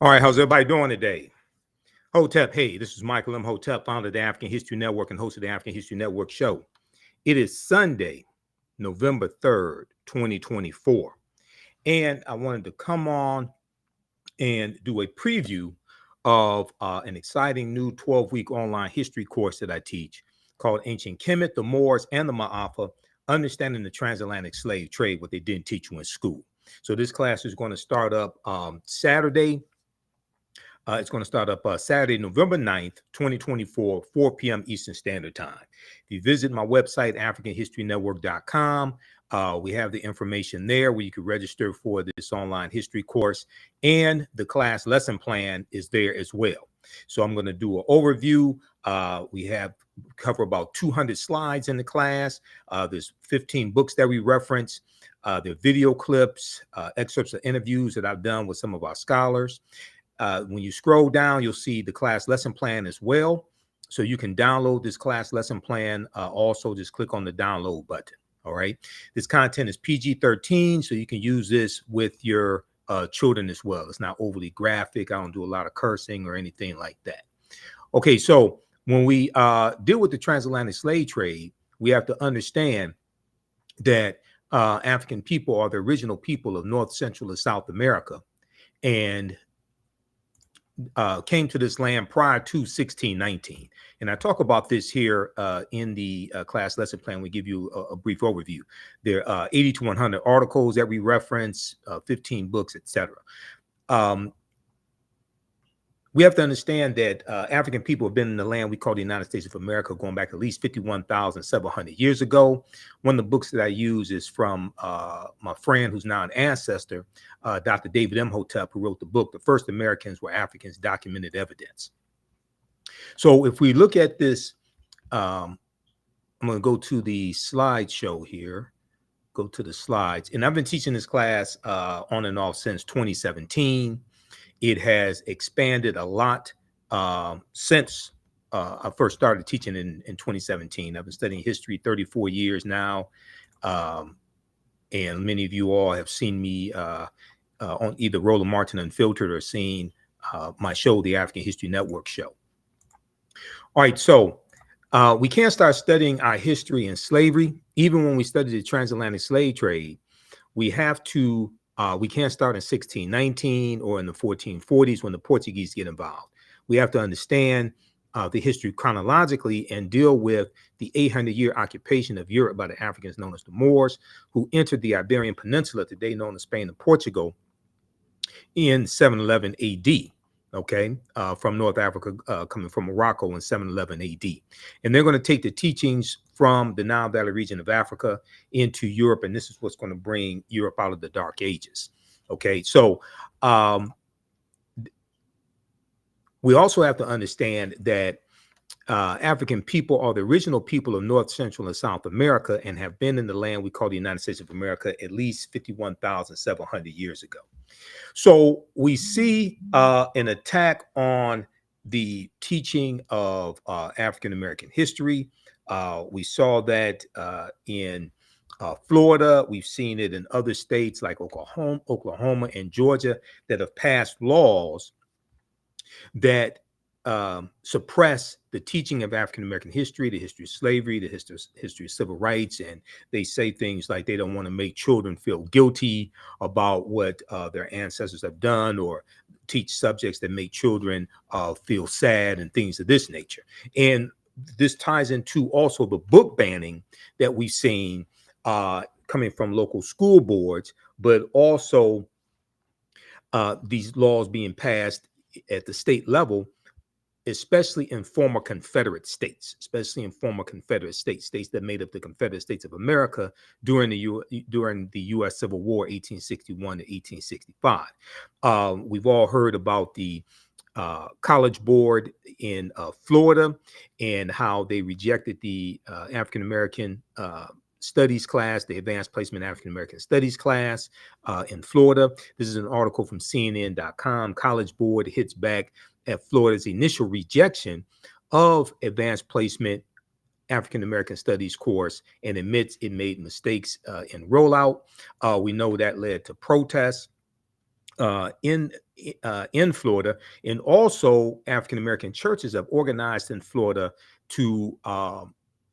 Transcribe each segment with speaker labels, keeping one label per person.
Speaker 1: All right, how's everybody doing today? Hotep, hey, this is Michael Imhotep, founder of the African History Network and host of the African History Network show. It is Sunday, November 3rd, 2024. And I wanted to come on and do a preview of an exciting new 12-week online history course that I teach called Ancient Kemet, the Moors, and the Ma'afa, Understanding the Transatlantic Slave Trade, what they didn't teach you in school. So this class is going to start up Saturday. It's going to start up Saturday, November 9th, 2024, 4 p.m. Eastern Standard Time. If you visit my website, AfricanHistoryNetwork.com, we have the information there where you can register for this online history course, and the class lesson plan is there as well. So I'm going to do an overview. We have cover about 200 slides in the class. There's 15 books that we reference. There are video clips, excerpts of interviews that I've done with some of our scholars. When you scroll down, you'll see the class lesson plan as well. So you can download this class lesson plan. Also, just click on the download button. All right. This content is PG-13, so you can use this with your children as well. It's not overly graphic. I don't do a lot of cursing or anything like that. Okay, so when we deal with the transatlantic slave trade, we have to understand that African people are the original people of North, Central, and South America, and came to this land prior to 1619. And I talk about this here in the class lesson plan. We give you a brief overview. There are 80 to 100 articles that we reference, 15 books, etc. We have to understand that African people have been in the land we call the United States of America going back at least 51,700 years ago. One of the books that I use is from my friend who's now an ancestor, Dr. David Imhotep, who wrote the book, The First Americans Were Africans, Documented Evidence. So if we look at this, I'm going to go to the slideshow here, go to the slides. And I've been teaching this class on and off since 2017. It has expanded a lot since I first started teaching in 2017. I've been studying history 34 years now. And many of you all have seen me on either Roland Martin Unfiltered or seen my show, the African History Network show. All right, so we can't start studying our history in slavery. Even when we study the transatlantic slave trade, we have to we can't start in 1619 or in the 1440s when the Portuguese get involved. We have to understand the history chronologically and deal with the 800-year occupation of Europe by the Africans known as the Moors, who entered the Iberian Peninsula, today known as Spain and Portugal, in 711 AD. Okay, from North Africa, coming from Morocco in 711 AD. And they're going to take the teachings from the Nile Valley region of Africa into Europe, and this is what's going to bring Europe out of the Dark Ages. Okay, so we also have to understand that African people are the original people of North, Central, and South America and have been in the land we call the United States of America at least 51,700 years ago. So we see an attack on the teaching of African American history. We saw that in Florida. We've seen it in other states like Oklahoma and Georgia that have passed laws that suppress the teaching of African American history, the history of slavery, the history of civil rights. And they say things like they don't want to make children feel guilty about what their ancestors have done, or teach subjects that make children feel sad and things of this nature. And this ties into also the book banning that we've seen coming from local school boards, but also these laws being passed at the state level, especially in former Confederate states, states that made up the Confederate States of America during the U.S. Civil War, 1861 to 1865. We've all heard about the College Board in Florida and how they rejected the African American studies class, the advanced placement African American studies class in Florida. This is an article from CNN.com. College Board hits back at Florida's initial rejection of advanced placement African American studies course and admits it made mistakes in rollout. We know that led to protests. in Florida, and also African American churches have organized in Florida to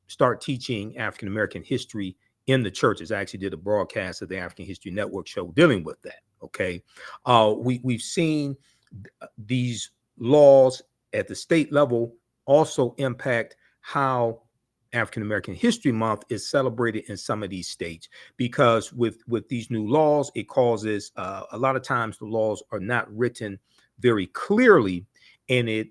Speaker 1: start teaching African American history in the churches. I actually did a broadcast of the African History Network show dealing with that. Okay, we've seen these laws at the state level also impact how African American History Month is celebrated in some of these states, because with these new laws, it causes a lot of times the laws are not written very clearly, and it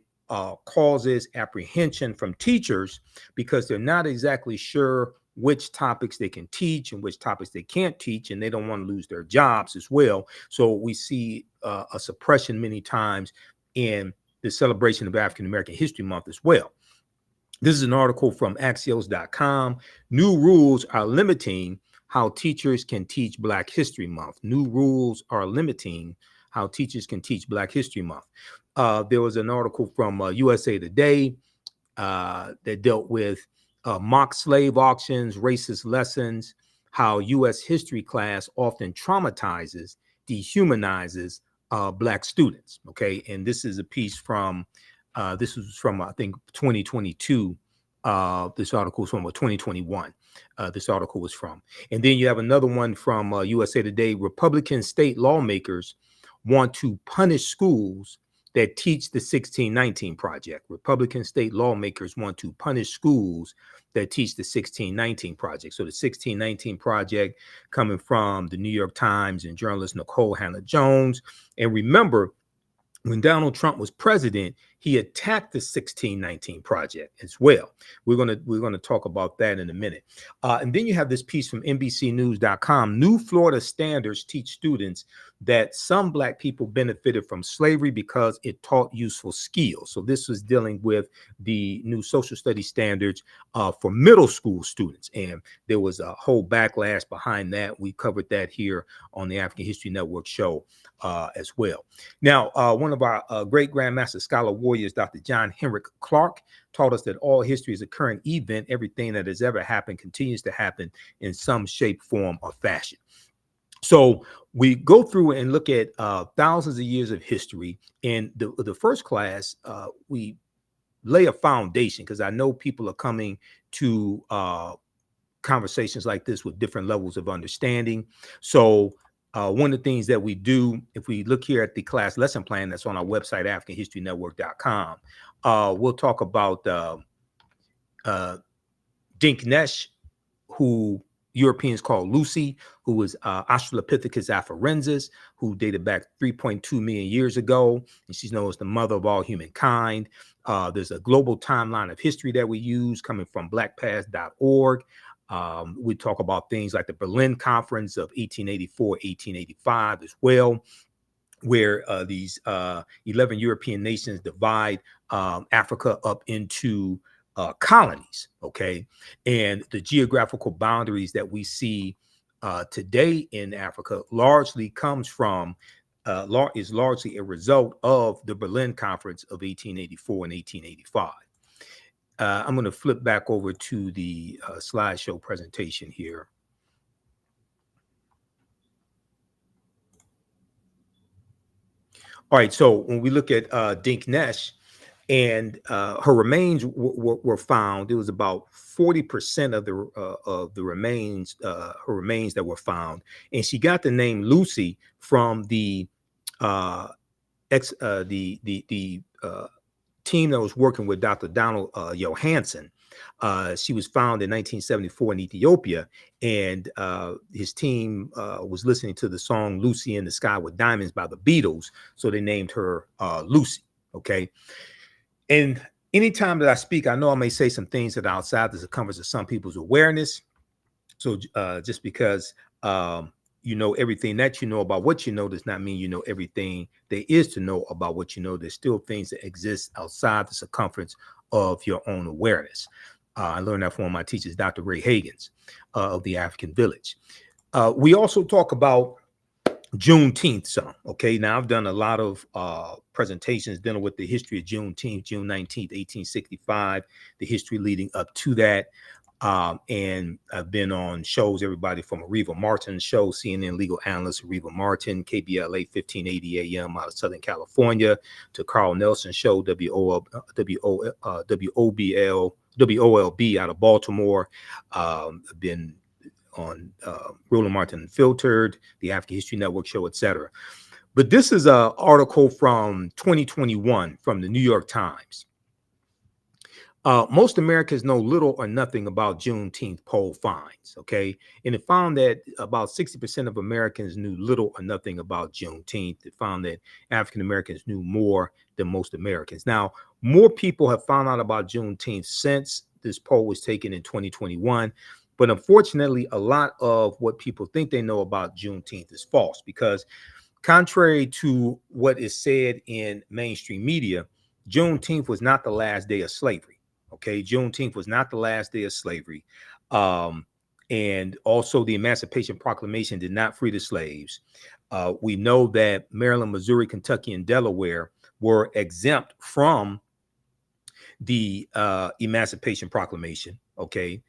Speaker 1: causes apprehension from teachers because they're not exactly sure which topics they can teach and which topics they can't teach, and they don't want to lose their jobs as well. So we see a suppression many times in the celebration of African American History Month as well. This is an article from Axios.com. New rules are limiting how teachers can teach Black History Month. New rules are limiting how teachers can teach Black History Month. There was an article from USA Today that dealt with mock slave auctions, racist lessons, how U.S. history class often traumatizes, dehumanizes Black students. Okay, and this is a piece from this was from I think 2022. This article is from 2021. This article was from, and then you have another one from USA Today. Republican state lawmakers want to punish schools that teach the 1619 Project. Republican state lawmakers want to punish schools that teach the 1619 Project. So the 1619 Project coming from the New York Times and journalist Nicole Hannah-Jones. And remember, when Donald Trump was president, he attacked the 1619 Project as well. We're gonna talk about that in a minute. And then you have this piece from NBCnews.com. New Florida standards teach students that some Black people benefited from slavery because it taught useful skills. So this was dealing with the new social studies standards for middle school students, and there was a whole backlash behind that. We covered that here on the African History Network show as well. Now, one of our great Grandmaster Scholar Warriors, Dr. John Henrik Clarke, taught us that all history is a current event. Everything that has ever happened continues to happen in some shape, form, or fashion. So we go through and look at thousands of years of history. In the first class, we lay a foundation, because I know people are coming to conversations like this with different levels of understanding. So one of the things that we do, if we look here at the class lesson plan that's on our website, AfricanHistoryNetwork.com, we'll talk about Dinknesh, who Europeans call Lucy, who was Australopithecus afarensis, who dated back 3.2 million years ago, and she's known as the mother of all humankind. There's a global timeline of history that we use coming from blackpast.org. We talk about things like the Berlin Conference of 1884, 1885 as well, where these 11 European nations divide Africa up into colonies, okay? And the geographical boundaries that we see today in Africa largely comes from, is largely a result of the Berlin Conference of 1884 and 1885. I'm going to flip back over to the slideshow presentation here. All right, so when we look at Dinknesh, and her remains were found, it was about 40% of the remains, her remains that were found, and she got the name Lucy from the team that was working with Dr. Donald Johansen. She was found in 1974 in Ethiopia, and his team was listening to the song Lucy in the Sky with Diamonds by the Beatles, so they named her Lucy, okay? And anytime that I speak, I know I may say some things that are outside the circumference of some people's awareness. So just because you know everything that you know about what you know does not mean you know everything there is to know about what you know. There's still things that exist outside the circumference of your own awareness. I learned that from one of my teachers, Dr. Ray Hagins of the African Village. We also talk about Juneteenth some. Okay, now I've done a lot of presentations dealing with the history of Juneteenth, June 19th, 1865, the history leading up to that. And I've been on shows, everybody from Areva Martin's show, CNN legal analyst Areva Martin, KBLA 1580 AM out of Southern California, to Carl Nelson's show, WOLB out of Baltimore. I've been on Roland Martin Unfiltered, the African History Network show, etc. But this is an article from 2021 from the New York Times. Most Americans know little or nothing about Juneteenth poll finds, okay? And it found that about 60% of Americans knew little or nothing about Juneteenth. It found that African Americans knew more than most Americans. Now, more people have found out about Juneteenth since this poll was taken in 2021. But unfortunately, a lot of what people think they know about Juneteenth is false, because contrary to what is said in mainstream media, Juneteenth was not the last day of slavery. Okay, Juneteenth was not the last day of slavery. And also the Emancipation Proclamation did not free the slaves. We know that Maryland, Missouri, Kentucky, and Delaware were exempt from the Emancipation Proclamation, okay,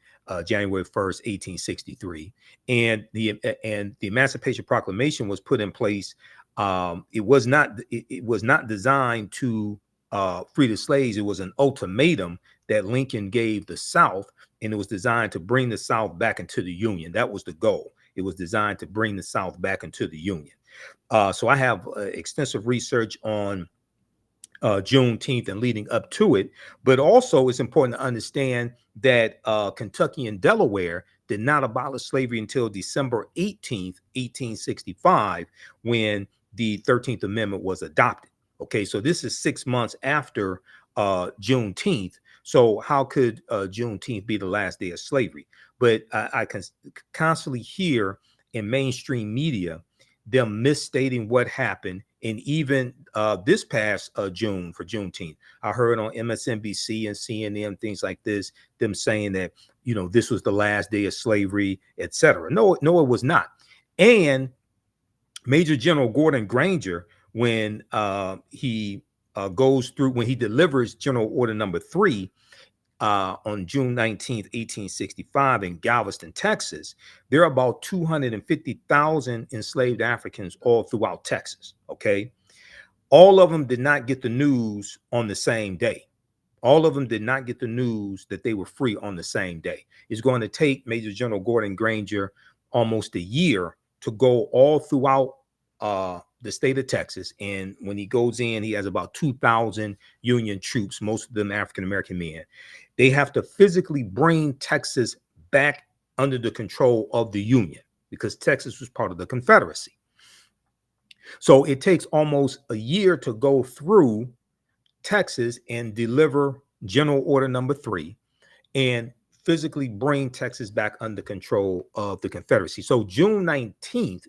Speaker 1: January 1st, 1863. And the Emancipation Proclamation was put in place. It was not designed to free the slaves. It was an ultimatum that Lincoln gave the South, and it was designed to bring the South back into the Union. That was the goal. It was designed to bring the South back into the Union. So I have extensive research on Juneteenth and leading up to it, but also it's important to understand that Kentucky and Delaware did not abolish slavery until December 18th, 1865, when the 13th Amendment was adopted. Okay, so this is 6 months after Juneteenth. So how could Juneteenth be the last day of slavery? But I can constantly hear in mainstream media them misstating what happened. And even this past June for Juneteenth, I heard on MSNBC and CNN, things like this, them saying that, you know, this was the last day of slavery, etc. No, it was not. And Major General Gordon Granger, when he delivers General Order Number 3 on June 19th, 1865 in Galveston, Texas, there are about 250,000 enslaved Africans all throughout Texas, okay? All of them did not get the news on the same day. All of them did not get the news that they were free on the same day. It's going to take Major General Gordon Granger almost a year to go all throughout the state of Texas. And when he goes in, he has about 2,000 Union troops, most of them African-American men. They have to physically bring Texas back under the control of the Union, because Texas was part of the Confederacy. So it takes almost a year to go through Texas and deliver General Order Number 3 and physically bring Texas back under control of the Confederacy. So June 19th,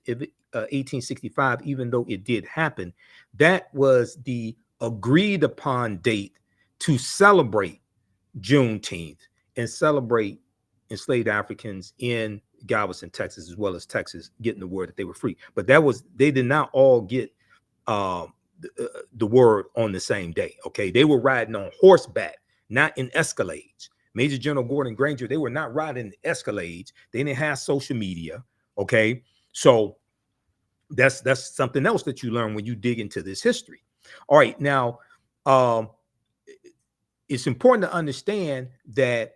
Speaker 1: 1865, even though it did happen, that was the agreed upon date to celebrate Juneteenth and celebrate enslaved Africans in Galveston, Texas, as well as Texas getting the word that they were free. But they did not all get the word on the same day. Okay, they were riding on horseback, not in Escalades. Major General Gordon Granger, they were not riding in Escalades. They didn't have social media. Okay, so that's something else that you learn when you dig into this history. All right, now it's important to understand that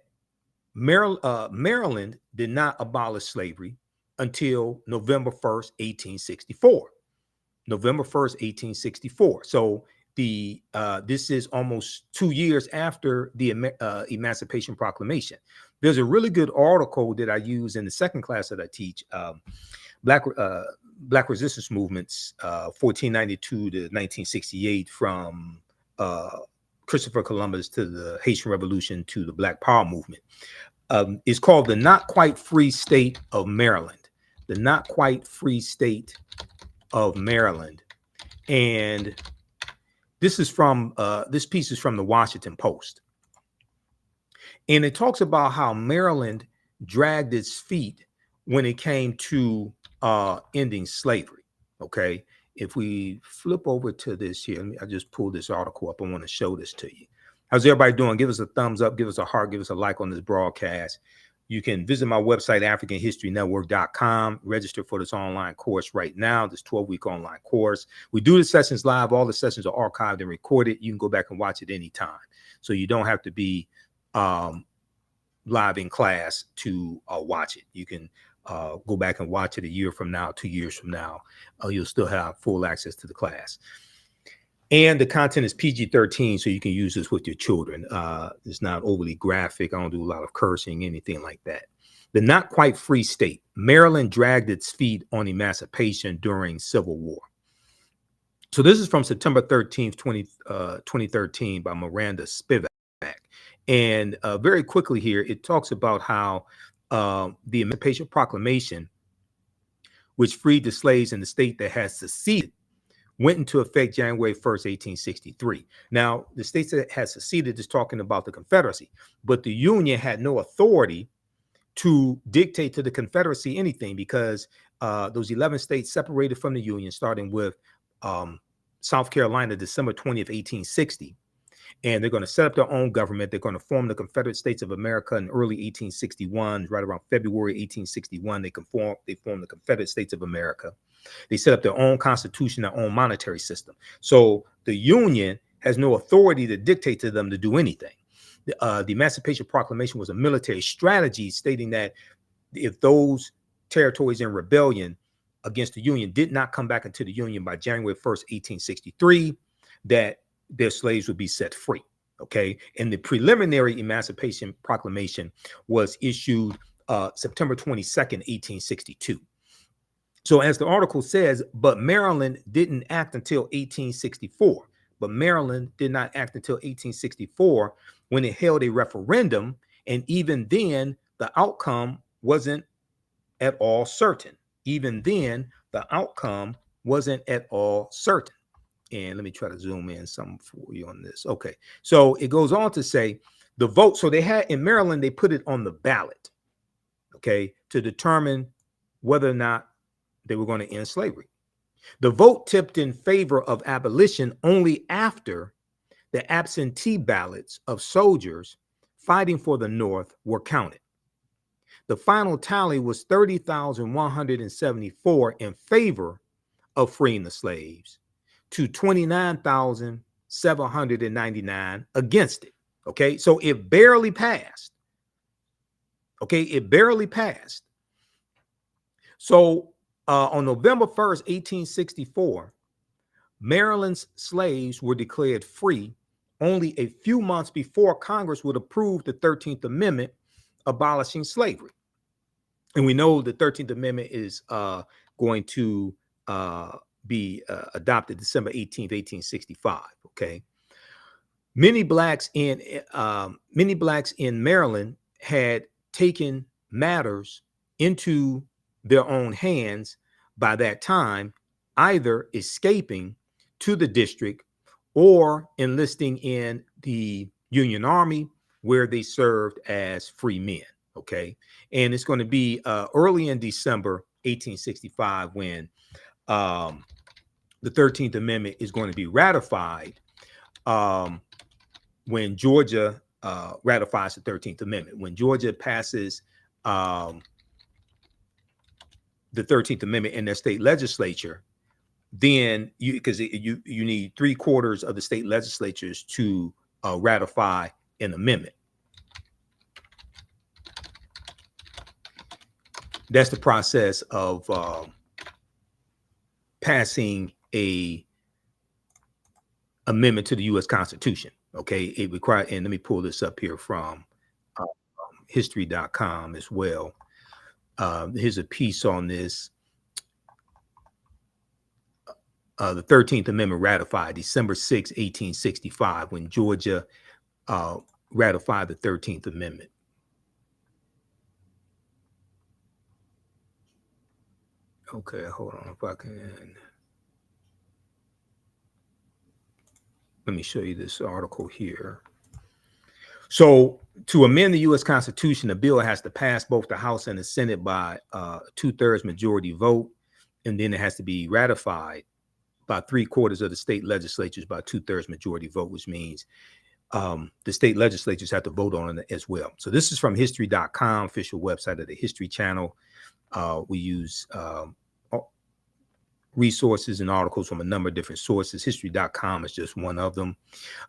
Speaker 1: Maryland did not abolish slavery until November 1st, 1864. November 1st, 1864. So this is almost 2 years after the Emancipation Proclamation. There's a really good article that I use in the second class that I teach, Black Resistance Movements, 1492 to 1968, from Christopher Columbus to the Haitian Revolution to the Black Power movement. It's called The Not Quite Free State of Maryland. The Not Quite Free State of Maryland. And this piece is from the Washington Post. And it talks about how Maryland dragged its feet when it came to ending slavery. Okay. If we flip over to this here, I just pulled this article up. I want to show this to you. How's everybody doing? Give us a thumbs up, give us a heart, give us a like on this broadcast. You can visit my website, AfricanHistoryNetwork.com. Register for this online course right now, this 12-week online course. We do the sessions live. All the sessions are archived and recorded. You can go back and watch it anytime. So you don't have to be live in class to watch it. You can go back and watch it a year from now, 2 years from now. You'll still have full access to the class. And the content is PG-13, so you can use this with your children. It's not overly graphic. I don't do a lot of cursing, anything like that. The not quite free state. Maryland dragged its feet on emancipation during Civil War. So this is from September 13th, 2013 by Miranda Spivak. And very quickly here, it talks about how the Emancipation Proclamation, which freed the slaves in the state that had seceded, went into effect January 1st, 1863. Now, the states that had seceded is talking about the Confederacy, but the Union had no authority to dictate to the Confederacy anything, because those 11 states separated from the Union, starting with South Carolina, December 20th, 1860. And they're going to set up their own government. They're going to form the Confederate States of America in early 1861, right around February 1861. They form the Confederate States of America. They set up their own constitution, their own monetary system. So the Union has no authority to dictate to them to do anything. The Emancipation Proclamation was a military strategy, stating that if those territories in rebellion against the Union did not come back into the Union by January 1st, 1863, that their slaves would be set free. Okay. And the preliminary Emancipation Proclamation was issued September 22nd, 1862. So as the article says, but Maryland didn't act until 1864. But Maryland did not act until 1864, when it held a referendum. And even then, the outcome wasn't at all certain. Even then, the outcome wasn't at all certain. And let me try to zoom in something for you on this. Okay. So it goes on to say the vote. So they had in Maryland, they put it on the ballot, okay, to determine whether or not they were going to end slavery. The vote tipped in favor of abolition only after the absentee ballots of soldiers fighting for the North were counted. The final tally was 30,174 in favor of freeing the slaves to 29,799 against it. Okay, so it barely passed. Okay, it barely passed. So on November 1st, 1864, Maryland's slaves were declared free only a few months before Congress would approve the 13th Amendment abolishing slavery. And we know the 13th Amendment is going to be adopted December 18th, 1865. Okay. Many blacks in Maryland had taken matters into their own hands by that time, either escaping to the district or enlisting in the Union Army, where they served as free men. Okay. And it's going to be early in December 1865 when the 13th Amendment is going to be ratified, when Georgia ratifies the 13th Amendment. When Georgia passes the 13th Amendment in their state legislature, then you need 3/4 of the state legislatures to ratify an amendment. That's the process of passing a amendment to the U.S. Constitution. Okay, it requires, and let me pull this up here from history.com as well. Here's a piece on this. The 13th Amendment ratified December 6, 1865, when Georgia ratified the 13th Amendment. Okay, hold on if I can. Let me show you this article here. So to amend the U.S. Constitution, the bill has to pass both the House and the Senate by 2/3 majority vote, and then it has to be ratified by 3/4 of the state legislatures by 2/3 majority vote, which means the state legislatures have to vote on it as well. So this is from history.com, official website of the History Channel. We use resources and articles from a number of different sources. History.com is just one of them.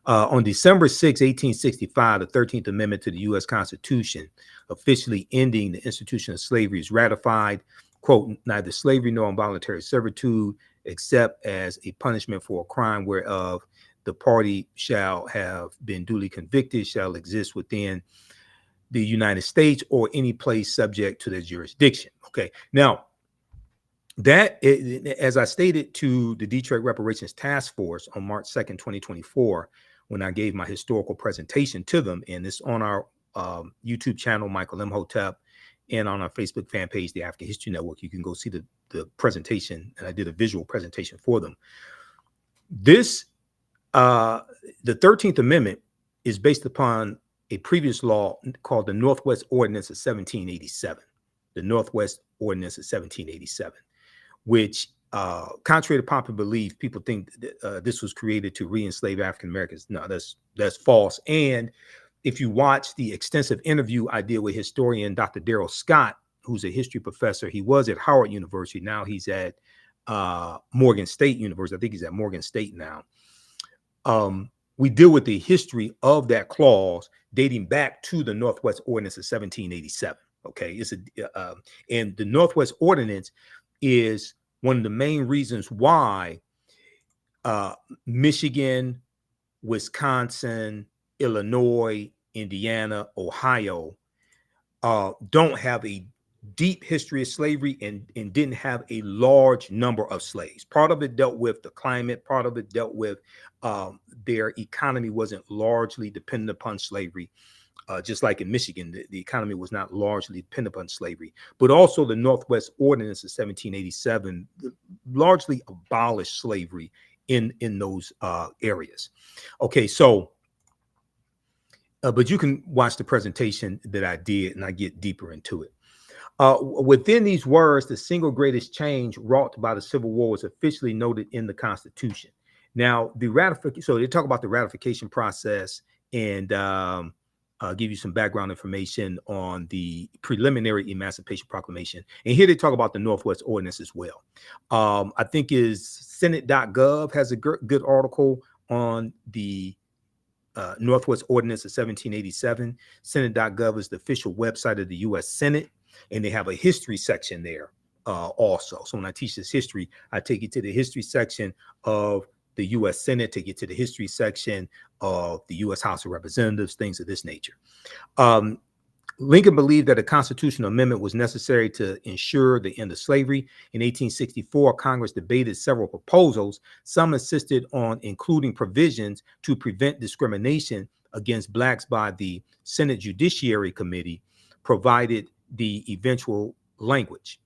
Speaker 1: On December 6, 1865, the 13th Amendment to the U.S. Constitution, officially ending the institution of slavery, is ratified. Quote, neither slavery nor involuntary servitude, except as a punishment for a crime whereof the party shall have been duly convicted, shall exist within the United States or any place subject to their jurisdiction. Okay, now, that, as I stated to the Detroit Reparations Task Force on March 2nd, 2024, when I gave my historical presentation to them, and it's on our YouTube channel, Michael Imhotep, and on our Facebook fan page, the African History Network, you can go see the presentation, and I did a visual presentation for them. This, the 13th Amendment is based upon a previous law called the Northwest Ordinance of 1787. The Northwest Ordinance of 1787. Which, contrary to popular belief, people think this was created to re-enslave African Americans. No, that's false. And if you watch the extensive interview I did with historian Dr. Darrell Scott, who's a history professor, he was at Howard University. Now he's at Morgan State University. I think he's at Morgan State now. We deal with the history of that clause dating back to the Northwest Ordinance of 1787. Okay, it's and the Northwest Ordinance is one of the main reasons why Michigan, Wisconsin, Illinois, Indiana, Ohio don't have a deep history of slavery and didn't have a large number of slaves. Part of it dealt with the climate, part of it dealt with their economy wasn't largely dependent upon slavery. Just like in Michigan, the economy was not largely dependent upon slavery, but also the Northwest Ordinance of 1787 largely abolished slavery in those areas. Okay, so, but you can watch the presentation that I did and I get deeper into it. Within these words, the single greatest change wrought by the Civil War was officially noted in the Constitution. Now, so they talk about the ratification process and give you some background information on the preliminary Emancipation Proclamation. And here they talk about the Northwest Ordinance as well. I think is Senate.gov has a good article on the Northwest Ordinance of 1787. Senate.gov is the official website of the U.S. Senate, and they have a history section there also. So when I teach this history, I take you to the history section of the U.S. Senate, take you to the history section of the U.S. House of Representatives, things of this nature. Lincoln believed that a constitutional amendment was necessary to ensure the end of slavery. In 1864, Congress debated several proposals. Some insisted on including provisions to prevent discrimination against blacks by the Senate Judiciary Committee, provided the eventual language.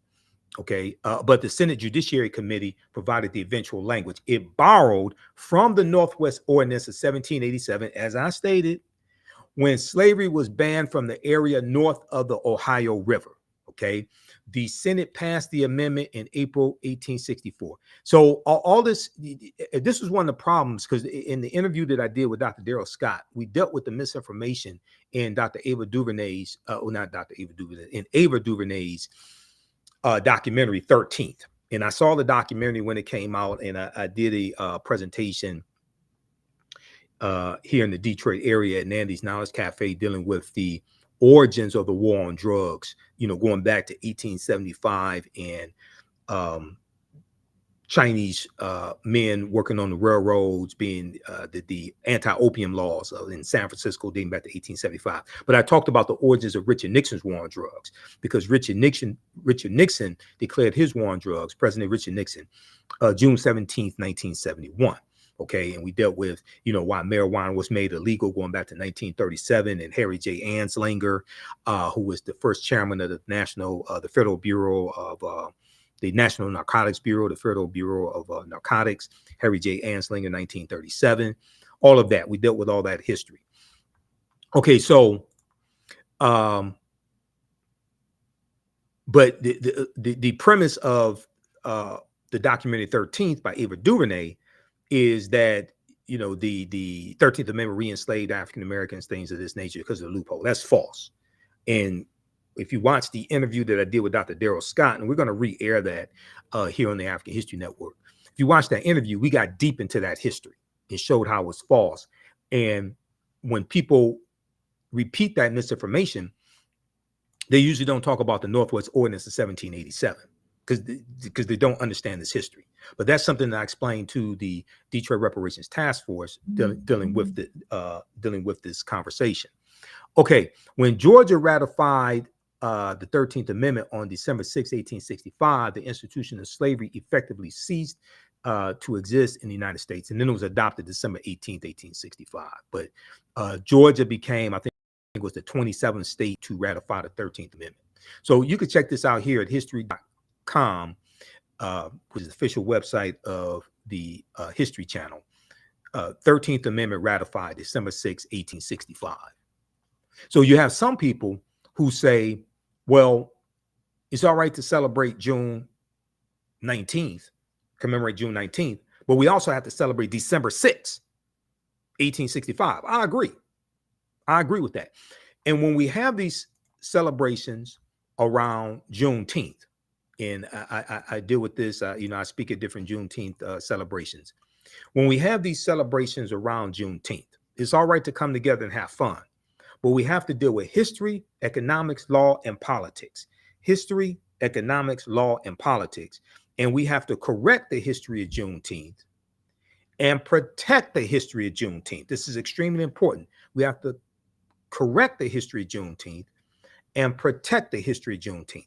Speaker 1: Okay, but the Senate Judiciary Committee provided the eventual language. It borrowed from the Northwest Ordinance of 1787, as I stated, when slavery was banned from the area north of the Ohio River. Okay, the Senate passed the amendment in April 1864. So all this was one of the problems, because in the interview that I did with Dr. Darrell Scott, we dealt with the misinformation in Dr. Ava DuVernay's, not Dr. Ava DuVernay, in Ava DuVernay's documentary 13th. And I saw the documentary when it came out, and I did a presentation here in the Detroit area at Nandy's Knowledge Cafe dealing with the origins of the war on drugs, going back to 1875 and Chinese men working on the railroads, being the anti-opium laws in San Francisco dating back to 1875. But I talked about the origins of Richard Nixon's war on drugs, because Richard Nixon declared his war on drugs, President Richard Nixon, June 17th, 1971. Okay, and we dealt with, why marijuana was made illegal going back to 1937, and Harry J. Anslinger, who was the first chairman of the Federal Bureau of the National Narcotics Bureau, the Federal Bureau of Narcotics, Harry J. Anslinger, 1937. All of that, we dealt with all that history. Okay, so, but the premise of the documentary 13th by Ava DuVernay is that you know, the 13th Amendment re-enslaved African Americans, things of this nature because of the loophole. That's false. And if you watch the interview that I did with Dr. Daryl Scott, and we're going to re-air that here on the African History Network. If you watch that interview, we got deep into that history and showed how it was false. And when people repeat that misinformation, they usually don't talk about the Northwest Ordinance of 1787 because they don't understand this history. But that's something that I explained to the Detroit Reparations Task Force dealing with this conversation. Okay, when Georgia ratified the 13th Amendment on December 6, 1865, the institution of slavery effectively ceased to exist in the United States. And then it was adopted December 18th, 1865. But Georgia became, I think it was the 27th state to ratify the 13th Amendment. So you can check this out here at history.com, which is the official website of the History Channel. 13th Amendment ratified December 6, 1865. So you have some people who say, well, it's all right to celebrate June 19th, commemorate June 19th, but we also have to celebrate December 6th, 1865. I agree. I agree with that. And when we have these celebrations around Juneteenth, and I deal with this, you know, I speak at different Juneteenth celebrations. When we have these celebrations around Juneteenth, it's all right to come together and have fun. But we have to deal with history, economics, law, and politics. History, economics, law, and politics. And we have to correct the history of Juneteenth and protect the history of Juneteenth. This is extremely important. We have to correct the history of Juneteenth and protect the history of Juneteenth.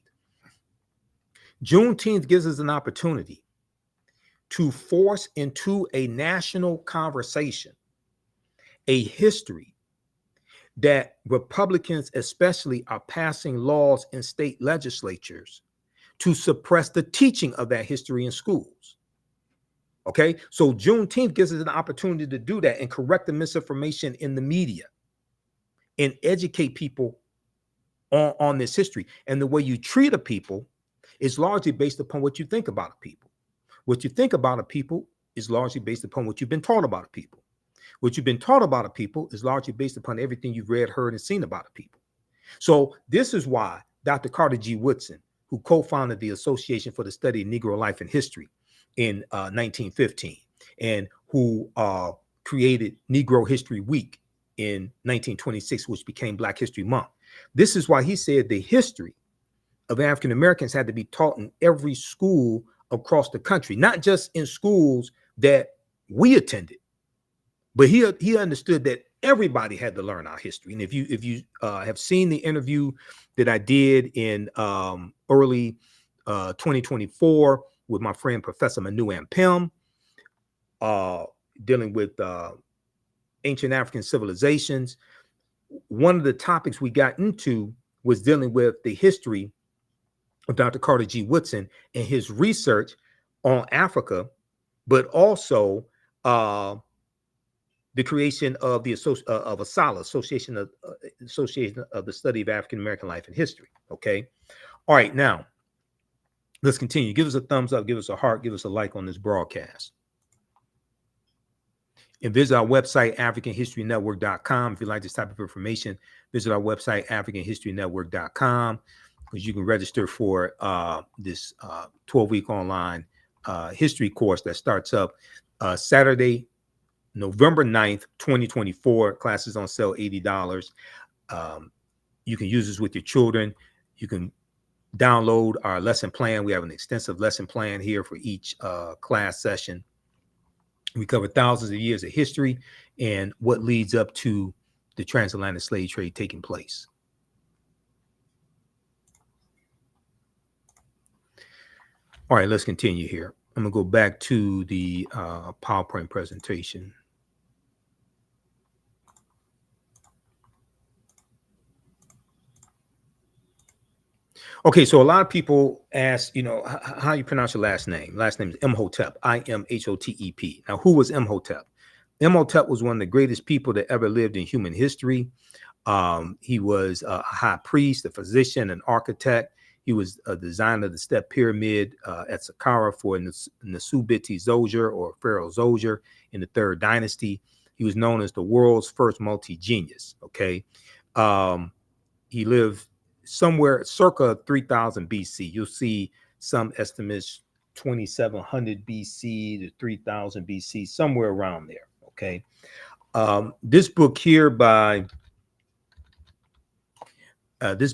Speaker 1: Juneteenth gives us an opportunity to force into a national conversation a history that Republicans especially are passing laws in state legislatures to suppress the teaching of that history in schools. Okay, so Juneteenth gives us an opportunity to do that and correct the misinformation in the media and educate people on this history. And the way you treat a people is largely based upon what you think about a people. What you think about a people is largely based upon what you've been taught about a people. What you've been taught about a people is largely based upon everything you've read, heard, and seen about a people. So this is why Dr. Carter G. Woodson, who co-founded the Association for the Study of Negro Life and History in 1915, and who created Negro History Week in 1926, which became Black History Month. This is why he said the history of African Americans had to be taught in every school across the country, not just in schools that we attended. But he understood that everybody had to learn our history. And if you have seen the interview that I did in early 2024 with my friend Professor Manu Ampem, dealing with ancient African civilizations, one of the topics we got into was dealing with the history of Dr. Carter G. Woodson and his research on Africa, but also the creation of the ASALH, Association of the Study of African American Life and History. Okay. All right. Now, let's continue. Give us a thumbs up, give us a heart, give us a like on this broadcast. And visit our website, AfricanHistoryNetwork.com. If you like this type of information, visit our website, AfricanHistoryNetwork.com, because you can register for this 12-week online history course that starts up Saturday, November 9th, 2024. Classes on sale, $80. You can use this with your children. You can download our lesson plan. We have an extensive lesson plan here for each class session. We cover thousands of years of history and what leads up to the transatlantic slave trade taking place. All right, let's continue here. I'm going to go back to the PowerPoint presentation. Okay, so a lot of people ask, you know, how you pronounce your last name. Last name is Imhotep, Imhotep. Now, who was Imhotep? Imhotep was one of the greatest people that ever lived in human history. He was a high priest, a physician, an architect. He was a designer of the step pyramid at Saqqara for Nasubiti Zoger, or Pharaoh Zoger, in the Third Dynasty. He was known as the world's first multi-genius. Okay. He lived somewhere circa 3000 BC. You'll see some estimates 2700 BC to 3000 BC, somewhere around there. Okay. This book here by Dr.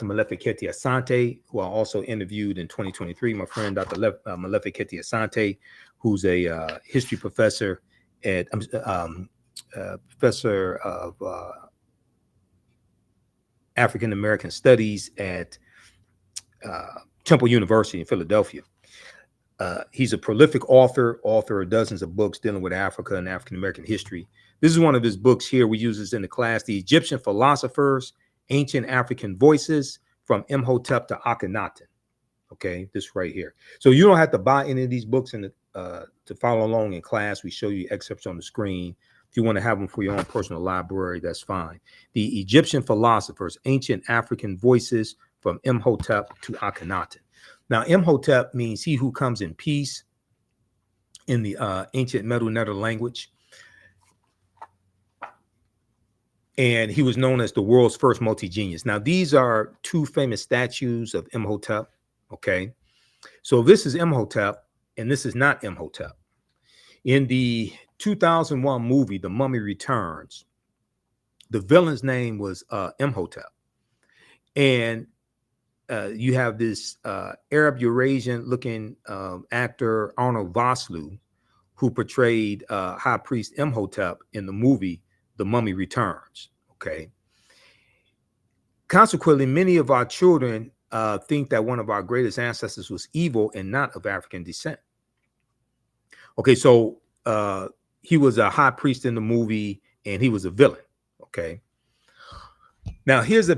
Speaker 1: Malefi Keti Asante, who I also interviewed in 2023, my friend Dr. Malefi Keti Asante, who's a history professor at professor of African American Studies at Temple University in Philadelphia. He's a prolific author of dozens of books dealing with Africa and African American history. This is one of his books here. We use this in the class, The Egyptian Philosophers, Ancient African Voices, from Imhotep to Akhenaten. Okay, this right here. So you don't have to buy any of these books to follow along in class. We show you excerpts on the screen. If you want to have them for your own personal library, that's fine. The Egyptian Philosophers, Ancient African Voices, from Imhotep to Akhenaten. Now, Imhotep means he who comes in peace in the ancient Medu Neter language. And he was known as the world's first multi-genius. Now, these are two famous statues of Imhotep. Okay. So this is Imhotep, and this is not Imhotep. In the 2001 movie, The Mummy Returns, the villain's name was Imhotep. And you have this Arab Eurasian looking actor, Arnold Vosloo, who portrayed High Priest Imhotep in the movie The Mummy Returns. Okay. Consequently, many of our children think that one of our greatest ancestors was evil and not of African descent. Okay, so he was a high priest in the movie, and he was a villain. Okay. Now here's a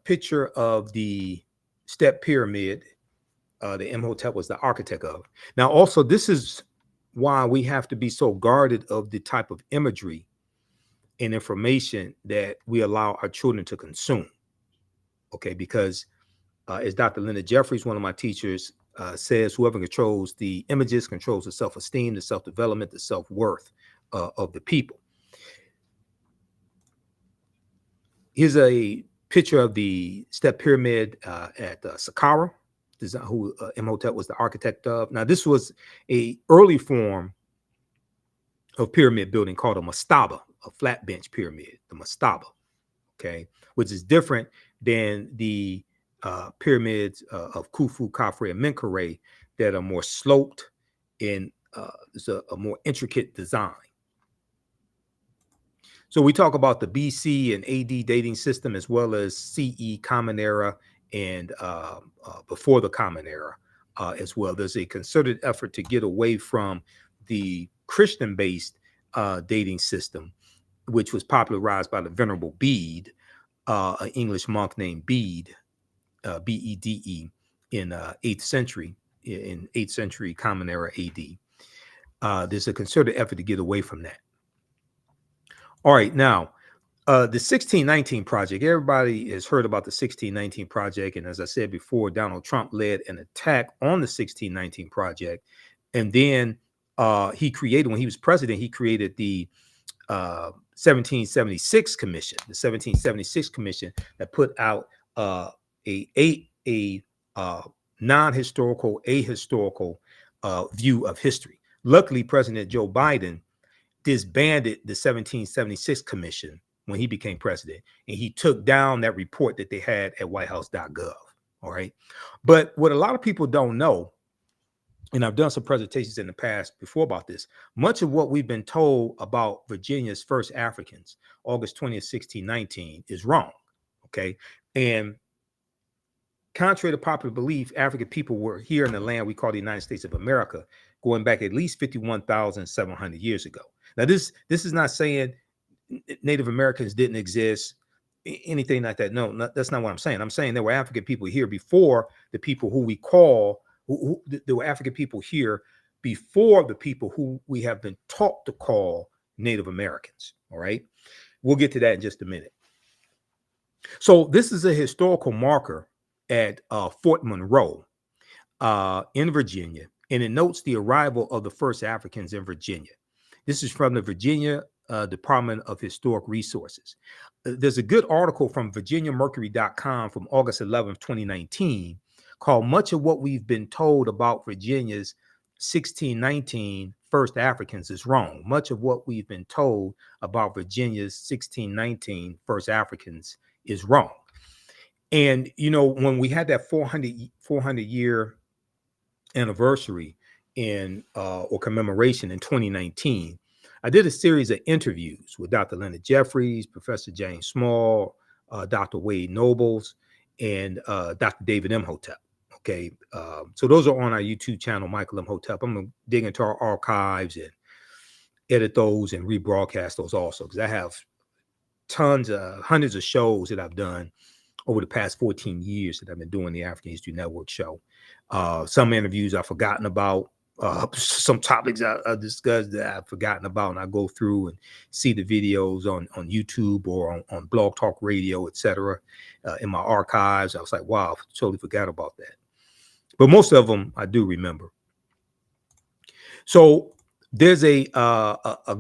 Speaker 1: picture of the step pyramid that Imhotep was the architect of. Now, also, this is why we have to be so guarded of the type of imagery and information that we allow our children to consume. Okay, because as Dr. Linda Jeffries, one of my teachers, says, whoever controls the images controls the self-esteem, the self-development, the self-worth of the people. Here's a picture of the step pyramid at Saqqara, who Imhotep was the architect of. Now, this was a early form of pyramid building called a mastaba, a flat bench pyramid, the mastaba, okay, which is different than the pyramids of Khufu, Khafre, and Menkaure that are more sloped and it's a more intricate design. So we talk about the BC and AD dating system, as well as CE, Common Era, and before the Common Era as well. There's a concerted effort to get away from the Christian-based dating system, which was popularized by the Venerable Bede, an English monk named Bede, B-E-D-E, in 8th century, in 8th century Common Era AD. There's a concerted effort to get away from that. All right, now, the 1619 Project, everybody has heard about the 1619 Project. And as I said before, Donald Trump led an attack on the 1619 Project. And then he created, when he was president, he created the 1776 Commission, the 1776 Commission that put out a non-historical, ahistorical view of history. Luckily, President Joe Biden disbanded the 1776 Commission when he became president, and he took down that report that they had at whitehouse.gov. All right. But what a lot of people don't know, and I've done some presentations in the past before about this, much of what we've been told about Virginia's first Africans, August 20th, 1619, is wrong. Okay. And contrary to popular belief, African people were here in the land we call the United States of America, going back at least 51,700 years ago. Now, this is not saying Native Americans didn't exist, anything like that. No, that's not what I'm saying. I'm saying there were African people here before the people who we call, there were African people here before the people who we have been taught to call Native Americans. All right. We'll get to that in just a minute. So this is a historical marker at Fort Monroe in Virginia, and it notes the arrival of the first Africans in Virginia. This is from the Virginia Department of Historic Resources. There's a good article from VirginiaMercury.com from August 11th, 2019, called Much of What We've Been Told About Virginia's 1619 First Africans is Wrong. Much of what we've been told about Virginia's 1619 First Africans is wrong. And, you know, when we had that 400 year anniversary or commemoration in 2019, I did a series of interviews with Dr. Leonard Jeffries, Professor James Small, Dr. Wade Nobles, and Dr. David Imhotep. Okay, so those are on our YouTube channel, Michael Imhotep. I'm gonna dig into our archives and edit those and rebroadcast those also, because I have hundreds of shows that I've done over the past 14 years that I've been doing the African History Network show. Some interviews I've forgotten about, some topics I discussed that I've forgotten about, and I go through and see the videos on YouTube or on Blog Talk Radio, etc. In my archives. I was like, wow, I totally forgot about that. But most of them I do remember. So there's a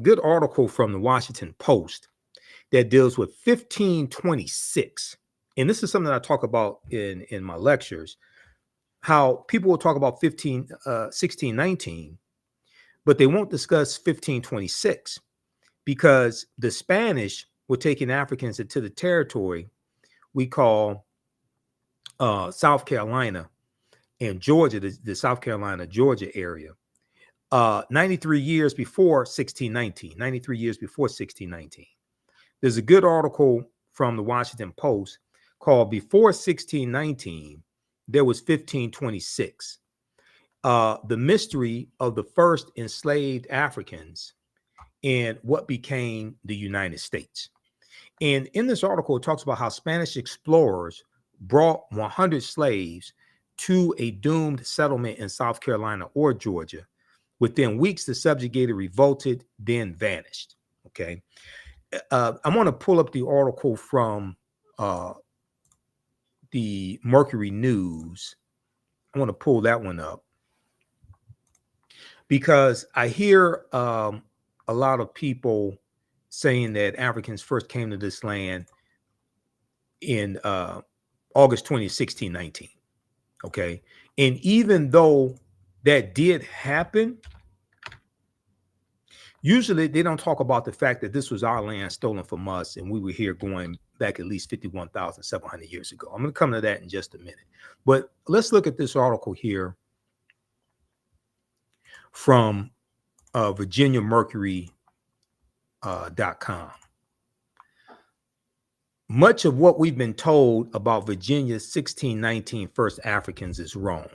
Speaker 1: good article from the Washington Post that deals with 1526. And this is something I talk about in my lectures, how people will talk about 1619, but they won't discuss 1526 because the Spanish were taking Africans into the territory we call South Carolina and Georgia, the South Carolina, Georgia area, 93 years before 1619, 93 years before 1619. There's a good article from the Washington Post called Before 1619, There Was 1526. The mystery of the first enslaved Africans and what became the United States. And in this article, it talks about how Spanish explorers brought 100 slaves to a doomed settlement in South Carolina or Georgia. Within weeks, the subjugated revolted, then vanished. Okay. I want to pull up the article from the Mercury News. I want to pull that one up because I hear a lot of people saying that Africans first came to this land in August 20, 1619. Okay. And even though that did happen, usually they don't talk about the fact that this was our land stolen from us and we were here going back at least 51,700 years ago. I'm going to come to that in just a minute. But let's look at this article here from VirginiaMercury.com. Much of what we've been told about Virginia's 1619 first Africans is wrong.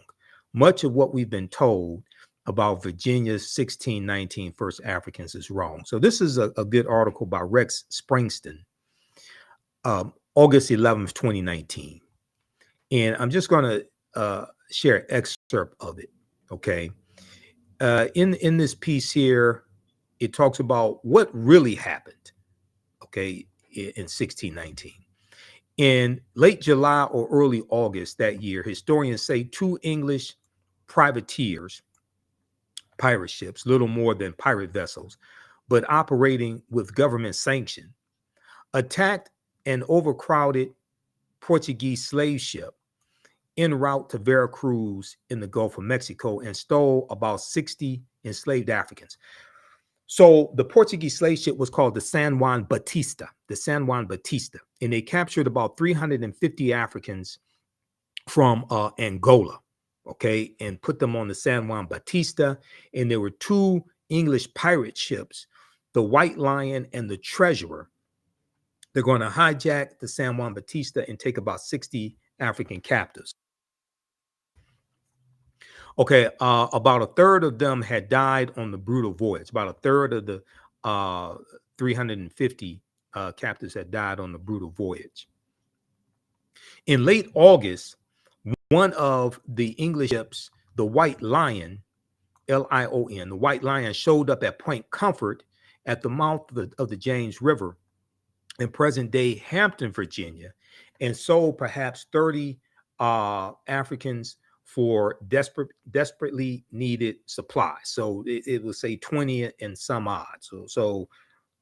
Speaker 1: Much of what we've been told about Virginia's 1619 first Africans is wrong. So this is a good article by Rex Springston, August 11th, 2019. And I'm just going to share an excerpt of it, okay? In this piece here, it talks about what really happened, okay, in 1619. In late July or early August that year, historians say 2 English privateers, pirate ships, little more than pirate vessels, but operating with government sanction, attacked an overcrowded Portuguese slave ship en route to Veracruz in the Gulf of Mexico and stole about 60 enslaved Africans. So the Portuguese slave ship was called the San Juan Batista, and they captured about 350 Africans from Angola, okay, and put them on the San Juan Batista. And there were 2 English pirate ships, the White Lion and the Treasurer. They're going to hijack the San Juan Batista and take about 60 African captives. Okay, about a third of them had died on the brutal voyage. About a third of the 350 captives had died on the brutal voyage. In late August, one of the English ships, the White Lion, Lion, the White Lion, showed up at Point Comfort at the mouth of the James River in present-day Hampton, Virginia, and sold perhaps 30 Africans for desperately needed supplies. So it would say 20 and some odd. So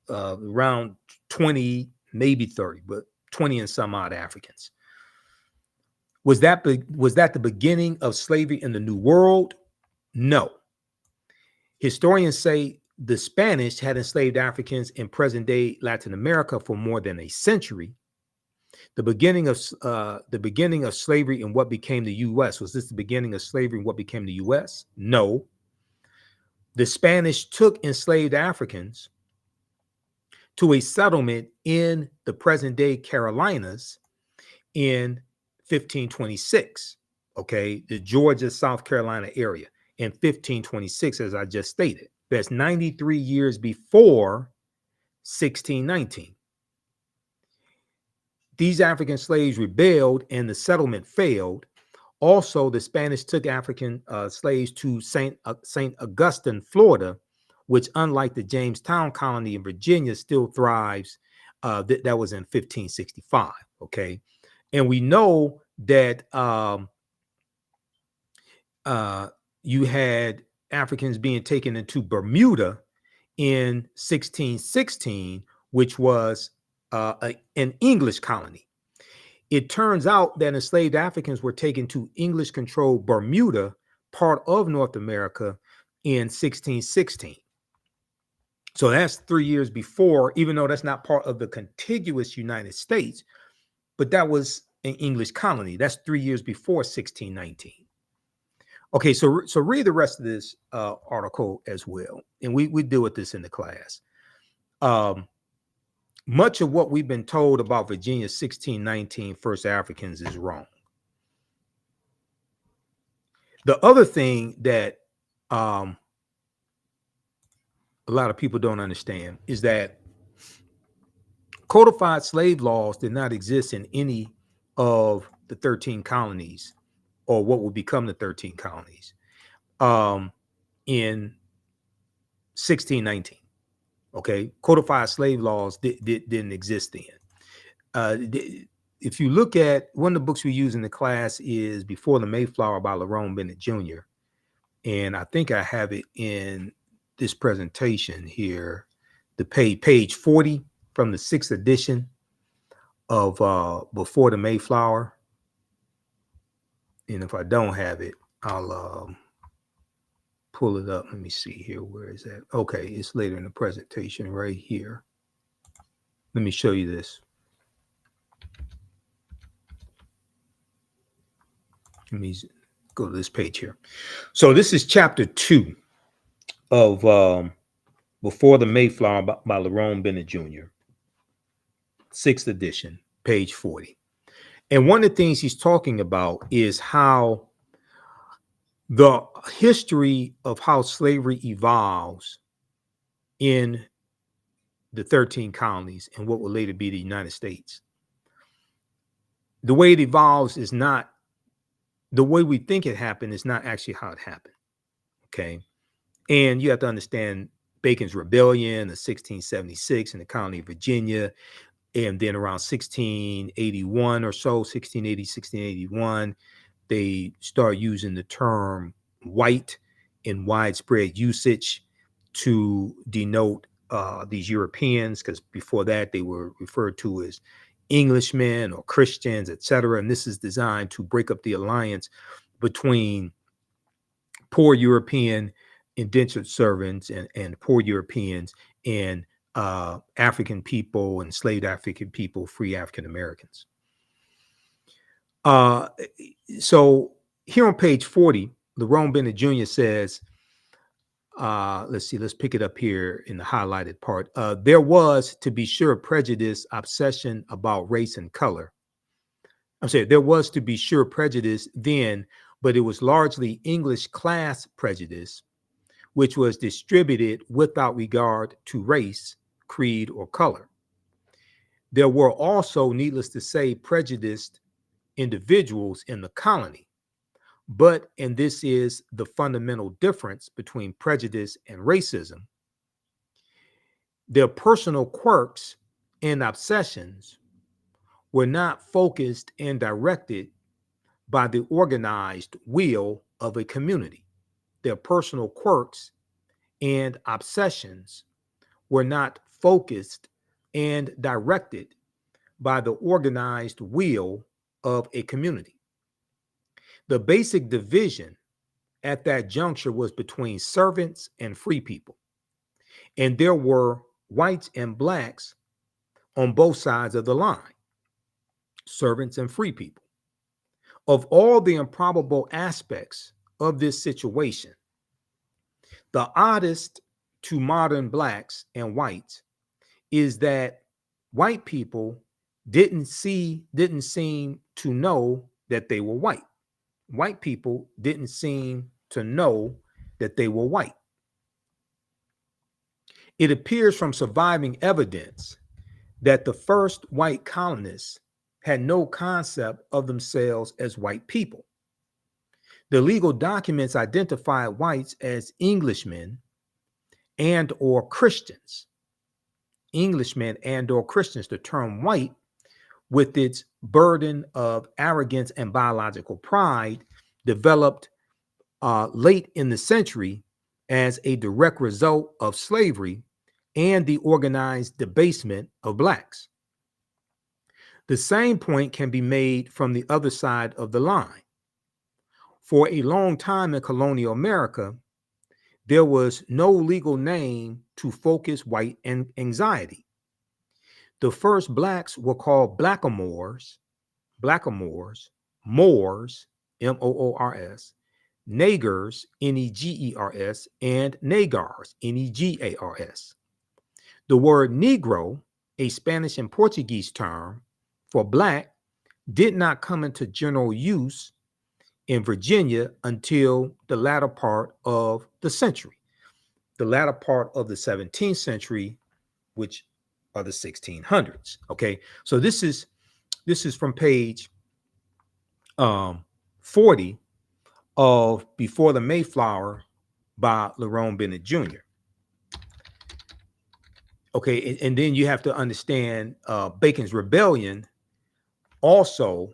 Speaker 1: around 20, maybe 30, but 20 and some odd Africans. Was that the beginning of slavery in the New World? No. Historians say the Spanish had enslaved Africans in present-day Latin America for more than a century. The beginning of slavery in what became the U.S. Was this the beginning of slavery in what became the U.S.? No. The Spanish took enslaved Africans to a settlement in the present-day Carolinas in 1526. Okay, the Georgia, South Carolina area in 1526, as I just stated. That's 93 years before 1619. These African slaves rebelled and the settlement failed. Also, the Spanish took African slaves to St. Augustine, Florida, which, unlike the Jamestown colony in Virginia, still thrives. That was in 1565. Okay, and we know that you had Africans being taken into Bermuda in 1616, which was an English colony. It turns out that enslaved Africans were taken to English-controlled Bermuda, part of North America, in 1616. So that's 3 years before, even though that's not part of the contiguous United States, but that was an English colony. That's 3 years before 1619. Okay, so read the rest of this article as well, and we deal with this in the class. Much of what we've been told about Virginia's 1619 first Africans is wrong. The other thing that a lot of people don't understand is that codified slave laws did not exist in any of the 13 colonies, or what would become the 13 colonies, in 1619. Okay, codified slave laws didn't exist then. If you look at one of the books we use in the class is Before the Mayflower by Lerone Bennett Jr. And I think I have it in this presentation here, the page 40 from the 6th edition of Before the Mayflower. And if I don't have it, I'll pull it up. Let me see here. Where is that? Okay, it's later in the presentation right here. Let me show you this. Let me go to this page here. So this is chapter 2 of Before the Mayflower by Lerone Bennett Jr., 6th edition, page 40. And one of the things he's talking about is how the history of how slavery evolves in the 13 colonies and what will later be the United States. The way it evolves is not the way we think it happened, is not actually how it happened. Okay. And you have to understand Bacon's Rebellion of 1676 in the colony of Virginia. And then around 1681 or so, 1680, 1681, they start using the term white in widespread usage to denote these Europeans, because before that they were referred to as Englishmen or Christians, etc. And this is designed to break up the alliance between poor European indentured servants and poor Europeans and African people, enslaved African people, free African Americans. So here on page 40, Lerone Bennett Jr. says, let's pick it up here in the highlighted part. There was, to be sure, prejudice, obsession about race and color. I'm saying there was, to be sure, prejudice then, but it was largely English class prejudice, which was distributed without regard to race, creed, or color. There were also, needless to say, prejudiced individuals in the colony. But, and this is the fundamental difference between prejudice and racism, their personal quirks and obsessions were not focused and directed by the organized will of a community. Their personal quirks and obsessions were not focused and directed by the organized will of a community. The basic division at that juncture was between servants and free people. And there were whites and blacks on both sides of the line, servants and free people. Of all the improbable aspects of this situation, the oddest to modern blacks and whites is that white people didn't seem to know that they were white. White people didn't seem to know that they were white. It appears from surviving evidence that the first white colonists had no concept of themselves as white people. The legal documents identified whites as Englishmen and or Christians. Englishmen and or Christians. The term white, with its burden of arrogance and biological pride, developed late in the century as a direct result of slavery and the organized debasement of blacks. The same point can be made from the other side of the line. For a long time in colonial America, there was no legal name to focus white anxiety. The first blacks were called blackamoors, Moors, Moors, Negers, Negers, and Negars, Negars. The word Negro, a Spanish and Portuguese term for black, did not come into general use in Virginia until the latter part of the century, the latter part of the 17th century, which are the 1600s. Okay, so this is from page 40 of Before the Mayflower by Lerone Bennett Jr. Okay, and then you have to understand Bacon's Rebellion also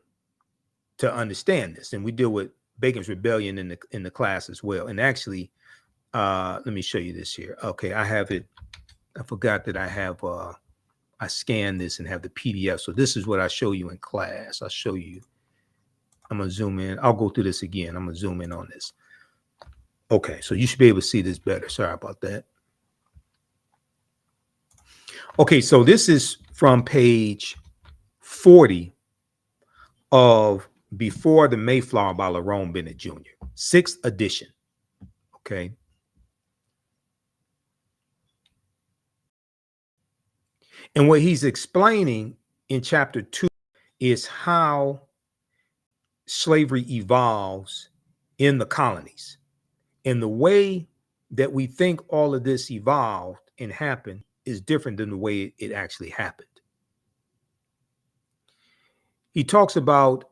Speaker 1: to understand this, and we deal with Bacon's Rebellion in the class as well. And actually, let me show you this here. Okay, I have it. I forgot that I have. I scanned this and have the PDF. So this is what I show you in class. I'll show you. I'm gonna zoom in. I'll go through this again. I'm gonna zoom in on this. Okay, so you should be able to see this better. Sorry about that. Okay, so this is from page 40 of Before the Mayflower by Lerone Bennett Jr., 6th edition. Okay. And what he's explaining in chapter 2 is how slavery evolves in the colonies. And the way that we think all of this evolved and happened is different than the way it actually happened. He talks about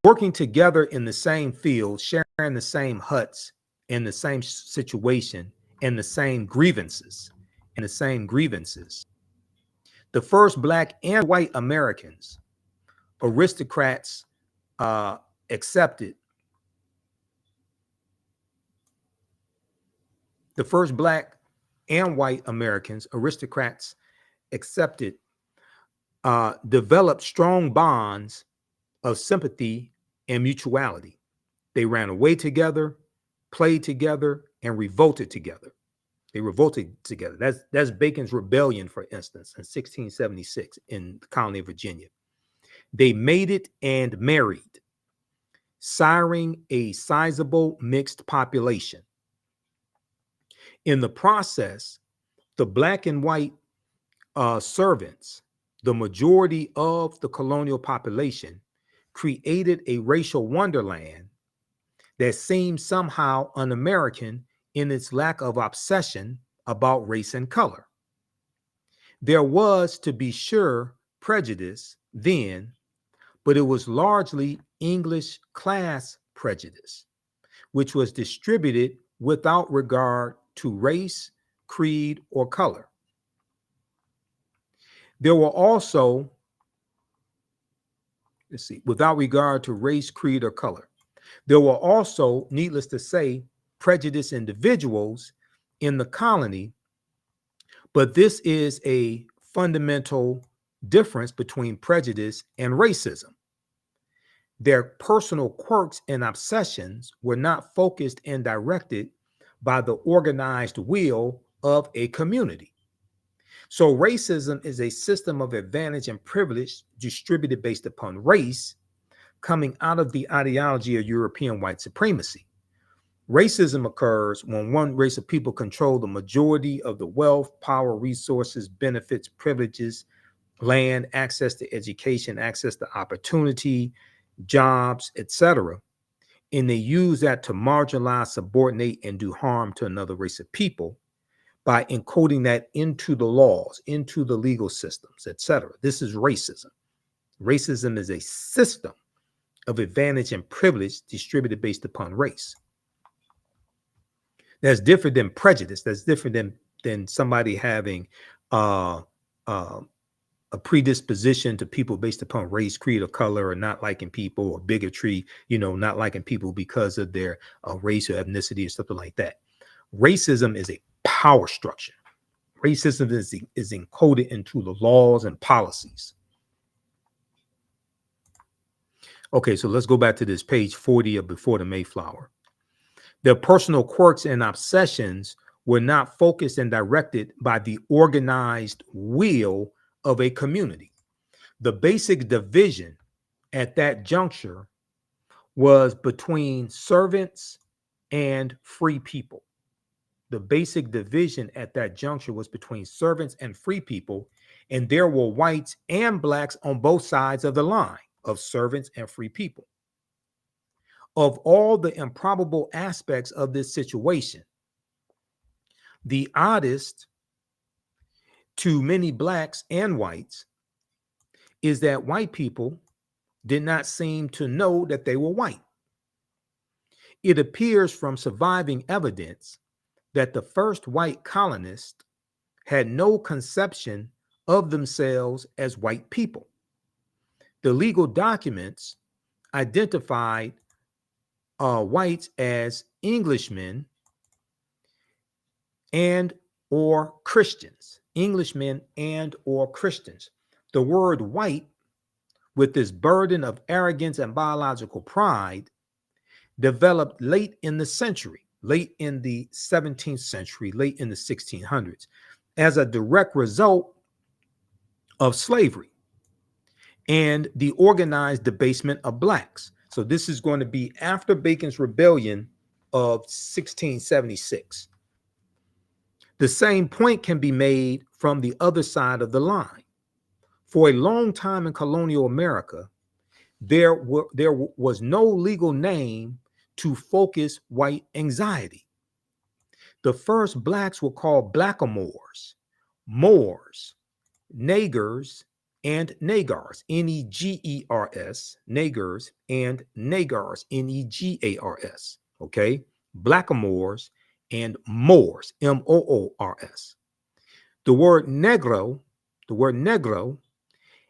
Speaker 1: working together in the same field, sharing the same huts, in the same situation, and the same grievances. The first black and white Americans, aristocrats, accepted. The first black and white Americans, aristocrats, accepted, developed strong bonds of sympathy and mutuality. They ran away together, played together, and revolted together. They revolted together. That's Bacon's Rebellion, for instance, in 1676 in the colony of Virginia. They mated and married, siring a sizable mixed population. In the process, the black and white servants, the majority of the colonial population, created a racial wonderland that seemed somehow un-American in its lack of obsession about race and color. There was, to be sure, prejudice then, but it was largely English class prejudice, which was distributed without regard to race, creed, or color. There were also, let's see, without regard to race, creed, or color. There were also, needless to say, prejudiced individuals in the colony, but this is a fundamental difference between prejudice and racism. Their personal quirks and obsessions were not focused and directed by the organized will of a community. So racism is a system of advantage and privilege distributed based upon race, coming out of the ideology of European white supremacy. Racism occurs when one race of people control the majority of the wealth, power, resources, benefits, privileges, land, access to education, access to opportunity, jobs, etc. And they use that to marginalize, subordinate, and do harm to another race of people by encoding that into the laws, into the legal systems, etc. This is racism. Racism is a system of advantage and privilege distributed based upon race. That's different than prejudice. That's different than somebody having a predisposition to people based upon race, creed, or color, or not liking people, or bigotry, not liking people because of their race or ethnicity or something like that. Racism is a power structure. Racism is encoded into the laws and policies. Okay, so let's go back to this page 40 of Before the Mayflower. Their personal quirks and obsessions were not focused and directed by the organized will of a community. The basic division at that juncture was between servants and free people. The basic division at that juncture was between servants and free people, and there were whites and blacks on both sides of the line of servants and free people. Of all the improbable aspects of this situation, the oddest to many blacks and whites is that white people did not seem to know that they were white. It appears from surviving evidence that the first white colonists had no conception of themselves as white people. The legal documents identified whites as Englishmen and or Christians. Englishmen and or Christians. The word white, with this burden of arrogance and biological pride, developed late in the century, late in the 17th century, late in the 1600s, as a direct result of slavery and the organized debasement of blacks. So this is going to be after Bacon's Rebellion of 1676. The same point can be made from the other side of the line. For a long time in colonial America, there was no legal name to focus white anxiety. The first blacks were called blackamoors, Moors, Negers, and Negars, Negers, Negers, and Negars, Negars, okay? Blackamoors and Moors, Moors. The word negro,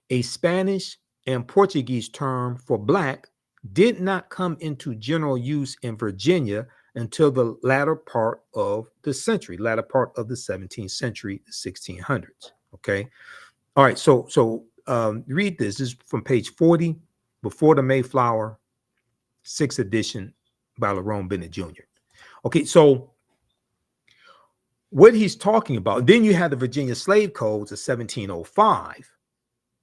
Speaker 1: a Spanish and Portuguese term for black, did not come into general use in Virginia until the latter part of the century, latter part of the 17th century, the 1600s, okay? All right, so read this. This is from page 40, Before the Mayflower, 6th edition by Lerone Bennett Jr. Okay, so what he's talking about, then you have the Virginia Slave Codes of 1705,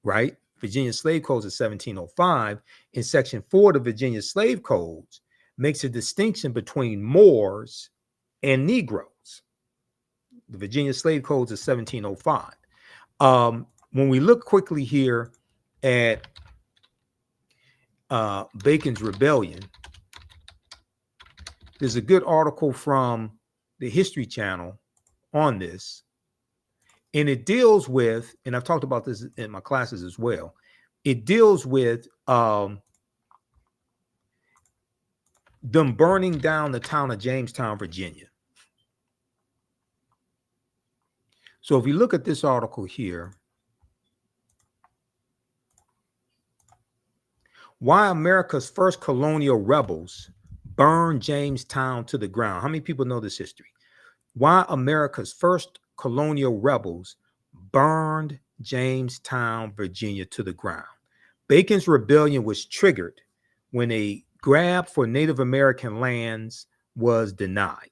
Speaker 1: right? Virginia Slave Codes of 1705. In Section 4 of the Virginia Slave Codes makes a distinction between Moors and Negroes. The Virginia Slave Codes of 1705. When we look quickly here at Bacon's Rebellion, there's a good article from the History Channel on this, and it deals with, and I've talked about this in my classes as well, it deals with them burning down the town of Jamestown, Virginia. So if you look at this article here, Why America's first colonial rebels burned Jamestown to the ground. How many people know this history? Why America's first colonial rebels burned Jamestown, Virginia to the ground. Bacon's rebellion was triggered when a grab for Native American lands was denied.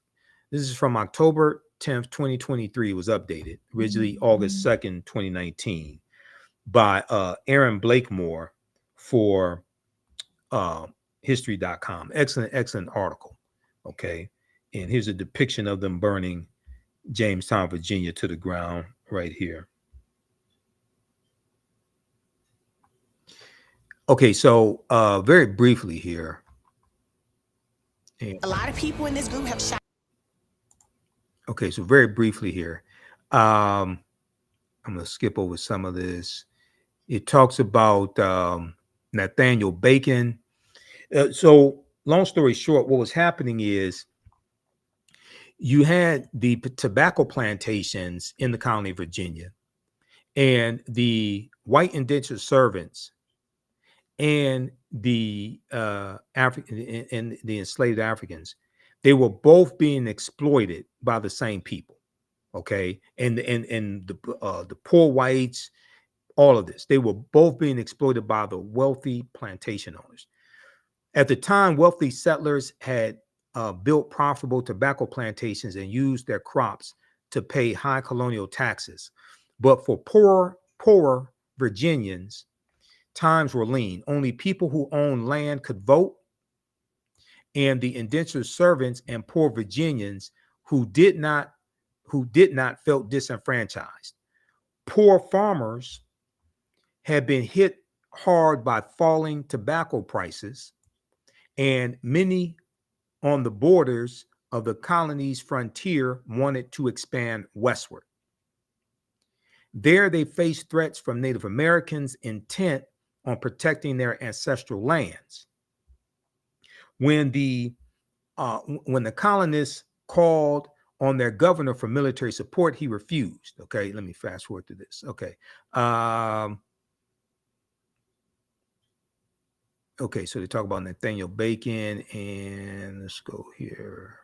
Speaker 1: This is from October 10th, 2023. It was updated, originally August 2nd, 2019, by Aaron Blakemore for history.com. Excellent article. Okay. And here's a depiction of them burning Jamestown, Virginia to the ground right here. Okay, so very briefly here.
Speaker 2: A lot of people in this group have shot.
Speaker 1: Okay, so very briefly here. I'm going to skip over some of this. It talks about Nathaniel Bacon. So long story short, what was happening is you had the tobacco plantations in the colony of Virginia, and the white indentured servants and the African and the enslaved Africans, they were both being exploited by the same people. Okay, and the poor whites, all of this, they were both being exploited by the wealthy plantation owners. At the time, wealthy settlers had built profitable tobacco plantations and used their crops to pay high colonial taxes. But for poorer Virginians, times were lean. Only people who owned land could vote, and the indentured servants and poor Virginians who did not felt disenfranchised. Poor farmers had been hit hard by falling tobacco prices, and many on the borders of the colony's frontier wanted to expand westward. There they faced threats from Native Americans intent on protecting their ancestral lands. When the colonists called on their governor for military support, he refused. Okay, let me fast forward to this. Okay. Okay, so they talk about Nathaniel Bacon, and let's go here.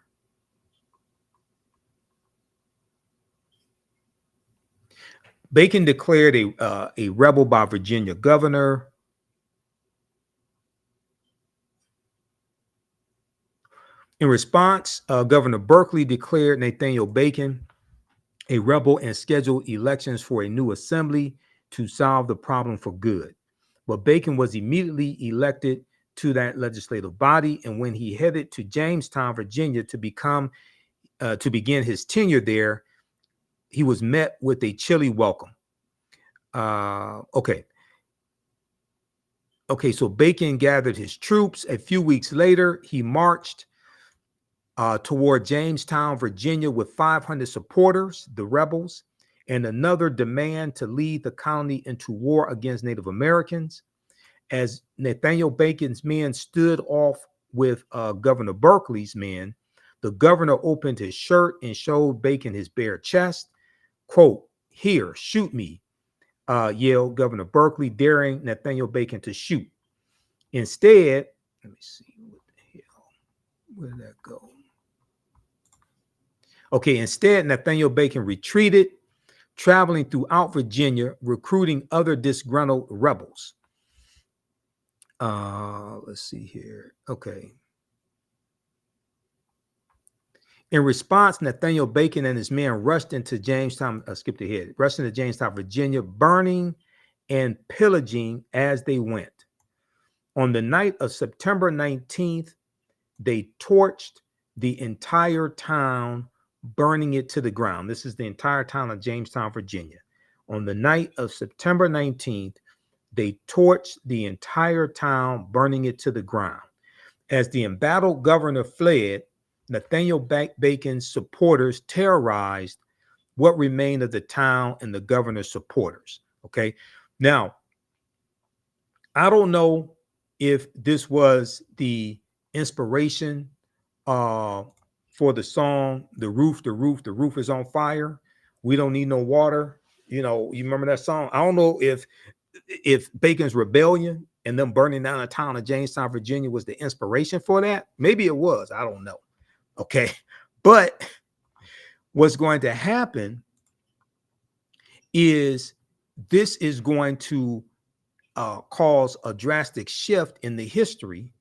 Speaker 1: Bacon declared a rebel by Virginia governor. In response, Governor Berkeley declared Nathaniel Bacon a rebel and scheduled elections for a new assembly to solve the problem for good. But Bacon was immediately elected to that legislative body, and when he headed to Jamestown, Virginia, to begin his tenure there, he was met with a chilly welcome. Okay, so Bacon gathered his troops. A few weeks later, he marched toward Jamestown, Virginia, with 500 supporters, the rebels, and another demand to lead the colony into war against Native Americans. As Nathaniel Bacon's men stood off with Governor Berkeley's men, the governor opened his shirt and showed Bacon his bare chest. Quote, "Here, shoot me," yelled Governor Berkeley, daring Nathaniel Bacon to shoot. Instead, let me see, what the hell, where did that go? Okay, instead, Nathaniel Bacon retreated, traveling throughout Virginia, recruiting other disgruntled rebels. Let's see here. Okay. In response, Nathaniel Bacon and his men rushed into Jamestown, Virginia, burning and pillaging as they went. On the night of September 19th, they torched the entire town, burning it to the ground. This is the entire town of Jamestown, Virginia. On the night of September 19th, they torched the entire town, burning it to the ground. As the embattled governor fled, Nathaniel Bacon's supporters terrorized what remained of the town and the governor's supporters. Okay. Now, I don't know if this was the inspiration for the song, the roof is on fire. We don't need no water. You know, you remember that song? I don't know if if Bacon's rebellion and them burning down the town of Jamestown, Virginia was the inspiration for that. Maybe it was. I don't know. Okay. But what's going to happen is this is going to cause a drastic shift in the history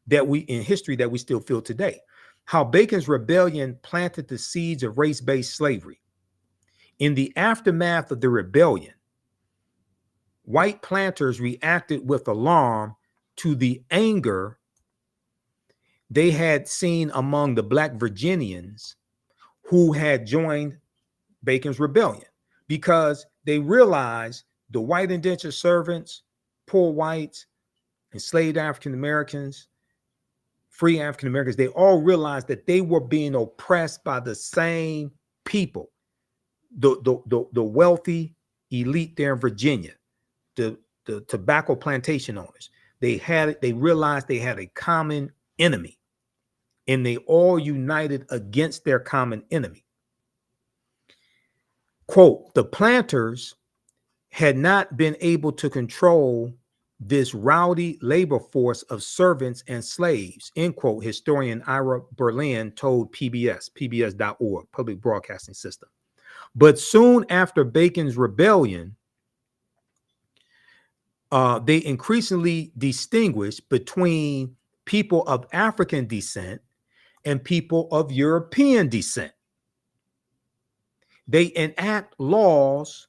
Speaker 1: that we still feel today. How Bacon's rebellion planted the seeds of race-based slavery. In the aftermath of the rebellion, white planters reacted with alarm to the anger they had seen among the Black Virginians who had joined Bacon's rebellion, because they realized the white indentured servants, poor whites, enslaved African Americans, free African Americans, they all realized that they were being oppressed by the same people, the wealthy elite there in Virginia, the tobacco plantation owners. They realized they had a common enemy, and they all united against their common enemy. Quote, the planters had not been able to control this rowdy labor force of servants and slaves, end quote, historian Ira Berlin told PBS.org, Public Broadcasting System. But soon after Bacon's rebellion, they increasingly distinguished between people of African descent and people of European descent. They enact laws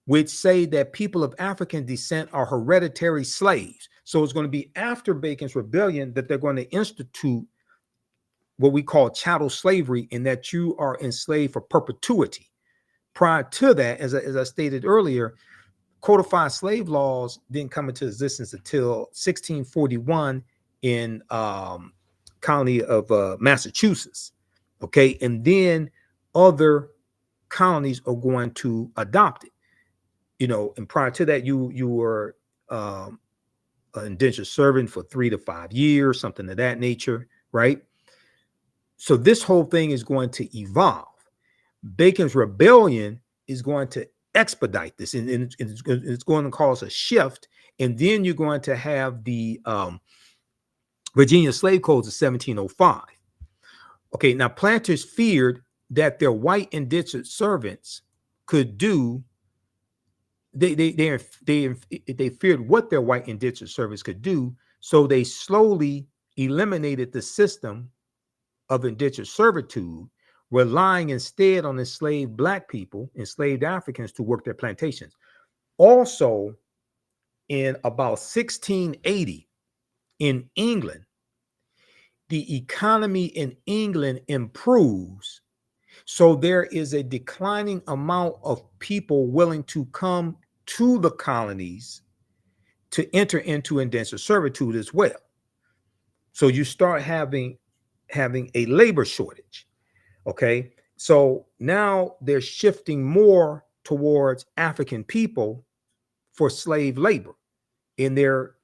Speaker 1: which say that people of African descent are hereditary slaves. So it's going to be after Bacon's rebellion that they're going to institute what we call chattel slavery, in that you are enslaved for perpetuity. Prior to that, as I stated earlier, codified slave laws didn't come into existence until 1641 in colony of Massachusetts. Okay, and then other colonies are going to adopt it. You know, and prior to that, you were an indentured servant for 3 to 5 years, something of that nature, right? So this whole thing is going to evolve. Bacon's rebellion is going to expedite this, and it's going to cause a shift. And then you're going to have the Virginia Slave Codes of 1705. Okay, now planters feared that their white indentured servants could do. They feared what their white indentured servants could do, so they slowly eliminated the system of indentured servitude, relying instead on enslaved Black people, enslaved Africans, to work their plantations. Also, in about 1680 in England, the economy in England improves, so there is a declining amount of people willing to come to the colonies to enter into indentured servitude as well. So you start having a labor shortage. Okay, so now they're shifting more towards African people for slave labor, and they're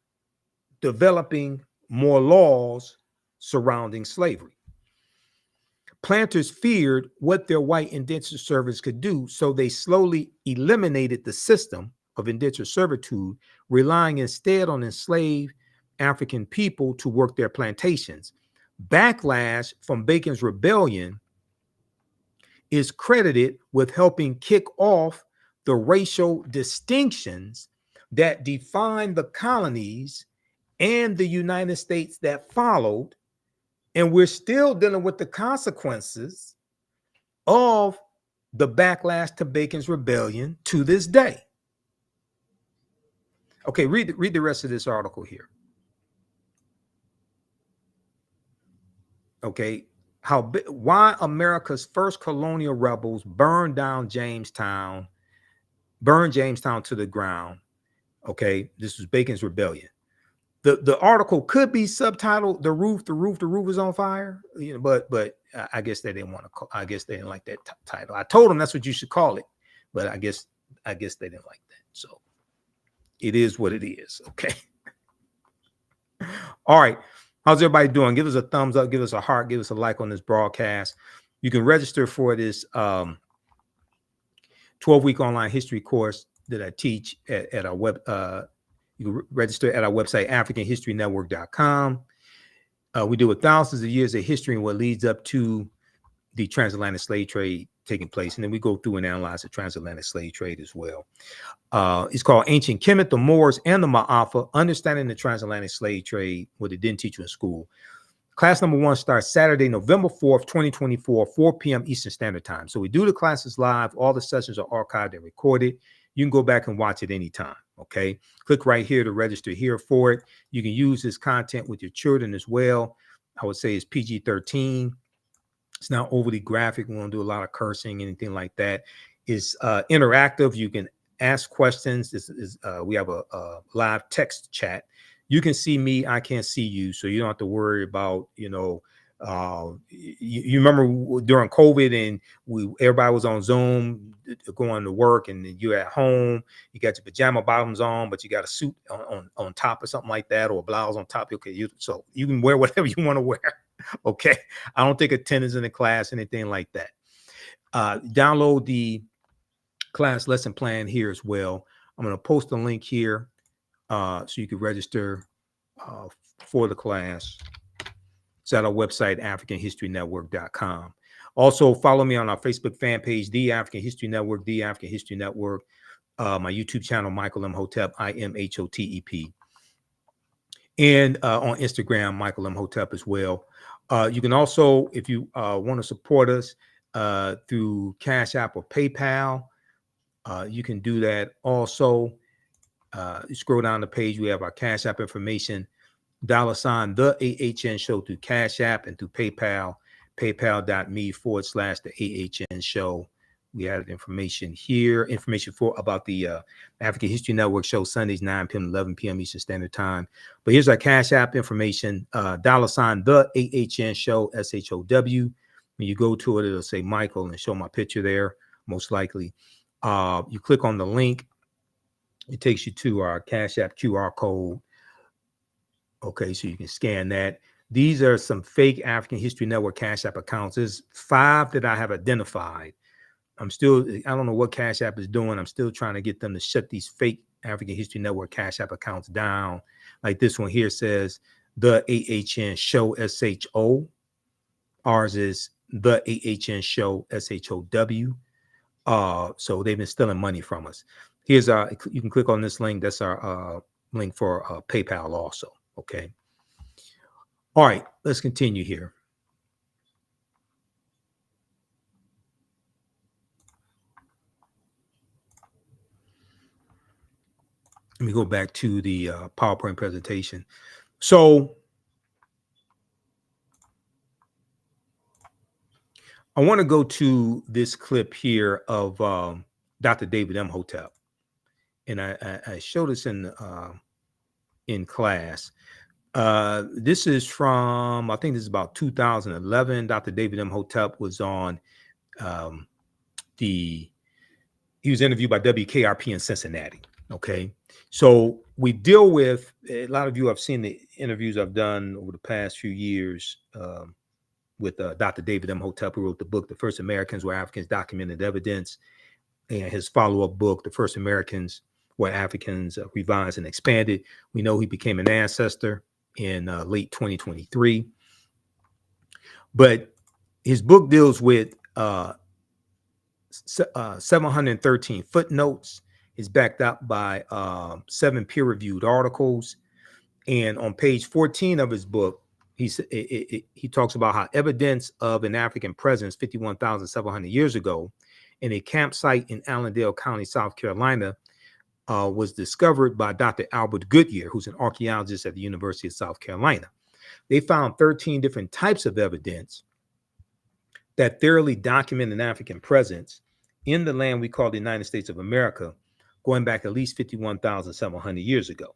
Speaker 1: developing more laws surrounding slavery. Planters feared what their white indentured servants could do, so they slowly eliminated the system of indentured servitude, relying instead on enslaved African people to work their plantations. Backlash from Bacon's rebellion is credited with helping kick off the racial distinctions that defined the colonies and the United States that followed. And we're still dealing with the consequences of the backlash to Bacon's rebellion to this day. Okay, read the rest of this article here. Okay, why America's first colonial rebels burned Jamestown to the ground. Okay, this was Bacon's rebellion. The article could be subtitled "The roof is on fire," you know, but I guess they didn't want to. I guess they didn't like that title. I told them that's what you should call it, but I guess they didn't like that. So it is what it is. Okay. All right. How's everybody doing? Give us a thumbs up, give us a heart, give us a like on this broadcast. You can register for this 12-week online history course that I teach at our web. You can register at our website, AfricanHistoryNetwork.com. We deal with thousands of years of history and what leads up to the transatlantic slave trade taking place. And then we go through and analyze the transatlantic slave trade as well. It's called Ancient Kemet, the Moors, and the Ma'afa, Understanding the Transatlantic Slave Trade, what they didn't teach you in school. Class number 1 starts Saturday, November 4th, 2024, 4 p.m. Eastern Standard Time. So we do the classes live. All the sessions are archived and recorded. You can go back and watch it anytime, okay? Click right here to register here for it. You can use this content with your children as well. I would say it's PG-13. It's not overly graphic. We won't do a lot of cursing, anything like that. It's interactive. You can ask questions. We have a live text chat. You can see me, I can't see you, so you don't have to worry about, you remember during COVID and everybody was on Zoom going to work, and you're at home, you got your pajama bottoms on, but you got a suit on top or something like that, or a blouse on top. Okay, so you can wear whatever you want to wear. Okay, I don't take attendance in the class, anything like that. Download the class lesson plan here as well. I'm going to post a link here. So you can register for the class. It's at our website, AfricanHistoryNetwork.com. Also, follow me on our Facebook fan page, The African History Network, The African History Network. My YouTube channel, Michael Imhotep, Imhotep. And on Instagram, Michael Imhotep as well. You can also, if you want to support us through Cash App or PayPal, you can do that also. You scroll down the page, we have our Cash App information, $ the AHN show through Cash App, and through PayPal, paypal.me/the AHN show. We added information here, information about the African History Network show, Sundays, 9 p.m. 11 p.m. Eastern Standard Time. But here's our Cash App information, $ the AHN show, SHOW. When you go to it, it'll say Michael and show my picture there, most likely. You click on the link. It takes you to our Cash App QR code. Okay, so you can scan that. These are some fake African History Network Cash App accounts. There's 5 that I have identified. I don't know what Cash App is doing. I'm still trying to get them to shut these fake African History Network Cash App accounts down. Like this one here says, the AHN show, SHO. Ours is the AHN show, SHOW. So they've been stealing money from us. Here's you can click on this link. That's our link for PayPal also. Okay. All right, let's continue here. Let me go back to the PowerPoint presentation. So I want to go to this clip here of Dr. David Imhotep. And I showed this in class. This is from, I think this is about 2011. Dr. David Imhotep was on he was interviewed by WKRP in Cincinnati. Okay. So we deal with, a lot of you have seen the interviews I've done over the past few years with Dr. David Imhotep, who wrote the book, The First Americans Were Africans, Documented Evidence, and his follow-up book, The First Americans Were Africans, Revised and Expanded. We know he became an ancestor in late 2023. But his book deals with 713 footnotes. It's backed up by 7 peer-reviewed articles. And on page 14 of his book, he talks about how evidence of an African presence 51,700 years ago in a campsite in Allendale County, South Carolina, was discovered by Dr. Albert Goodyear, who's an archaeologist at the University of South Carolina. They found 13 different types of evidence that thoroughly document an African presence in the land we call the United States of America, going back at least 51,700 years ago.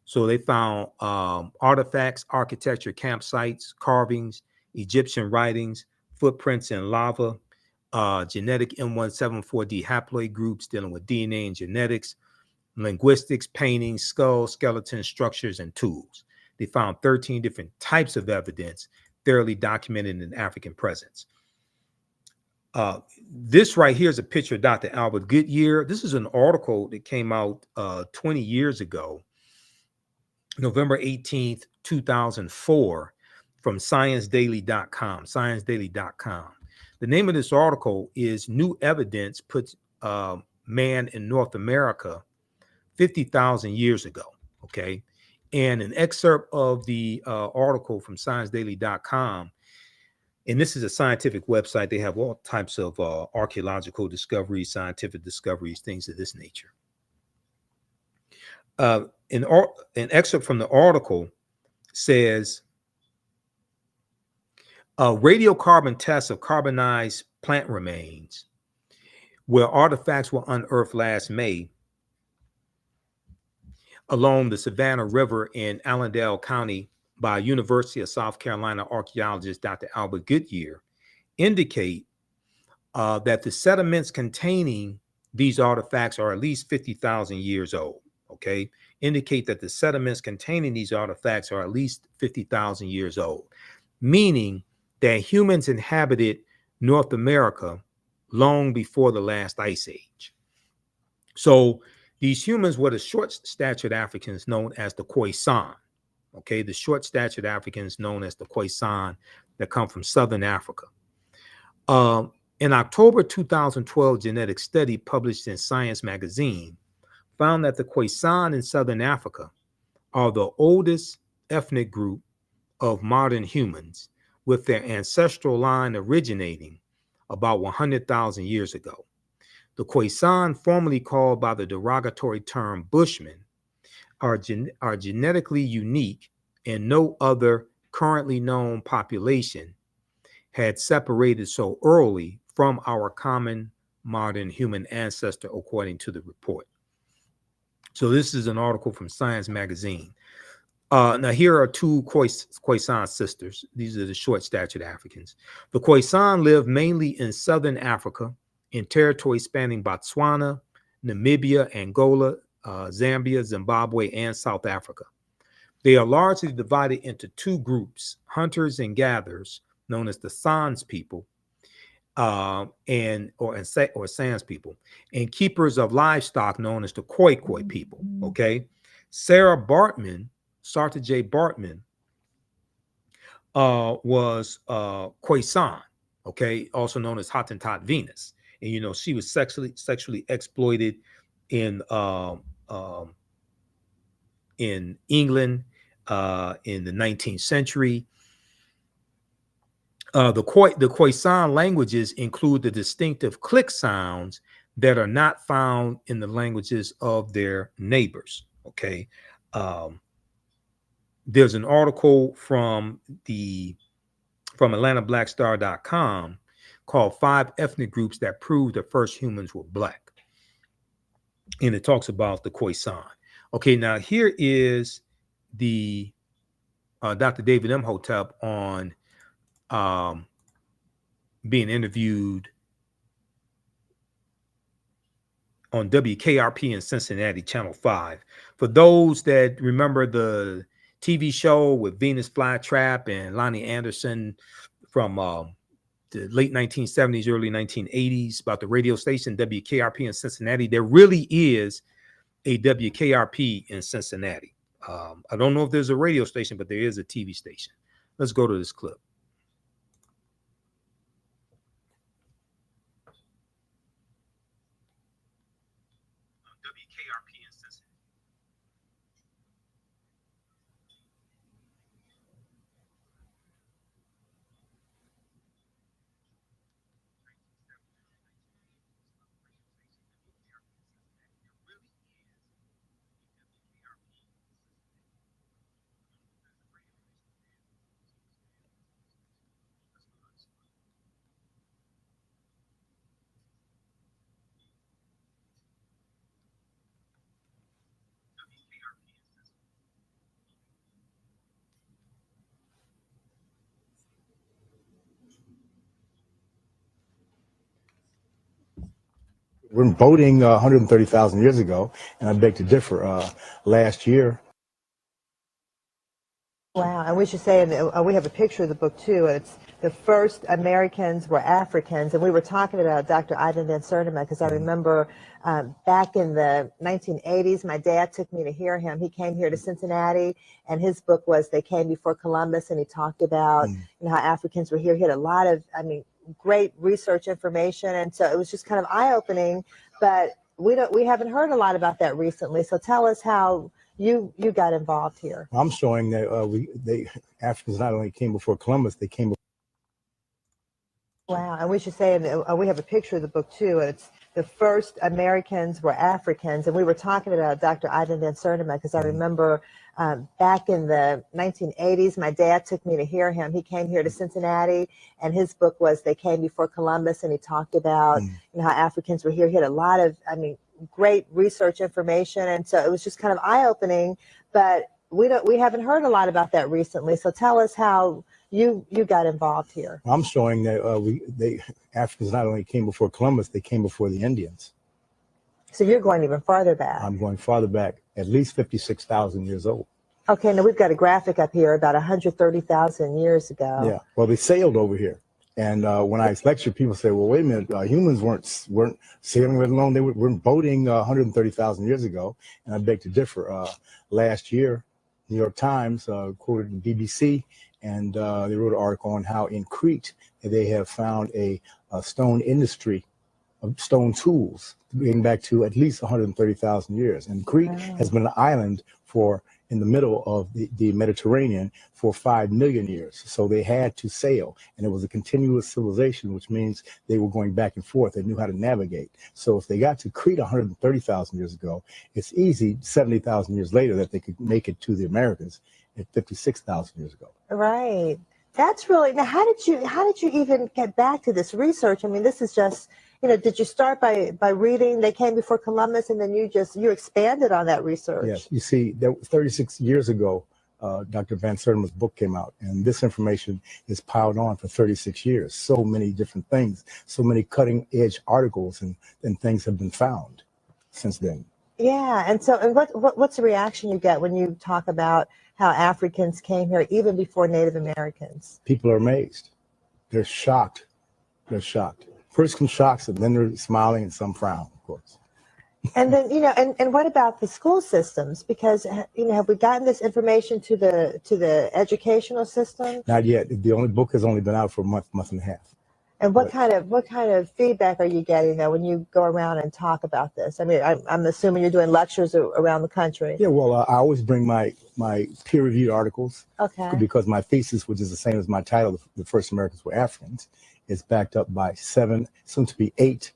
Speaker 1: So they found artifacts, architecture, campsites, carvings, Egyptian writings, footprints in lava, genetic M174D haploid groups dealing with DNA and genetics, linguistics, paintings, skulls, skeletons, structures, and tools. They found 13 different types of evidence thoroughly documented in African presence. This right here is a picture of Dr. Albert Goodyear. This is an article that came out 20 years ago, November 18th, 2004, from ScienceDaily.com. ScienceDaily.com. The name of this article is New Evidence Puts Man in North America 50,000 years ago. Okay. And an excerpt of the article from ScienceDaily.com. And this is a scientific website. They have all types of archaeological discoveries, scientific discoveries, things of this nature. An excerpt from the article says, radiocarbon tests of carbonized plant remains, where artifacts were unearthed last May along the Savannah River in Allendale County by University of South Carolina archaeologist Dr. Albert Goodyear, indicate that the sediments containing these artifacts are at least 50,000 years old. Okay, indicate that the sediments containing these artifacts are at least 50,000 years old, meaning that humans inhabited North America long before the last ice age. So these humans were the short-statured Africans known as the Khoisan. Okay, the short-statured Africans known as the Khoisan that come from Southern Africa. An October 2012 genetic study published in Science magazine found that the Khoisan in Southern Africa are the oldest ethnic group of modern humans, with their ancestral line originating about 100,000 years ago. The Khoisan, formerly called by the derogatory term Bushmen, are genetically unique, and no other currently known population had separated so early from our common modern human ancestor, according to the report. So this is an article from Science magazine. Now here are two Khoisan sisters. These are the short-statured Africans. The Khoisan live mainly in Southern Africa, in territories spanning Botswana, Namibia, Angola, Zambia, Zimbabwe, and South Africa. They are largely divided into two groups: hunters and gatherers, known as the Sans people, or Sans people, and keepers of livestock, known as the Khoi people. Okay, Sara Baartman, Sarta J. Baartman, was Khoisan, okay, also known as Hottentot Venus, and you know she was sexually exploited in England in the 19th century. The Khoisan languages include the distinctive click sounds that are not found in the languages of their neighbors. Okay, there's an article from AtlantaBlackStar.com called 5 Ethnic Groups That Prove the First Humans Were Black, and it talks about the Khoisan. Okay, now here is the Dr. David Imhotep on being interviewed on WKRP in Cincinnati, Channel 5. For those that remember the TV show with Venus Flytrap and Lonnie Anderson from the late 1970s, early 1980s, about the radio station WKRP in Cincinnati, there really is a WKRP in Cincinnati. I don't know if there's a radio station, but there is a TV station. Let's go to this clip. WKRP in Cincinnati.
Speaker 3: We're boating 130,000 years ago, and I beg to differ. Last year.
Speaker 4: Wow, and we should say, and we have a picture of the book too, and it's the first Americans were Africans, and we were talking about Dr. Ivan Van Sertima because I remember back in the 1980s, my dad took me to hear him. He came here to Cincinnati, and his book was "They Came Before Columbus," and he talked about how Africans were here. He had a lot of, great research information, and so it was just kind of eye-opening. But we haven't heard a lot about that recently. So tell us how you got involved here.
Speaker 3: I'm showing that Africans not only came before Columbus, they came.
Speaker 4: Wow, and we should say, and we have a picture of the book too. It's the first Americans were Africans, and we were talking about Dr. Ivan Van Sertima because I remember back in the 1980s, my dad took me to hear him. He came here to Cincinnati, and his book was "They Came Before Columbus," and he talked about how Africans were here. He had a lot of, great research information, and so it was just kind of eye-opening. But we haven't heard a lot about that recently. So tell us how you got involved here.
Speaker 3: I'm showing that Africans not only came before Columbus, they came before the Indians.
Speaker 4: So you're going even farther back.
Speaker 3: I'm going farther back, at least 56,000 years old.
Speaker 4: Okay, now we've got a graphic up here about 130,000 years ago.
Speaker 3: Yeah, well, they sailed over here. And when I lecture, people say, well, wait a minute, humans weren't sailing, let alone they were boating 130,000 years ago. And I beg to differ. Last year, New York Times quoted the BBC, and they wrote an article on how in Crete they have found a stone industry of stone tools dating back to at least 130,000 years. And Crete has been an island in the middle of the Mediterranean for 5 million years. So they had to sail, and it was a continuous civilization, which means they were going back and forth. They knew how to navigate. So if they got to Crete 130,000 years ago, it's easy 70,000 years later that they could make it to the Americas at 56,000 years ago.
Speaker 4: Right. That's really, now how did you even get back to this research? I mean, this is just, did you start by reading They Came Before Columbus, and then you expanded on that research?
Speaker 3: Yes. You see, that was 36 years ago, Dr. Van Sertima's book came out, and this information is piled on for 36 years. So many different things, so many cutting edge articles and things have been found since then.
Speaker 4: Yeah. And so, what's the reaction you get when you talk about how Africans came here even before Native Americans?
Speaker 3: People are amazed. They're shocked. They're shocked. First come shocks, and then they're smiling, and some frown, of course.
Speaker 4: And then, and what about the school systems? Because, have we gotten this information to the educational system?
Speaker 3: Not yet. The book has only been out for a month and a half.
Speaker 4: And what kind of feedback are you getting though when you go around and talk about this? I mean, I'm assuming you're doing lectures around the country.
Speaker 3: Yeah, well, I always bring my peer-reviewed articals.
Speaker 4: Okay.
Speaker 3: Because my thesis, which is the same as my title, "The First Americans Were Africans," is backed up by 7, soon to be 8,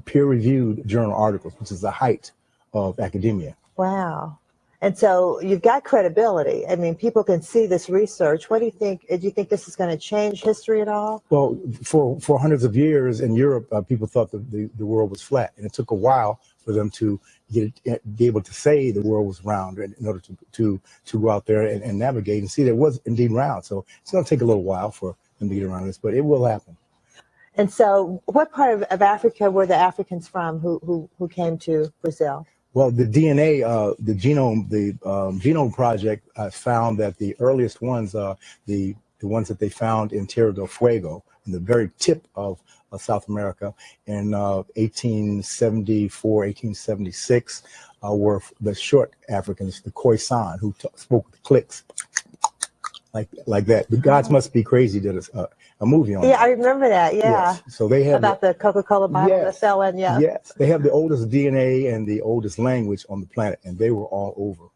Speaker 3: peer-reviewed journal articles, which is the height of academia.
Speaker 4: Wow. And so you've got credibility. I mean, people can see this research. What do you think? Do you think this is going to change history at all?
Speaker 3: Well, for hundreds of years in Europe, people thought the world was flat, and it took a while for them to be able to say the world was round in order to go out there and navigate and see that it was indeed round. So it's going to take a little while for them to get around this, but it will happen.
Speaker 4: And so what part of Africa were the Africans from who came to Brazil?
Speaker 3: Well, the DNA, the Genome Project found that the earliest ones, the ones that they found in Tierra del Fuego, in the very tip of South America in 1874, 1876, were the short Africans, the Khoisan, who spoke with clicks like that. The Gods Must Be Crazy did a movie on that.
Speaker 4: Yeah, I remember that. Yeah.
Speaker 3: Yes. So they have
Speaker 4: about the Coca-Cola bottle that fell in. Yeah.
Speaker 3: Yes, they have the oldest DNA and the oldest language on the planet, and they were all over.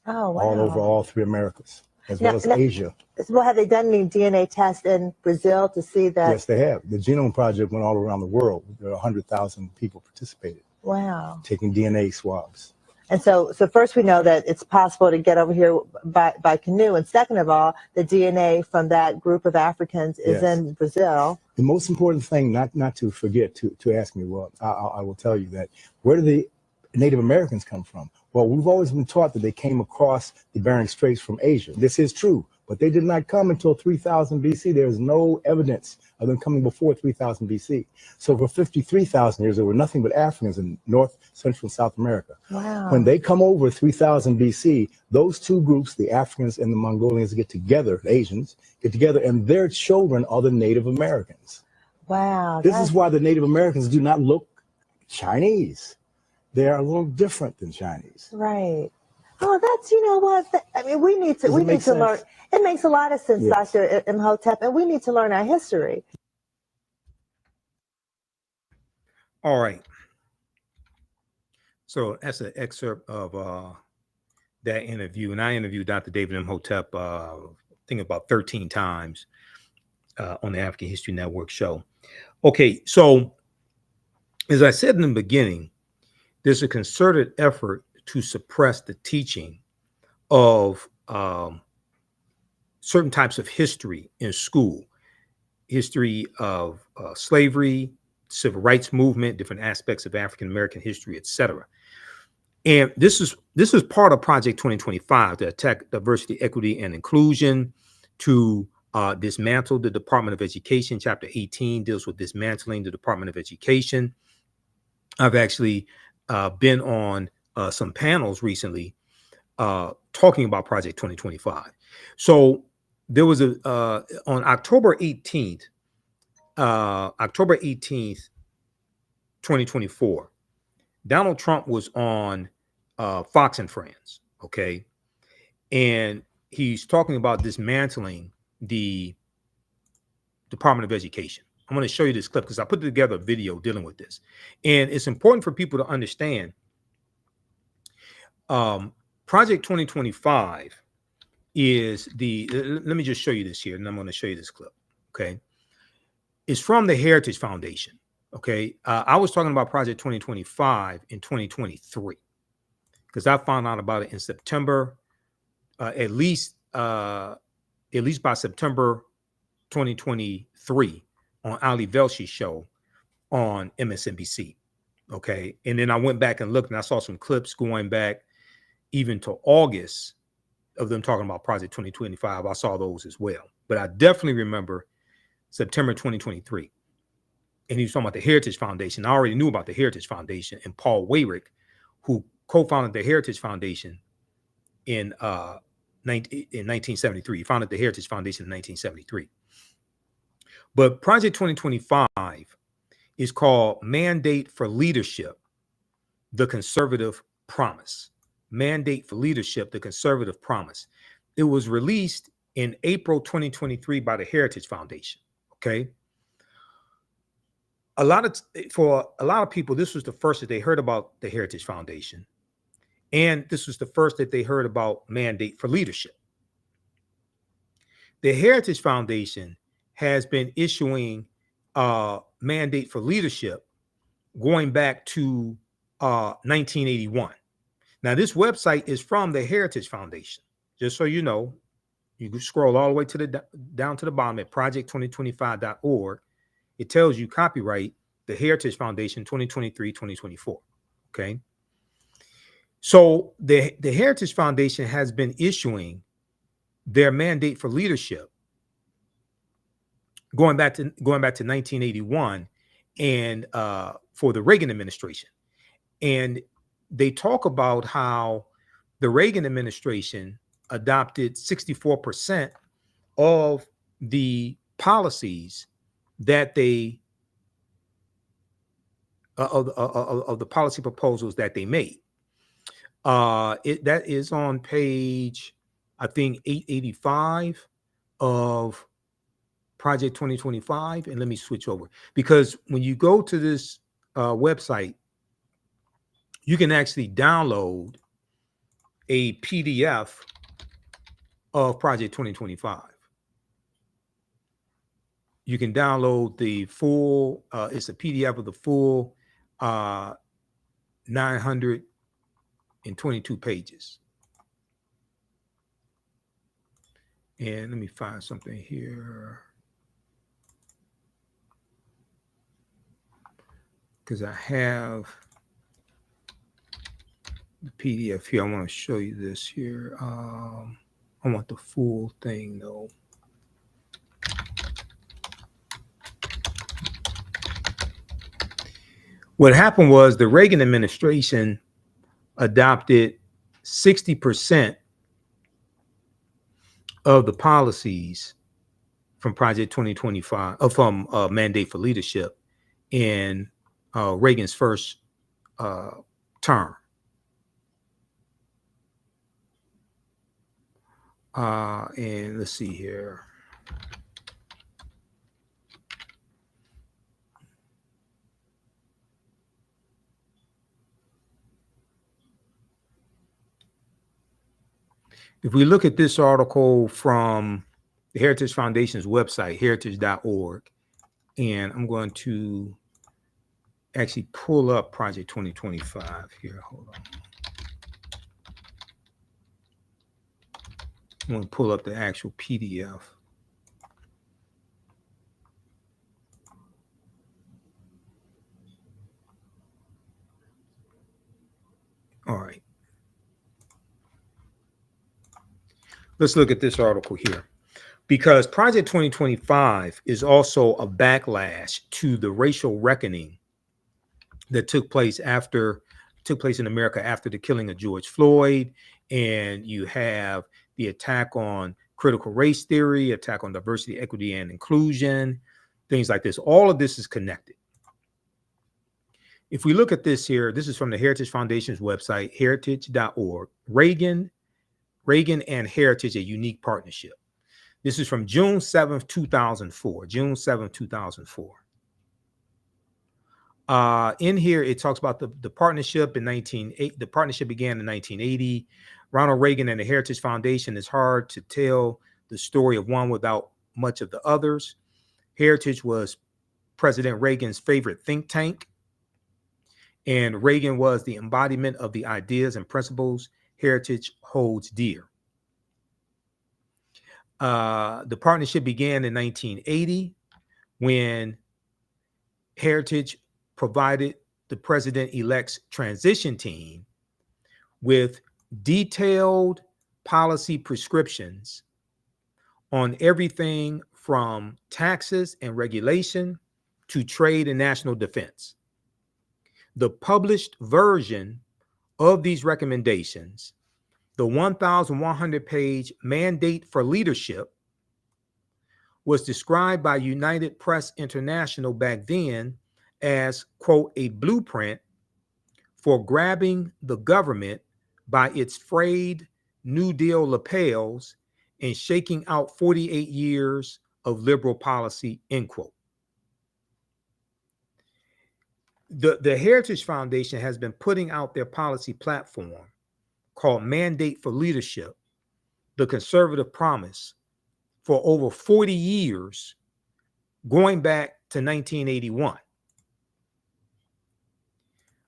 Speaker 4: Oh, wow.
Speaker 3: All over all 3 Americas, as well as Asia.
Speaker 4: Well, have they done any DNA tests in Brazil to see that?
Speaker 3: Yes, they have. The Genome Project went all around the world. There are 100,000 people participated.
Speaker 4: Wow.
Speaker 3: Taking DNA swabs.
Speaker 4: And so first we know that it's possible to get over here by canoe. And second of all, the DNA from that group of Africans is in Brazil.
Speaker 3: The most important thing, not to forget to ask me, well, I will tell you that, where do the Native Americans come from? Well, we've always been taught that they came across the Bering Straits from Asia. This is true, but they did not come until 3000 BC. There is no evidence of them coming before 3000 BC. So for 53,000 years, there were nothing but Africans in North, Central, and South America.
Speaker 4: Wow.
Speaker 3: When they come over 3000 BC, those two groups, the Africans and the Mongolians, get together, the Asians, get together, and their children are the Native Americans.
Speaker 4: Wow.
Speaker 3: This is why the Native Americans do not look Chinese. They are a little different than Chinese.
Speaker 4: Right. Oh, that's, you know what? I mean, we need to learn. It makes a lot of sense, yes. Dr. Imhotep, and we need to learn our history.
Speaker 1: All right. So that's an excerpt of that interview. And I interviewed Dr. David Imhotep, I think about 13 times on the African History Network show. Okay, so as I said in the beginning, there's a concerted effort to suppress the teaching of certain types of history in school. History of slavery, civil rights movement, different aspects of African American history, etc. And this is part of Project 2025 to attack diversity, equity, and inclusion, to dismantle the Department of Education. Chapter 18 deals with dismantling the Department of Education. I've actually been on some panels recently talking about Project 2025. So there was on October 18th, 2024, Donald Trump was on Fox and Friends, okay? And he's talking about dismantling the Department of Education. I'm going to show you this clip because I put together a video dealing with this. And it's important for people to understand Project 2025 is let me just show you this here, and I'm going to show you this clip, okay? It's from the Heritage Foundation, okay? I was talking about Project 2025 in 2023 because I found out about it in September, at least by September 2023 on Ali Velshi's show on MSNBC, okay? And then I went back and looked, and I saw some clips going back even to August of them talking about Project 2025. I saw those as well. But I definitely remember September 2023. And he was talking about the Heritage Foundation. I already knew about the Heritage Foundation and Paul Weyrich, who co-founded the Heritage Foundation in 1973. He founded the Heritage Foundation in 1973. But Project 2025 is called Mandate for Leadership, the Conservative Promise. Mandate for Leadership, the Conservative Promise. It was released in April 2023 by the Heritage Foundation, okay? For a lot of people, this was the first that they heard about the Heritage Foundation. And this was the first that they heard about Mandate for Leadership. The Heritage Foundation has been issuing Mandate for Leadership going back to 1981. Now, this website is from the Heritage Foundation. Just so you know, you can scroll all the way to down to the bottom at project2025.org. It tells you copyright the Heritage Foundation 2023-2024. Okay. So the Heritage Foundation has been issuing their Mandate for Leadership going back to 1981 and for the Reagan administration. And they talk about how the Reagan administration adopted 64% of the policies that they of the policy proposals that they made. That is on page, I think, 885 of Project 2025. And let me switch over, because when you go to this website, you can actually download a PDF of Project 2025. You can download the full, it's a PDF of the full 922 pages. And let me find something here, because I have the PDF here. I want to show you this here. I want the full thing though. What happened was the Reagan administration adopted 60% of the policies from Project 2025, from Mandate for Leadership in Reagan's first term. And let's see here. If we look at this article from the Heritage Foundation's website, heritage.org, and I'm going to actually pull up Project 2025 here. Hold on. I'm going to pull up the actual PDF. All right. Let's look at this article here, because Project 2025 is also a backlash to the racial reckoning that took place in America after the killing of George Floyd. And you have the attack on critical race theory, attack on diversity, equity, and inclusion, things like this. All of this is connected. If we look at this here, this is from the Heritage Foundation's website, heritage.org. Reagan and Heritage, a unique partnership. This is from June 7th, 2004. June 7th, 2004. In here, it talks about the partnership in 1980. The partnership began in 1980. Ronald Reagan and the Heritage Foundation. It's hard to tell the story of one without much of the others. Heritage was President Reagan's favorite think tank, and Reagan was the embodiment of the ideas and principles Heritage holds dear. The partnership began in 1980 when Heritage provided the president-elect's transition team with detailed policy prescriptions on everything from taxes and regulation to trade and national defense. The published version of these recommendations, the 1,100-page Mandate for Leadership, was described by United Press International back then as, quote, a blueprint for grabbing the government by its frayed New Deal lapels and shaking out 48 years of liberal policy, end quote. The Heritage Foundation has been putting out their policy platform called Mandate for Leadership, the Conservative Promise, for over 40 years, going back to 1981.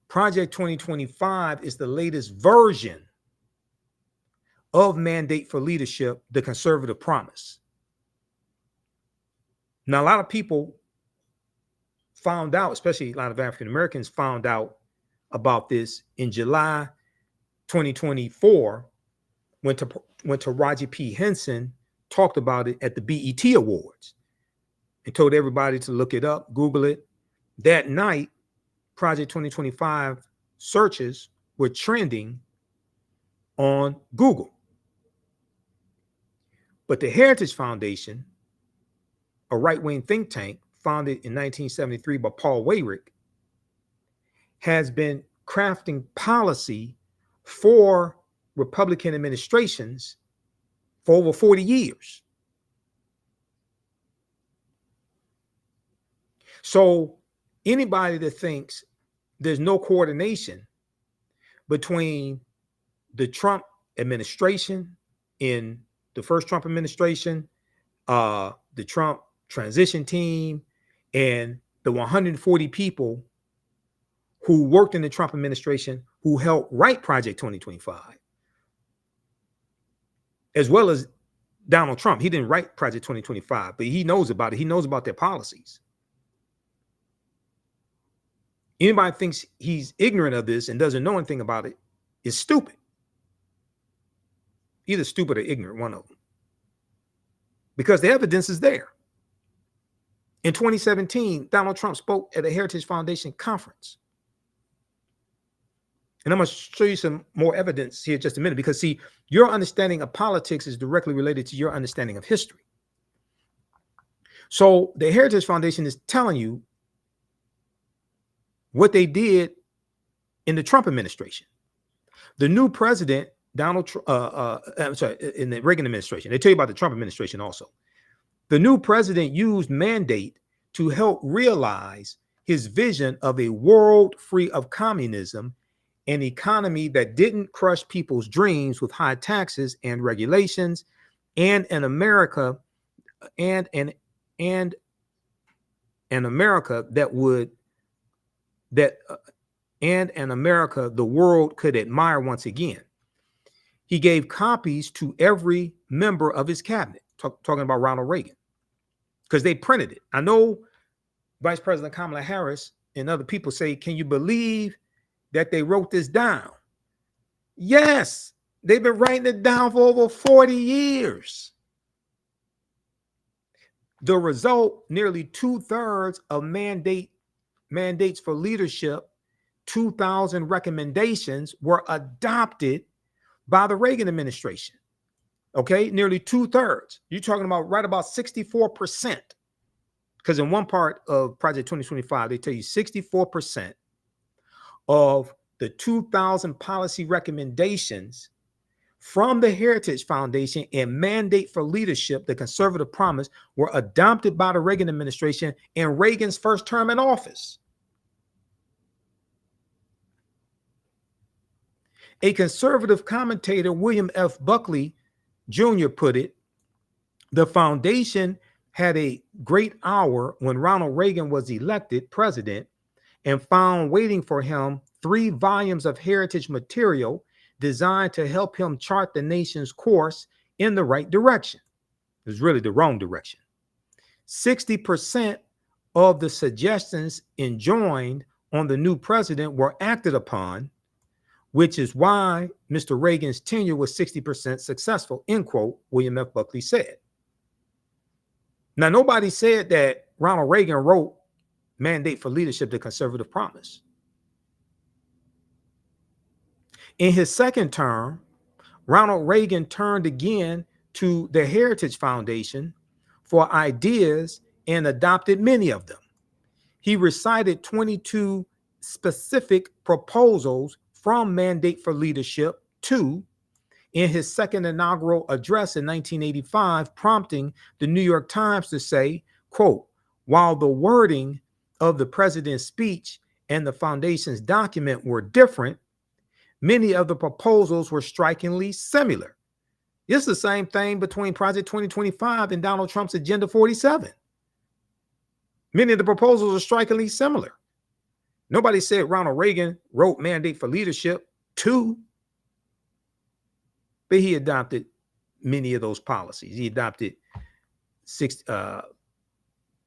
Speaker 1: Project 2025 is the latest version of Mandate for Leadership, the Conservative Promise. Now, a lot of people found out, especially a lot of African Americans found out about this in July 2024 when Taraji P. Henson talked about it at the BET Awards and told everybody to look it up, Google it. That night, Project 2025 searches were trending on Google. But the Heritage Foundation, a right-wing think tank founded in 1973 by Paul Weyrich, has been crafting policy for Republican administrations for over 40 years. So anybody that thinks there's no coordination between the Trump administration, in the first Trump administration, the Trump transition team, and the 140 people who worked in the Trump administration who helped write Project 2025, as well as Donald Trump. He didn't write Project 2025, but he knows about it. He knows about their policies. Anybody thinks he's ignorant of this and doesn't know anything about it is stupid. Either stupid or ignorant, one of them. Because the evidence is there. In 2017, Donald Trump spoke at a Heritage Foundation conference. And I'm going to show you some more evidence here in just a minute, because see, your understanding of politics is directly related to your understanding of history. So the Heritage Foundation is telling you what they did in the Trump administration. The new president, I'm sorry, in the Reagan administration. They tell you about the Trump administration also. The new president used mandate to help realize his vision of a world free of communism, an economy that didn't crush people's dreams with high taxes and regulations, and an America and an America the world could admire once again. He gave copies to every member of his cabinet, talking about Ronald Reagan, because they printed it. I know Vice President Kamala Harris and other people say, can you believe that they wrote this down? Yes, they've been writing it down for over 40 years. The result, nearly 2/3 of mandates for leadership, 2,000 recommendations were adopted by the Reagan administration. Okay, nearly 2/3. You're talking about right about 64%. Because in one part of Project 2025, they tell you 64% of the 2,000 policy recommendations from the Heritage Foundation and Mandate for Leadership, the Conservative Promise, were adopted by the Reagan administration in Reagan's first term in office. A conservative commentator, William F. Buckley Jr., put it, the foundation had a great hour when Ronald Reagan was elected president and found waiting for him 3 volumes of heritage material designed to help him chart the nation's course in the right direction. It was really the wrong direction. 60% of the suggestions enjoined on the new president were acted upon, which is why Mr. Reagan's tenure was 60% successful, end quote, William F. Buckley said. Now, nobody said that Ronald Reagan wrote Mandate for Leadership, the Conservative Promise. In his second term, Ronald Reagan turned again to the Heritage Foundation for ideas and adopted many of them. He recited 22 specific proposals from Mandate for Leadership 2 in his second inaugural address in 1985, prompting the New York Times to say, quote, while the wording of the president's speech and the foundation's document were different, many of the proposals were strikingly similar. This is the same thing between Project 2025 and Donald Trump's Agenda 47. Many of the proposals are strikingly similar. Nobody said Ronald Reagan wrote Mandate for Leadership 2, but he adopted many of those policies. He adopted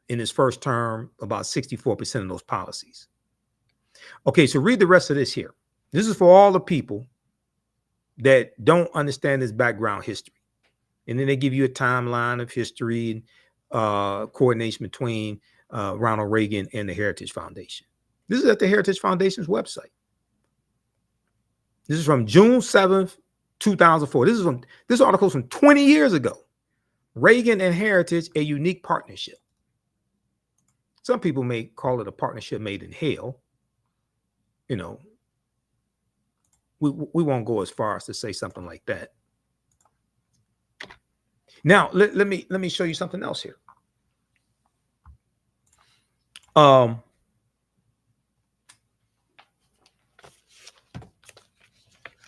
Speaker 1: in his first term, about 64% of those policies. Okay, so read the rest of this here. This is for all the people that don't understand this background history. And then they give you a timeline of history and coordination between Ronald Reagan and the Heritage Foundation. This is at the Heritage Foundation's website. This is from June 7th, 2004. This article is from 20 years ago. Reagan and Heritage, a unique partnership. Some people may call it a partnership made in hell. You know, we won't go as far as to say something like that. Now, let me show you something else here.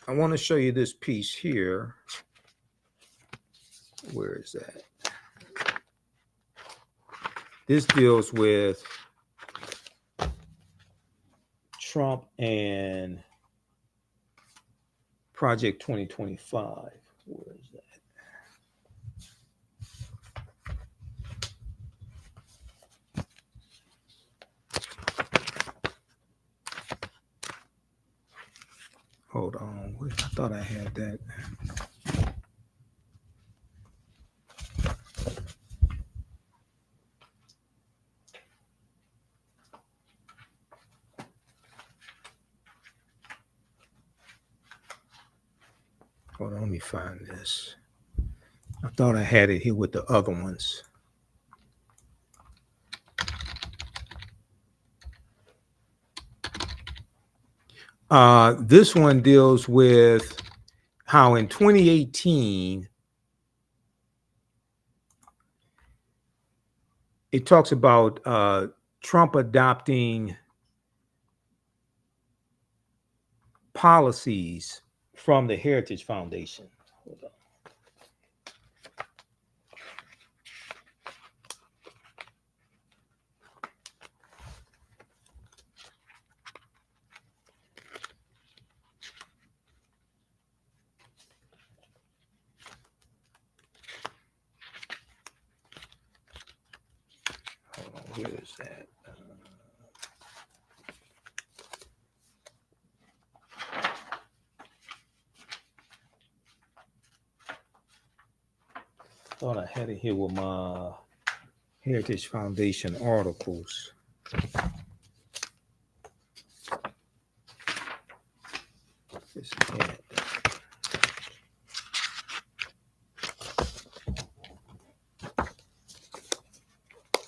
Speaker 1: I want to show you this piece here. Where is that? This deals with Trump and Project 2025. Where is that? Hold on. I thought I had that. Hold on, let me find this. I thought I had it here with the other ones. This one deals with how in 2018, it talks about Trump adopting policies from the Heritage Foundation. Hold on. Where is that? Thought I had it here with my Heritage Foundation articles. This is it.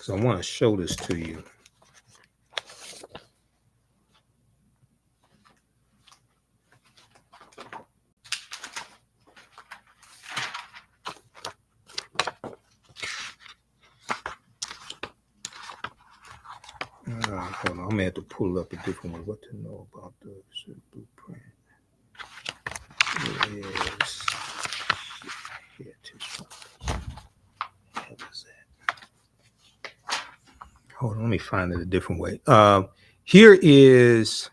Speaker 1: So I want to show this to you. Hold on, I'm gonna have to pull up a different one. What to know about the blueprint? It is Heritage. What is that? Hold on, let me find it a different way. Here is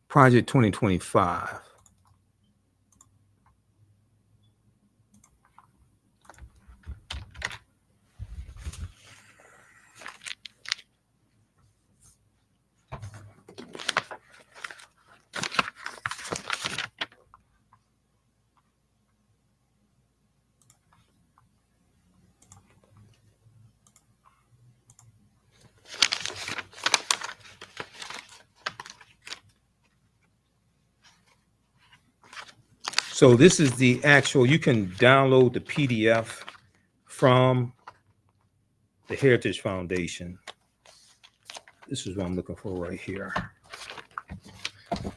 Speaker 1: Project 2025. So this is the actual, you can download the PDF from the Heritage Foundation. This is what I'm looking for right here.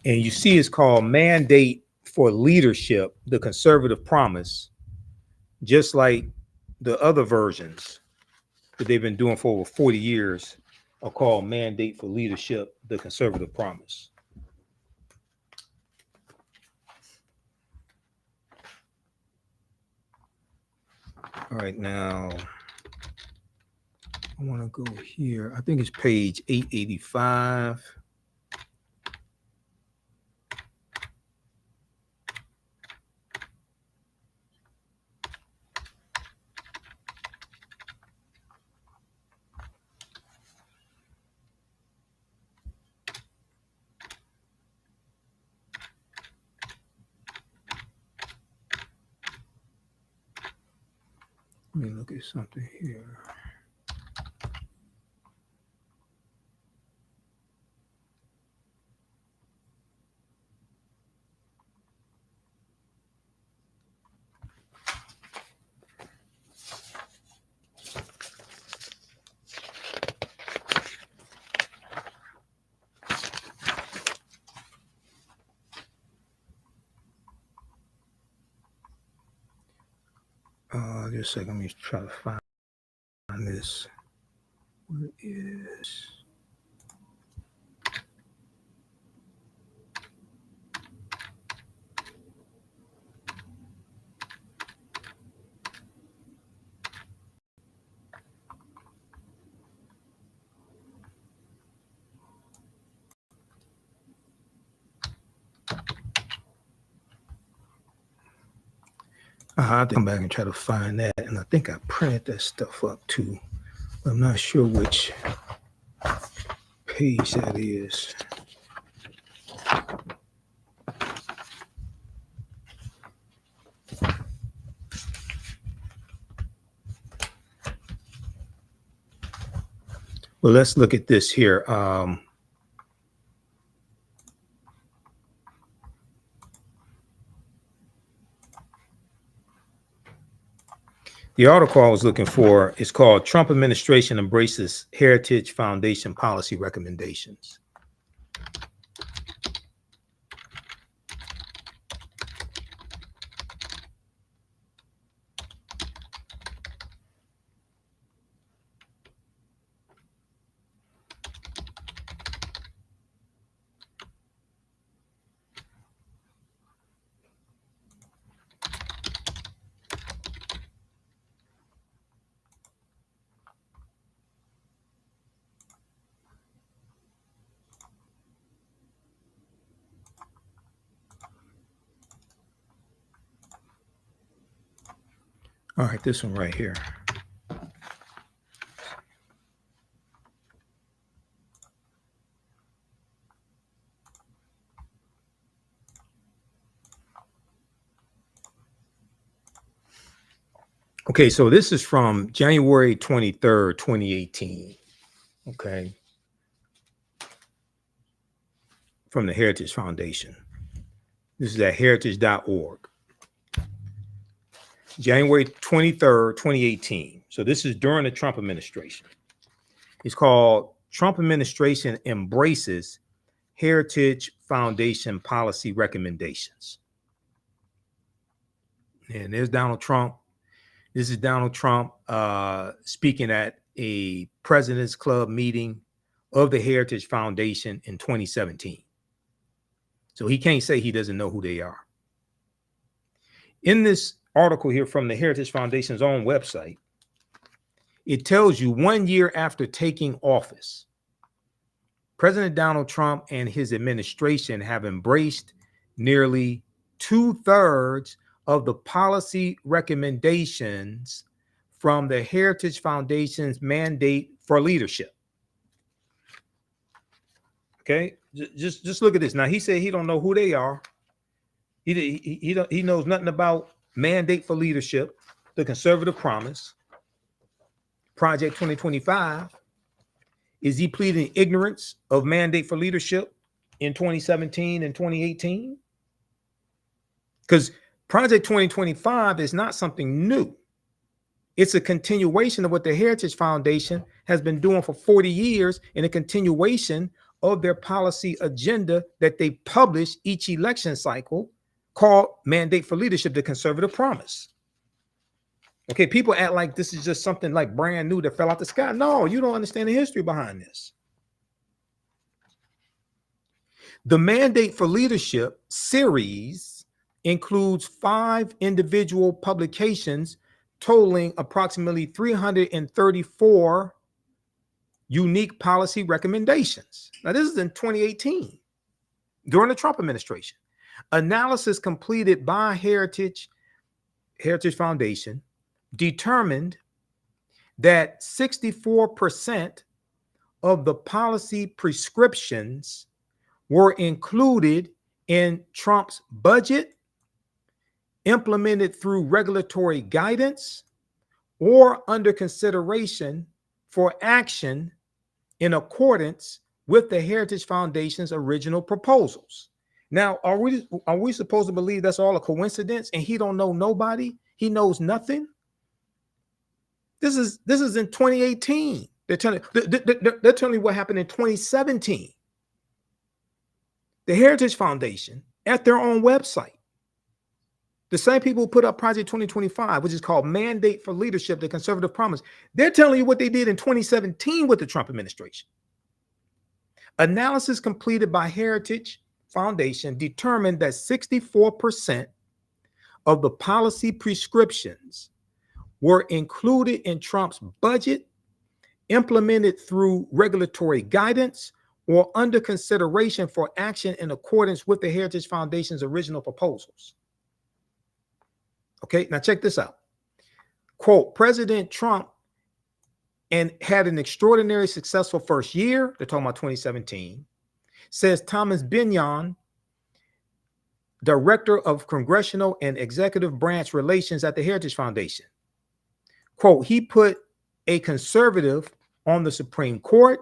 Speaker 1: And you see it's called Mandate for Leadership, the Conservative Promise, just like the other versions that they've been doing for over 40 years are called Mandate for Leadership, the Conservative Promise. All right, now I want to go here. I think it's page 885. Let me look at something here. Just a second, let me try to find this. Where is? I have to come back and try to find that. And I think I printed that stuff up too. But I'm not sure which page that is. Well, let's look at this here. The article I was looking for is called Trump Administration Embraces Heritage Foundation Policy Recommendations. All right, this one right here. Okay, so this is from January 23rd, 2018. Okay. From the Heritage Foundation. This is at heritage.org. January 23rd, 2018. So this is during the Trump administration. It's called Trump Administration Embraces Heritage Foundation Policy Recommendations. And there's Donald Trump. This is Donald Trump speaking at a President's Club meeting of the Heritage Foundation in 2017. So he can't say he doesn't know who they are. In this article here from the Heritage Foundation's own website, it tells you 1 year after taking office, President Donald Trump and his administration have embraced nearly 2/3 of the policy recommendations from the Heritage Foundation's mandate for leadership. Okay, just look at this. Now, he said he don't know who they are. He knows nothing about mandate for leadership, the conservative promise, Project 2025. Is he pleading ignorance of mandate for leadership in 2017 and 2018? Because Project 2025 is not something new. It's a continuation of what the Heritage Foundation has been doing for 40 years, and a continuation of their policy agenda that they publish each election cycle, called Mandate for Leadership, the Conservative Promise. Okay, people act like this is just something like brand new that fell out the sky. No, you don't understand the history behind this. The Mandate for Leadership series includes 5 individual publications totaling approximately 334 unique policy recommendations. Now, this is in 2018, during the Trump administration. Analysis completed by Heritage Foundation determined that 64% of the policy prescriptions were included in Trump's budget, implemented through regulatory guidance, or under consideration for action in accordance with the Heritage Foundation's original proposals. Now, are we supposed to believe that's all a coincidence and he don't know nobody? He knows nothing? This is in 2018. They're telling you what happened in 2017. The Heritage Foundation, at their own website, the same people who put up Project 2025, which is called Mandate for Leadership, the Conservative Promise, they're telling you what they did in 2017 with the Trump administration. Analysis completed by Heritage Foundation determined that 64% of the policy prescriptions were included in Trump's budget, implemented through regulatory guidance, or under consideration for action in accordance with the Heritage Foundation's original proposals. Okay, now check this out. Quote, President Trump had an extraordinary successful first year. They're talking about 2017. Says Thomas Binion, Director of Congressional and Executive Branch Relations at the Heritage Foundation. Quote, he put a conservative on the Supreme Court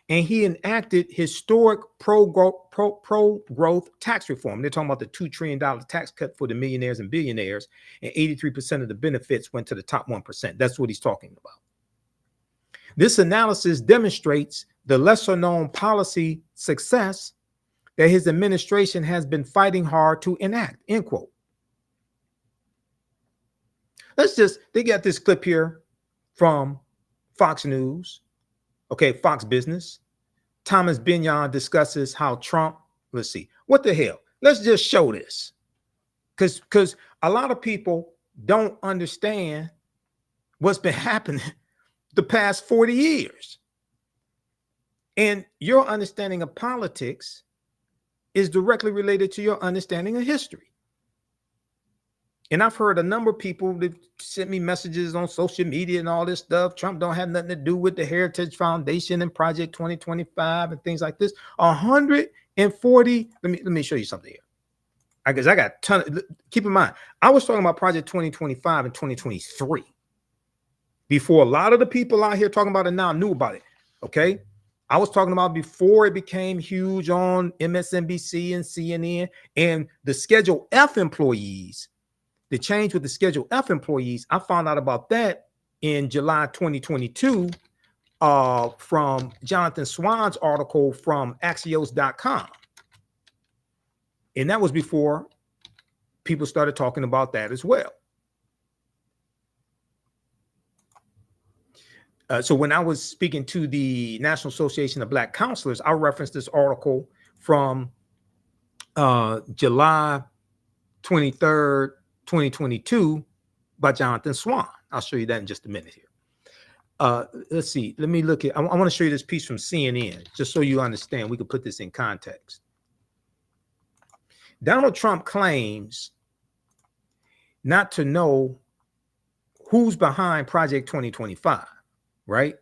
Speaker 1: and he enacted historic pro-growth tax reform. They're talking about the $2 trillion tax cut for the millionaires and billionaires, and 83% of the benefits went to the top 1%. That's what he's talking about. This analysis demonstrates the lesser known policy success that his administration has been fighting hard to enact, end quote. They got this clip here from Fox News, okay, Fox Business. Thomas Bignon discusses how Trump, let's see, what the hell? Let's just show this. Because a lot of people don't understand what's been happening the past 40 years. And your understanding of politics is directly related to your understanding of history. And I've heard a number of people that sent me messages on social media and all this stuff. Trump don't have nothing to do with the Heritage Foundation and Project 2025 and things like this. 140. Let me show you something here. I guess I got a ton of, keep in mind, I was talking about Project 2025 and 2023 before a lot of the people out here talking about it now knew about it. Okay. I was talking about before it became huge on MSNBC and CNN, and the Schedule F employees. The change with the Schedule F employees, I found out about that in July 2022 from Jonathan Swan's article from Axios.com. And that was before people started talking about that as well. So when I was speaking to the National Association of Black Counselors, I referenced this article from July 23rd, 2022 by Jonathan Swan. I'll show you that in just a minute here. Let's see. Let me look at, I want to show you this piece from CNN, just so you understand. We can put this in context. Donald Trump claims not to know who's behind Project 2025, right?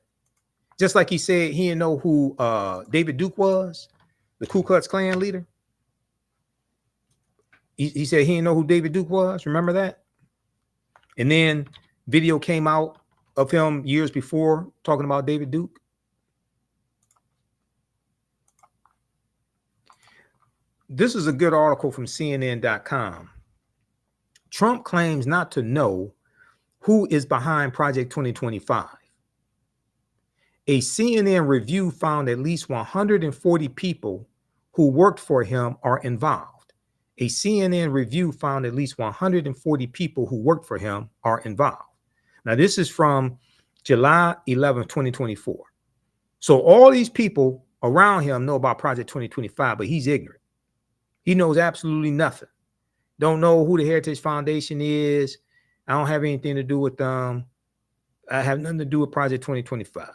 Speaker 1: Just like he said he didn't know who David Duke was, the Ku Klux Klan leader. He said he didn't know who David Duke was. Remember that? And then video came out of him years before talking about David Duke. This is a good article from CNN.com. Trump claims not to know who is behind Project 2025. A CNN review found at least 140 people who worked for him are involved. A CNN review found at least 140 people who worked for him are involved. Now, this is from July 11, 2024. So all these people around him know about Project 2025, but he's ignorant. He knows absolutely nothing. Don't know who the Heritage Foundation is. I don't have anything to do with them. I have nothing to do with Project 2025.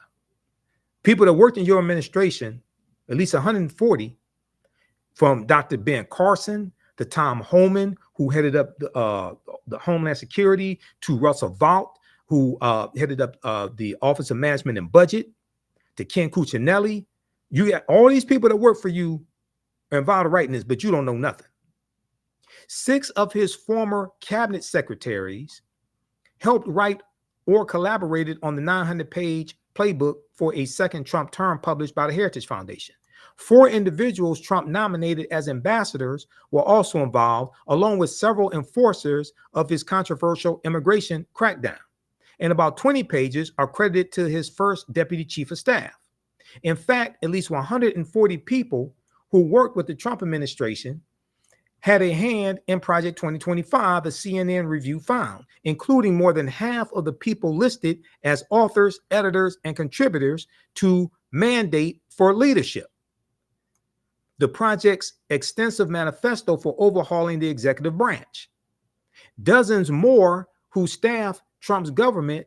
Speaker 1: People that worked in your administration, at least 140, from Dr. Ben Carson to Tom Homan, who headed up the Homeland Security, to Russell Vought, who headed up the Office of Management and Budget, to Ken Cuccinelli. You got all these people that work for you are involved in writing this, but you don't know nothing. 6 of his former cabinet secretaries helped write or collaborated on the 900-page playbook for a second Trump term published by the Heritage Foundation. 4 individuals Trump nominated as ambassadors were also involved, along with several enforcers of his controversial immigration crackdown. And about 20 pages are credited to his first deputy chief of staff. In fact, at least 140 people who worked with the Trump administration had a hand in Project 2025, a CNN review found, including more than half of the people listed as authors, editors, and contributors to Mandate for Leadership, the project's extensive manifesto for overhauling the executive branch. Dozens more who staff Trump's government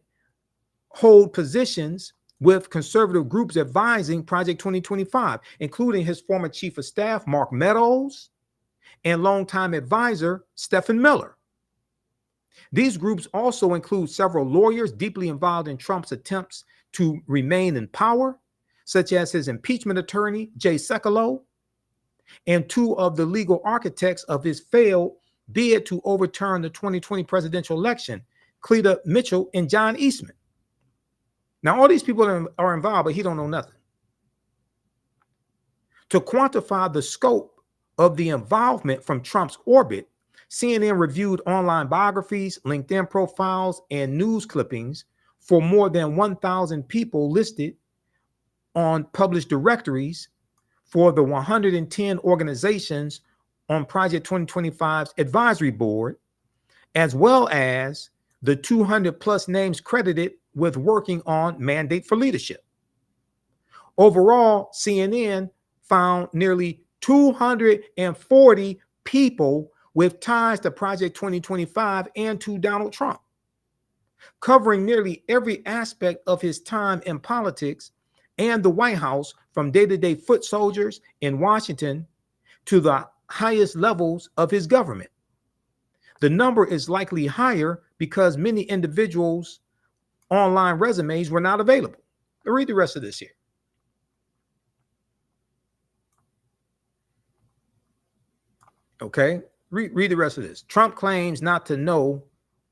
Speaker 1: hold positions with conservative groups advising Project 2025, including his former chief of staff, Mark Meadows, and longtime advisor, Stephen Miller. These groups also include several lawyers deeply involved in Trump's attempts to remain in power, such as his impeachment attorney, Jay Sekulow, and 2 of the legal architects of his failed bid to overturn the 2020 presidential election, Cleta Mitchell and John Eastman. Now, all these people are involved, but he don't know nothing. To quantify the scope of the involvement from Trump's orbit, CNN reviewed online biographies, LinkedIn profiles, and news clippings for more than 1,000 people listed on published directories for the 110 organizations on Project 2025's advisory board, as well as the 200 plus names credited with working on Mandate for Leadership. Overall, CNN found nearly 240 people with ties to Project 2025 and to Donald Trump, covering nearly every aspect of his time in politics and the White House, from day-to-day foot soldiers in Washington to the highest levels of his government. The number is likely higher because many individuals' online resumes were not available. Read the rest of this here. Okay, read the rest of this. Trump claims not to know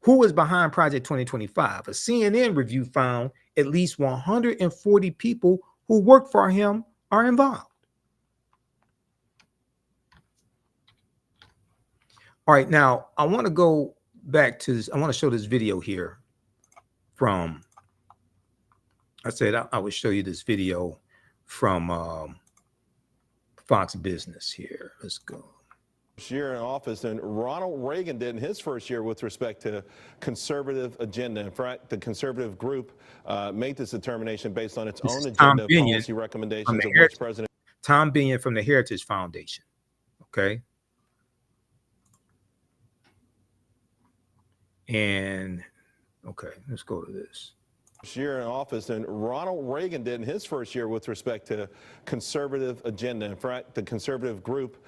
Speaker 1: who is behind Project 2025. A CNN review found at least 140 people who work for him are involved. All right, now I want to go back to this. I want to show this video here from, I said I would show you this video from Fox Business here. Let's go.
Speaker 5: Year in office than Ronald Reagan did in his first year with respect to conservative agenda. In fact, the conservative group made this determination based on its own agenda of policy recommendations of which President
Speaker 1: Tom Binion from the Heritage Foundation. Okay. And okay, let's go to this.
Speaker 5: Year in office than Ronald Reagan did in his first year with respect to conservative agenda. In fact, the conservative group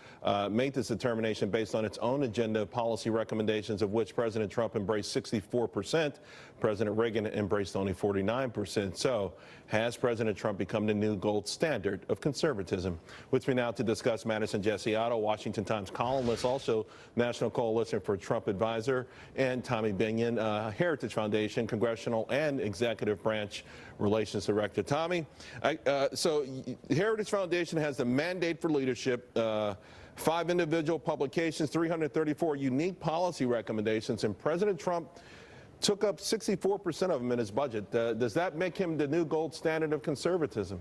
Speaker 5: made this determination based on its own agenda of policy recommendations of which President Trump embraced 64%. President Reagan embraced only 49%. So has President Trump become the new gold standard of conservatism? With me now to discuss Madison Jesse Otto, Washington Times columnist, also National Coalition for Trump advisor, and Tommy Binion, Heritage Foundation, Congressional and Executive Branch Relations Director. Tommy, so the Heritage Foundation has the Mandate for Leadership, 5 individual publications, 334 unique policy recommendations, and President Trump took up 64% of them in his budget. Does that make him the new gold standard of conservatism?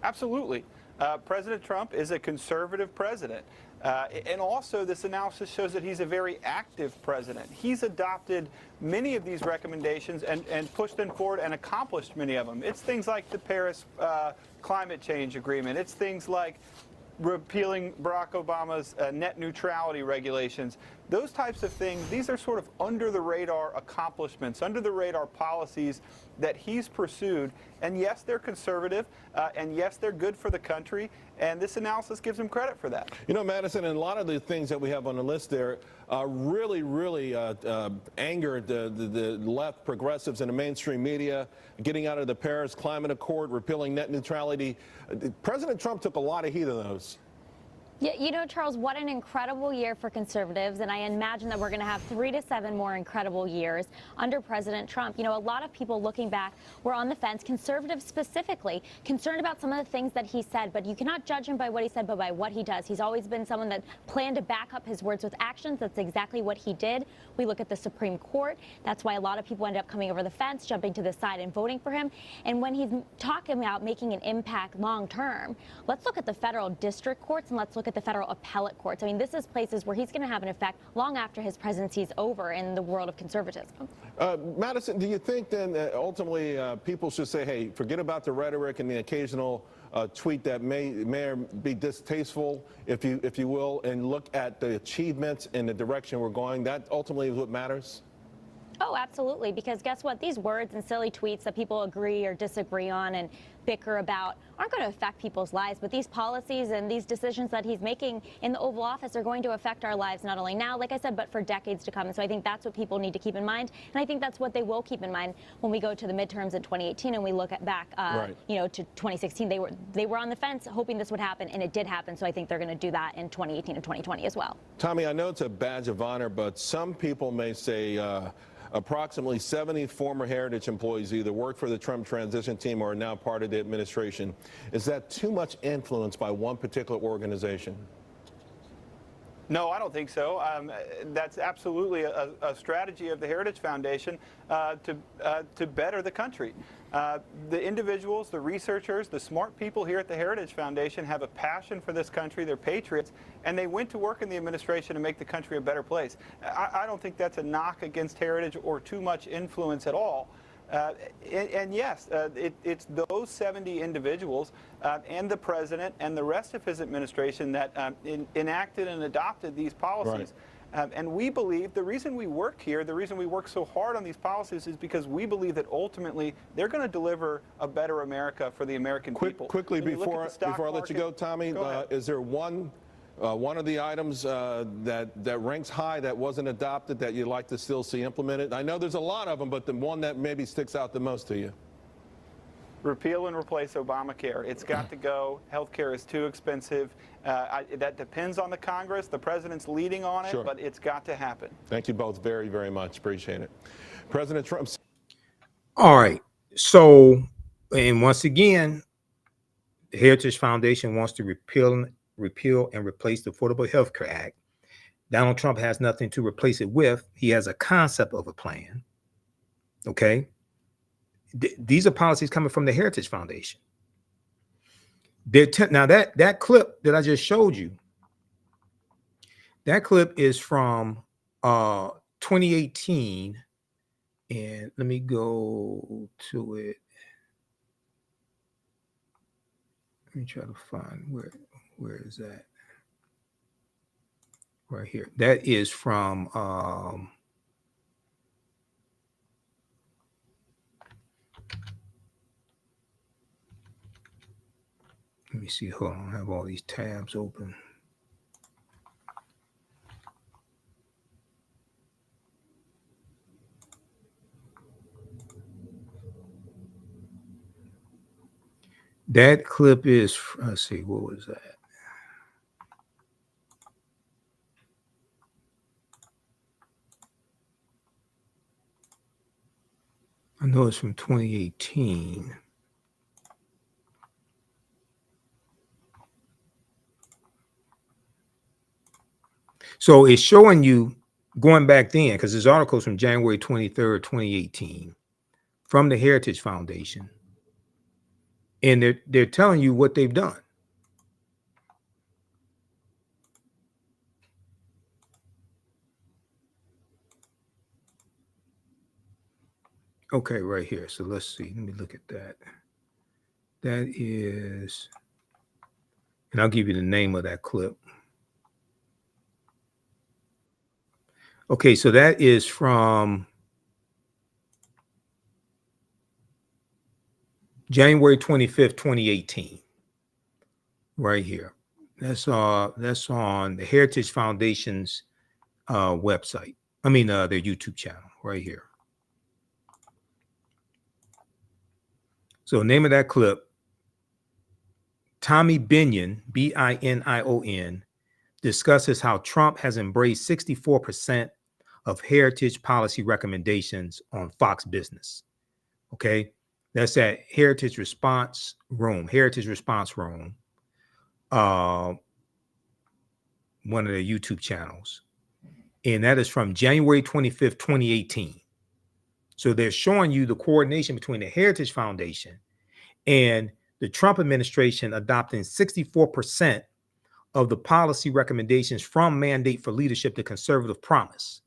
Speaker 6: Absolutely. President Trump is a conservative president. And also, this analysis shows that he's a very active president. He's adopted many of these recommendations and pushed them forward and accomplished many of them. It's things like the Paris Climate Change Agreement. It's things like repealing Barack Obama's net neutrality regulations. Those types of things, these are sort of under-the-radar accomplishments, under-the-radar policies that he's pursued. And yes, they're conservative, and yes, they're good for the country, and this analysis gives him credit for that.
Speaker 5: You know, Madison, and a lot of the things that we have on the list there really angered the left progressives in the mainstream media, getting out of the Paris Climate Accord, repealing net neutrality. President Trump took a lot of heat of those.
Speaker 7: Yeah, you know, Charles, what an incredible year for conservatives, and I imagine that we're going to have 3 to 7 more incredible years under President Trump. You know, a lot of people looking back were on the fence, conservatives specifically, concerned about some of the things that he said, but you cannot judge him by what he said, but by what he does. He's always been someone that planned to back up his words with actions. That's exactly what he did. We look at the Supreme Court. That's why a lot of people end up coming over the fence, jumping to the side and voting for him. And when he's talking about making an impact long term, let's look at the federal district courts and let's look at the federal appellate courts. I mean, this is places where he's going to have an effect long after his presidency is over in the world of conservatism.
Speaker 5: Madison, do you think then that ultimately people should say, hey, forget about the rhetoric and the occasional tweet that may be distasteful, if you will, and look at the achievements and the direction we're going? That ultimately is what matters?
Speaker 7: Oh, absolutely, because guess what? These words and silly tweets that people agree or disagree on and bicker about aren't going to affect people's lives, but these policies and these decisions that he's making in the Oval Office are going to affect our lives not only now, like I said, but for decades to come. And so I think that's what people need to keep in mind, and I think that's what they will keep in mind when we go to the midterms in 2018 and we look at back, you know, to 2016. They were on the fence hoping this would happen, and it did happen. So I think they're going to do that in 2018 and 2020 as well.
Speaker 5: Tommy, I know it's a badge of honor, but some people may say Approximately 70 former Heritage employees either work for the Trump transition team or are now part of the administration. Is that too much influence by one particular organization?
Speaker 6: No, I don't think so. That's absolutely a strategy of the Heritage Foundation to better the country. The individuals, the researchers, the smart people here at the Heritage Foundation have a passion for this country. They're patriots, and they went to work in the administration to make the country a better place. I don't think that's a knock against Heritage or too much influence at all. And yes, it's those 70 individuals and the president and the rest of his administration that enacted and adopted these policies. Right. And we believe the reason we work here, the reason we work so hard on these policies is because we believe that ultimately they're going to deliver a better America for the American people.
Speaker 5: Quickly, before I let you go, Tommy, is there one of the items that ranks high that wasn't adopted that you'd like to still see implemented? I know there's a lot of them, but the one that maybe sticks out the most to you.
Speaker 6: Repeal and replace Obamacare. It's got to go. Healthcare is too expensive. That depends on the Congress. The president's leading on it, but it's got to happen.
Speaker 5: Thank you both very, very much. Appreciate it. President Trump.
Speaker 1: All right. So, and once again, the Heritage Foundation wants to repeal and replace the Affordable Health Care Act. Donald Trump has nothing to replace it with. He has a concept of a plan. Okay. These are policies coming from the Heritage Foundation. Now that clip that I just showed you, that clip is from 2018. And let me go to it. Let me try to find where is that? Right here. That is from let me see. Hold on. I have all these tabs open. That clip is, let's see, what was that? I know it's from 2018. So it's showing you going back then, because this article is from January 23rd, 2018, from the Heritage Foundation. And they're telling you what they've done. Okay, right here. So let's see. Let me look at that. That is, and I'll give you the name of that clip. Okay, so that is from January 25th, 2018. Right here. That's on the Heritage Foundation's website. I mean, their YouTube channel right here. So the name of that clip, Tommy Binion, Binion, discusses how Trump has embraced 64% of heritage policy recommendations on Fox Business. Okay. That's at Heritage Response Room, one of their YouTube channels. And that is from January 25th, 2018. So they're showing you the coordination between the Heritage Foundation and the Trump administration adopting 64% of the policy recommendations from Mandate for Leadership, the Conservative Promise.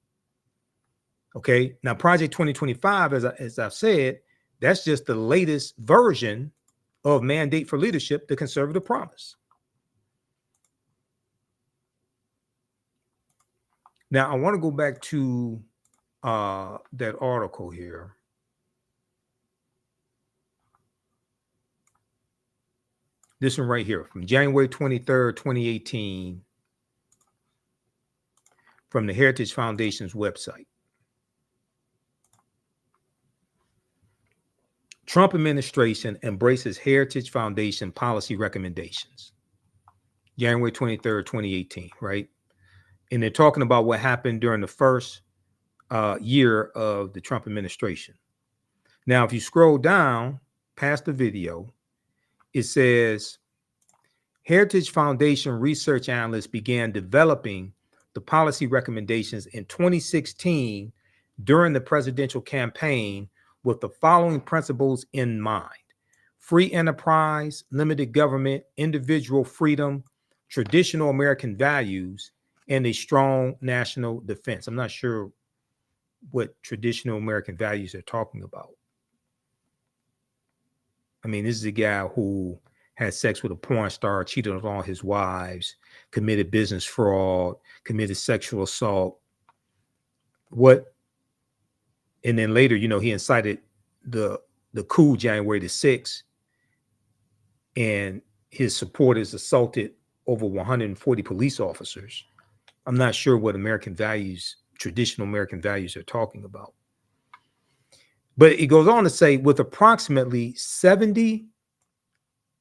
Speaker 1: Okay. Now, Project 2025, as I've said, that's just the latest version of Mandate for Leadership, the Conservative Promise. Now, I want to go back to that article here. This one right here from January 23rd, 2018, from the Heritage Foundation's website. Trump administration embraces Heritage Foundation policy recommendations. January 23rd, 2018, right? And they're talking about what happened during the first year of the Trump administration. Now, if you scroll down past the video, it says Heritage Foundation research analysts began developing the policy recommendations in 2016 during the presidential campaign with the following principles in mind: free enterprise, limited government, individual freedom, traditional American values, and a strong national defense. I'm not sure what traditional American values they're talking about. I mean, this is a guy who had sex with a porn star, cheated on all his wives, committed business fraud, committed sexual assault. What? And then later, you know, he incited the coup January the 6th, and his supporters assaulted over 140 police officers. I'm not sure what American values, traditional American values, are talking about. But it goes on to say, with approximately 70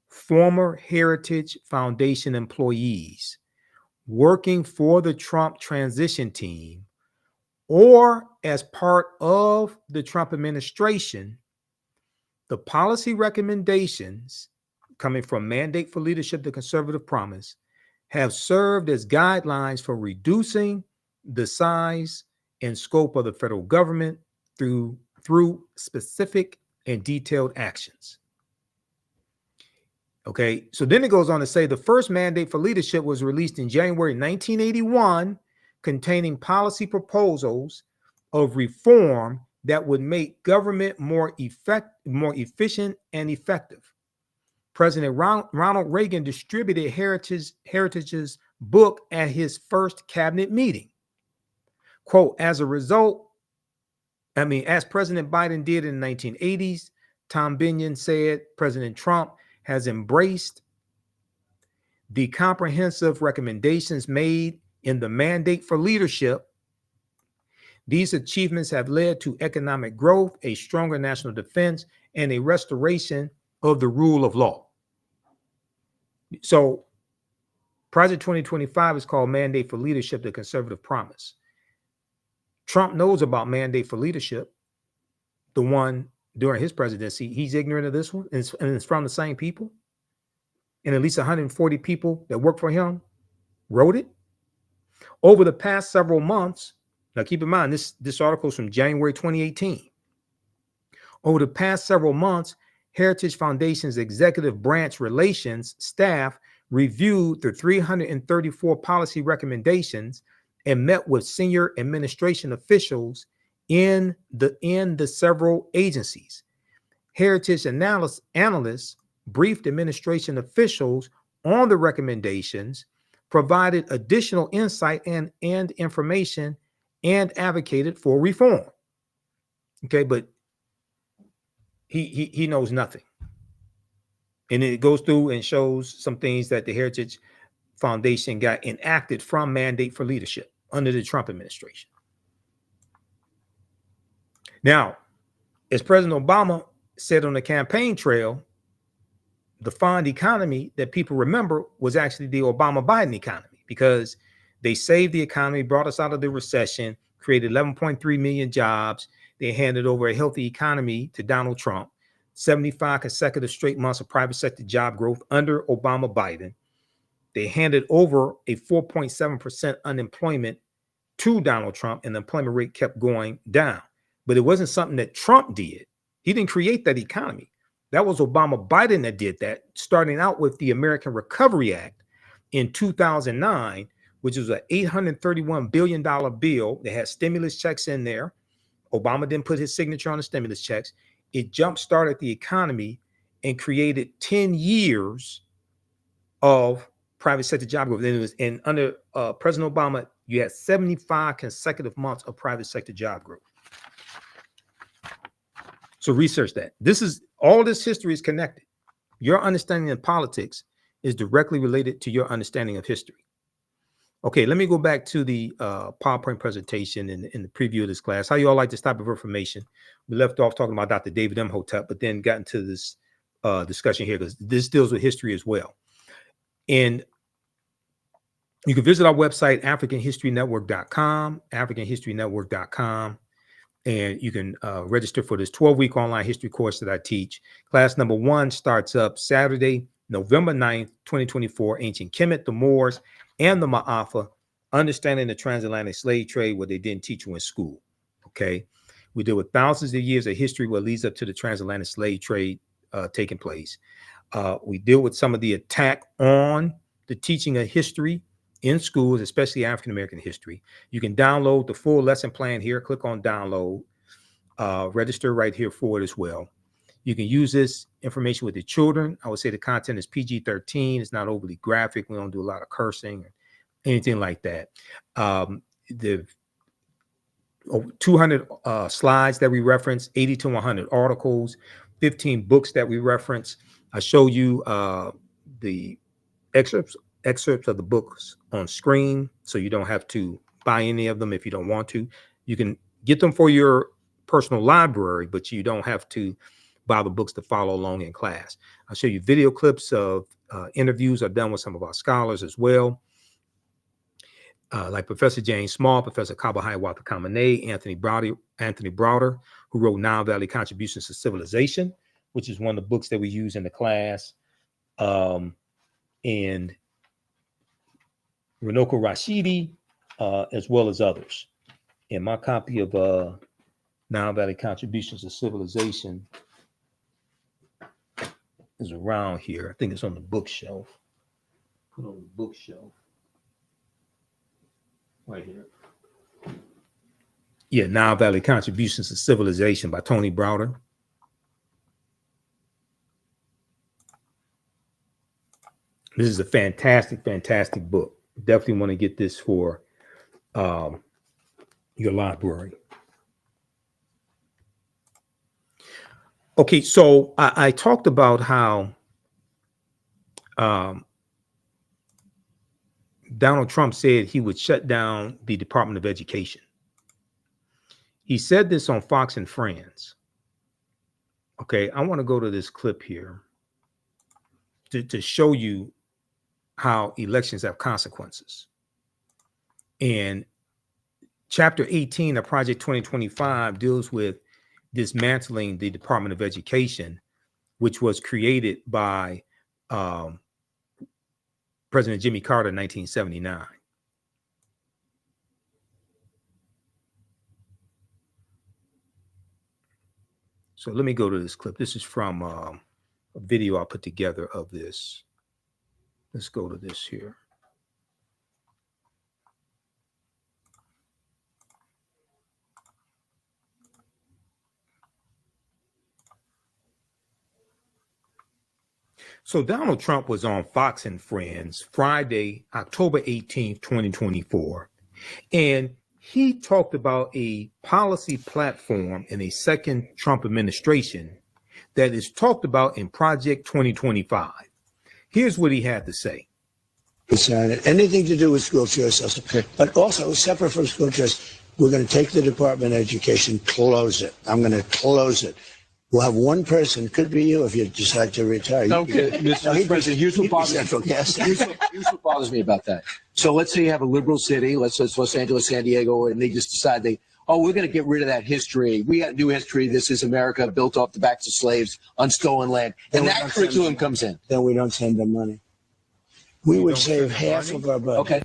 Speaker 1: former Heritage Foundation employees working for the Trump transition team or as part of the Trump administration, the policy recommendations coming from Mandate for Leadership, the Conservative Promise, have served as guidelines for reducing the size and scope of the federal government through specific and detailed actions. Okay, so then it goes on to say the first Mandate for Leadership was released in January 1981, containing policy proposals of reform that would make government more efficient and effective. President Ronald Reagan distributed Heritage's book at his first cabinet meeting. Quote, as President Biden did in the 1980s, Tom Binion said, President Trump has embraced the comprehensive recommendations made in the Mandate for Leadership. These achievements have led to economic growth, a stronger national defense, and a restoration of the rule of law. So, Project 2025 is called Mandate for Leadership, the Conservative Promise. Trump knows about Mandate for Leadership, the one during his presidency. He's ignorant of this one, and it's from the same people. And at least 140 people that work for him wrote it. Over the past several months, now keep in mind, this article is from January 2018. Over the past several months, Heritage Foundation's executive branch relations staff reviewed the 334 policy recommendations and met with senior administration officials in the several agencies. Heritage analysts briefed administration officials on the recommendations, provided additional insight and information, and advocated for reform. Okay, but he knows nothing. And it goes through and shows some things that the Heritage Foundation got enacted from Mandate for Leadership under the Trump administration. Now, as President Obama said on the campaign trail, the fond economy that people remember was actually the Obama-Biden economy, because they saved the economy, brought us out of the recession, created 11.3 million jobs. They handed over a healthy economy to Donald Trump, 75 consecutive straight months of private sector job growth under Obama-Biden. They handed over a 4.7% unemployment to Donald Trump, and the employment rate kept going down. But it wasn't something that Trump did. He didn't create that economy. That was Obama-Biden that did that, starting out with the American Recovery Act in 2009, which was an $831 billion bill that had stimulus checks in there. Obama didn't put his signature on the stimulus checks. It jump-started the economy and created 10 years of private sector job growth. And under President Obama, you had 75 consecutive months of private sector job growth. So research that. All this history is connected. Your understanding of politics is directly related to your understanding of history. Okay, let me go back to the PowerPoint presentation in the preview of this class. How you all like this type of information? We left off talking about Dr. David Imhotep, but then got into this discussion here because this deals with history as well. And You can visit our website, africanhistorynetwork.com, africanhistorynetwork.com, and you can register for this 12-week online history course that I teach. Class number 1 starts up Saturday, November 9th, 2024, Ancient Kemet, the Moors, and the Ma'afa, Understanding the Transatlantic Slave Trade, what they didn't teach you in school, okay? We deal with thousands of years of history what leads up to the transatlantic slave trade taking place. We deal with some of the attack on the teaching of history in schools, especially African-American history. You can download the full lesson plan here. Click on download, register right here for it as well. You can use this information with your children. I would say the content is PG-13. It's not overly graphic. We don't do a lot of cursing or anything like that. The 200 slides that we reference, 80 to 100 articles, 15 books that we reference. I show you the excerpts of the books on screen, so you don't have to buy any of them if you don't want to. You can get them for your personal library, but you don't have to buy the books to follow along in class. I'll show you video clips of interviews I've done with some of our scholars as well, like Professor James Small, Professor Kabahai Watakamane, Anthony Browder, who wrote Nile Valley Contributions to Civilization, which is one of the books that we use in the class, and Runoko Rashidi, as well as others. And my copy of Nile Valley Contributions to Civilization is around here. I think it's on the bookshelf. Put on the bookshelf. Right here. Yeah, Nile Valley Contributions to Civilization by Tony Browder. This is a fantastic, fantastic book. Definitely want to get this for your library. Okay, so I talked about how Donald Trump said he would shut down the Department of Education. He said this on Fox and Friends. Okay, I want to go to this clip here to show you how elections have consequences. And Chapter 18 of Project 2025 deals with dismantling the Department of Education, which was created by President Jimmy Carter in 1979. So let me go to this clip. This is from a video I put together of this. Let's go to this here. So Donald Trump was on Fox and Friends Friday, October 18th, 2024. And he talked about a policy platform in a second Trump administration that is talked about in Project 2025. Here's what he had to say.
Speaker 8: Anything to do with school choice, but also separate from school choice, we're going to take the Department of Education, close it. I'm going to close it. We'll have one person, could be you if you decide to retire.
Speaker 9: Okay, Mr. President, here's what bothers me about that. So let's say you have a liberal city, let's say it's Los Angeles, San Diego, and they just decide we're going to get rid of that history. We got new history. This is America built off the backs of slaves on stolen land. And that curriculum comes in.
Speaker 8: Then we don't send them money. We would save half of our budget.
Speaker 9: Okay.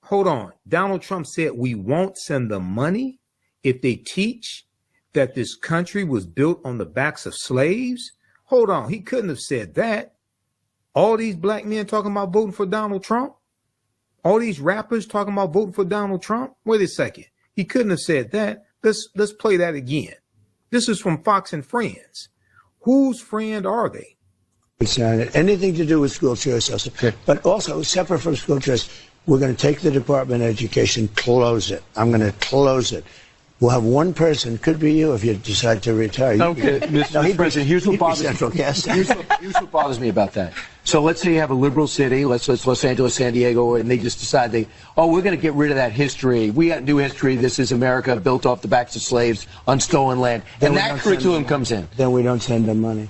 Speaker 1: Hold on. Donald Trump said we won't send them money if they teach that this country was built on the backs of slaves. Hold on. He couldn't have said that. All these black men talking about voting for Donald Trump. All these rappers talking about voting for Donald Trump. Wait a second. He couldn't have said that. Let's play that again. This is from Fox and Friends. Whose friend are they?
Speaker 8: Anything to do with school choice, but also separate from school choice, we're going to take the Department of Education, close it. I'm going to close it. We'll have one person, could be you if you decide to retire.
Speaker 9: Okay, Mr. President, here's what bothers me about that. So let's say you have a liberal city, let's say it's Los Angeles, San Diego, and they just decide we're going to get rid of that history. We got new history. This is America built off the backs of slaves on stolen land. And that curriculum comes in.
Speaker 8: Then we don't send them money.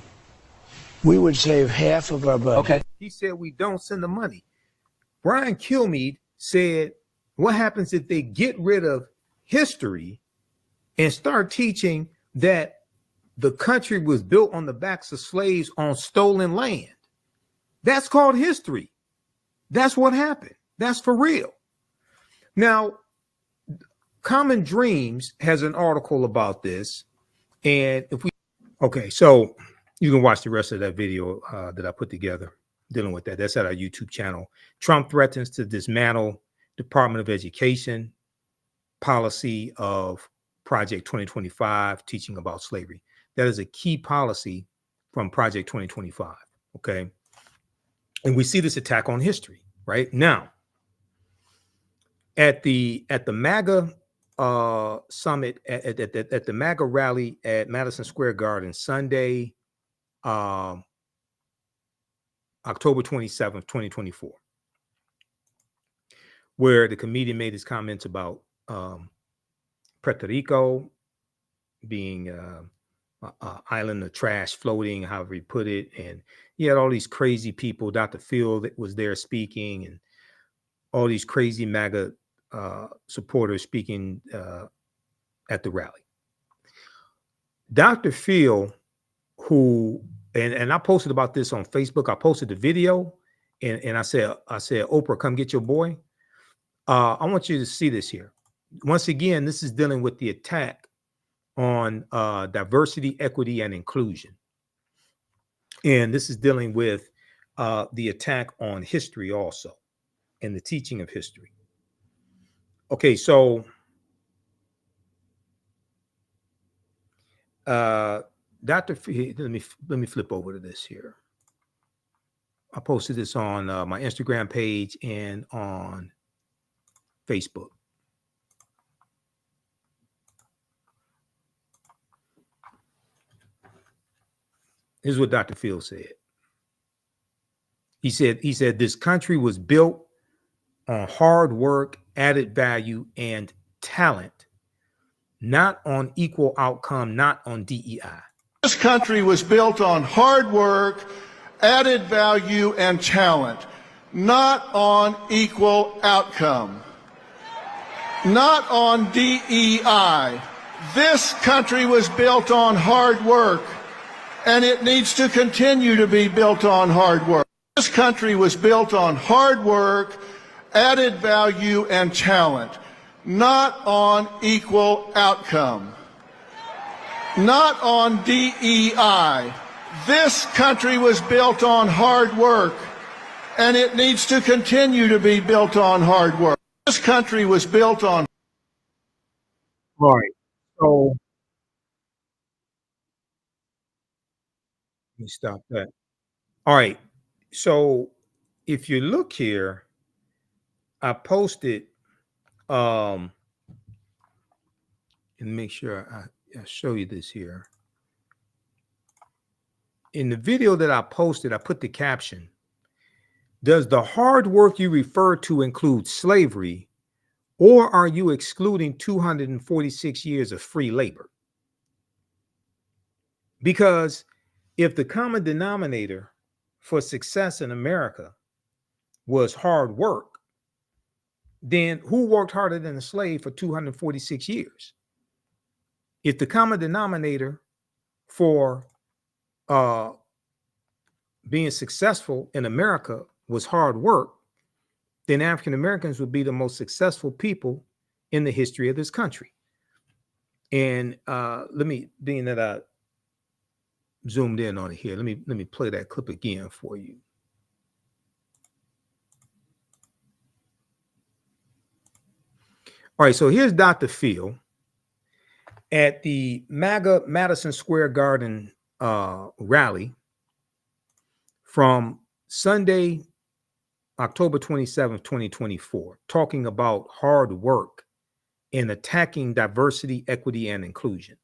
Speaker 8: We would save half of our budget.
Speaker 9: Okay.
Speaker 1: He said we don't send the money. Brian Kilmeade said, what happens if they get rid of history and start teaching that the country was built on the backs of slaves on stolen land? That's called history. That's what happened. That's for real. Now, Common Dreams has an article about this. And if we, okay, so you can watch the rest of that video that I put together dealing with that. That's at our YouTube channel. Trump threatens to dismantle Department of Education policy of Project 2025, teaching about slavery. That is a key policy from Project 2025. Okay. And we see this attack on history right now at the MAGA summit at the MAGA rally at Madison Square Garden Sunday, October 27th, 2024, where the comedian made his comments about Puerto Rico being an island of trash floating, however he put it. And he had all these crazy people. Dr. Phil that was there speaking, and all these crazy MAGA supporters speaking at the rally. Dr. Phil, who, and I posted about this on Facebook. I posted the video, and I said, Oprah, come get your boy. I want you to see this here. Once again, this is dealing with the attack on diversity, equity, and inclusion. And this is dealing with the attack on history also, and the teaching of history. Okay, so Dr. Let me flip over to this here. I posted this on my Instagram page and on Facebook. Here's what Dr. Phil said. He said this country was built on hard work, added value, and talent, not on equal outcome, not on DEI.
Speaker 10: This country was built on hard work, added value, and talent, not on equal outcome, not on DEI. This country was built on hard work, and it needs to continue to be built on hard work. This country was built on hard work, added value, and talent, not on equal outcome, not on DEI. This country was built on hard work, and it needs to continue to be built on hard work. This country was built on.
Speaker 1: All right. So let me stop that. All right. So if you look here, I posted, and make sure I show you this here. In the video that I posted, I put the caption, does the hard work you refer to include slavery, or are you excluding 246 years of free labor? Because if the common denominator for success in America was hard work, then who worked harder than a slave for 246 years? If the common denominator for being successful in America was hard work, then African Americans would be the most successful people in the history of this country. And being that I zoomed in on it here, let me play that clip again for you. All right, so here's Dr. Phil at the MAGA Madison Square Garden rally from Sunday, October 27th, 2024, talking about hard work and attacking diversity, equity, and inclusion.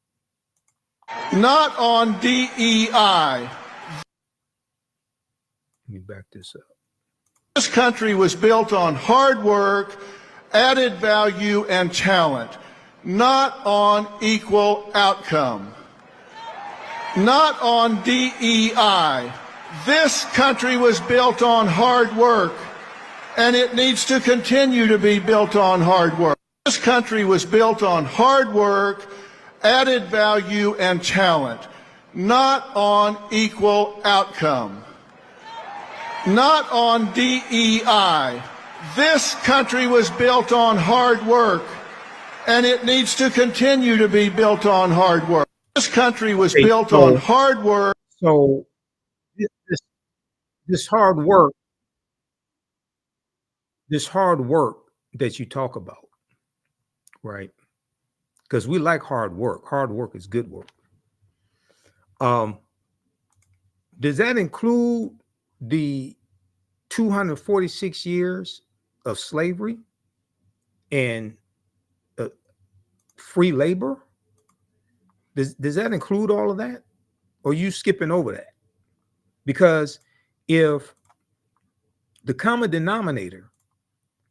Speaker 10: Not on DEI.
Speaker 1: Let me back this up.
Speaker 10: This country was built on hard work, added value, and talent, not on equal outcome, not on DEI. This country was built on hard work, and it needs to continue to be built on hard work. This country was built on hard work, added value, and talent, not on equal outcome, not on DEI. This country was built on hard work, and it needs to continue to be built on hard work. This country was built on hard work.
Speaker 1: So this hard work that you talk about, right? Because we like hard work. Hard work is good work. Does that include the 246 years of slavery and free labor? Does that include all of that? Or are you skipping over that? Because if the common denominator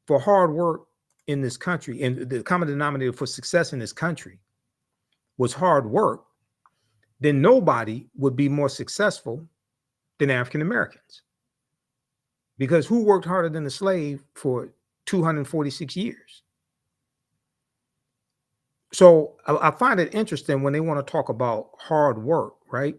Speaker 1: for hard work in this country and the common denominator for success in this country was hard work, then nobody would be more successful than African Americans. Because who worked harder than the slave for 246 years? So I find it interesting when they want to talk about hard work, right?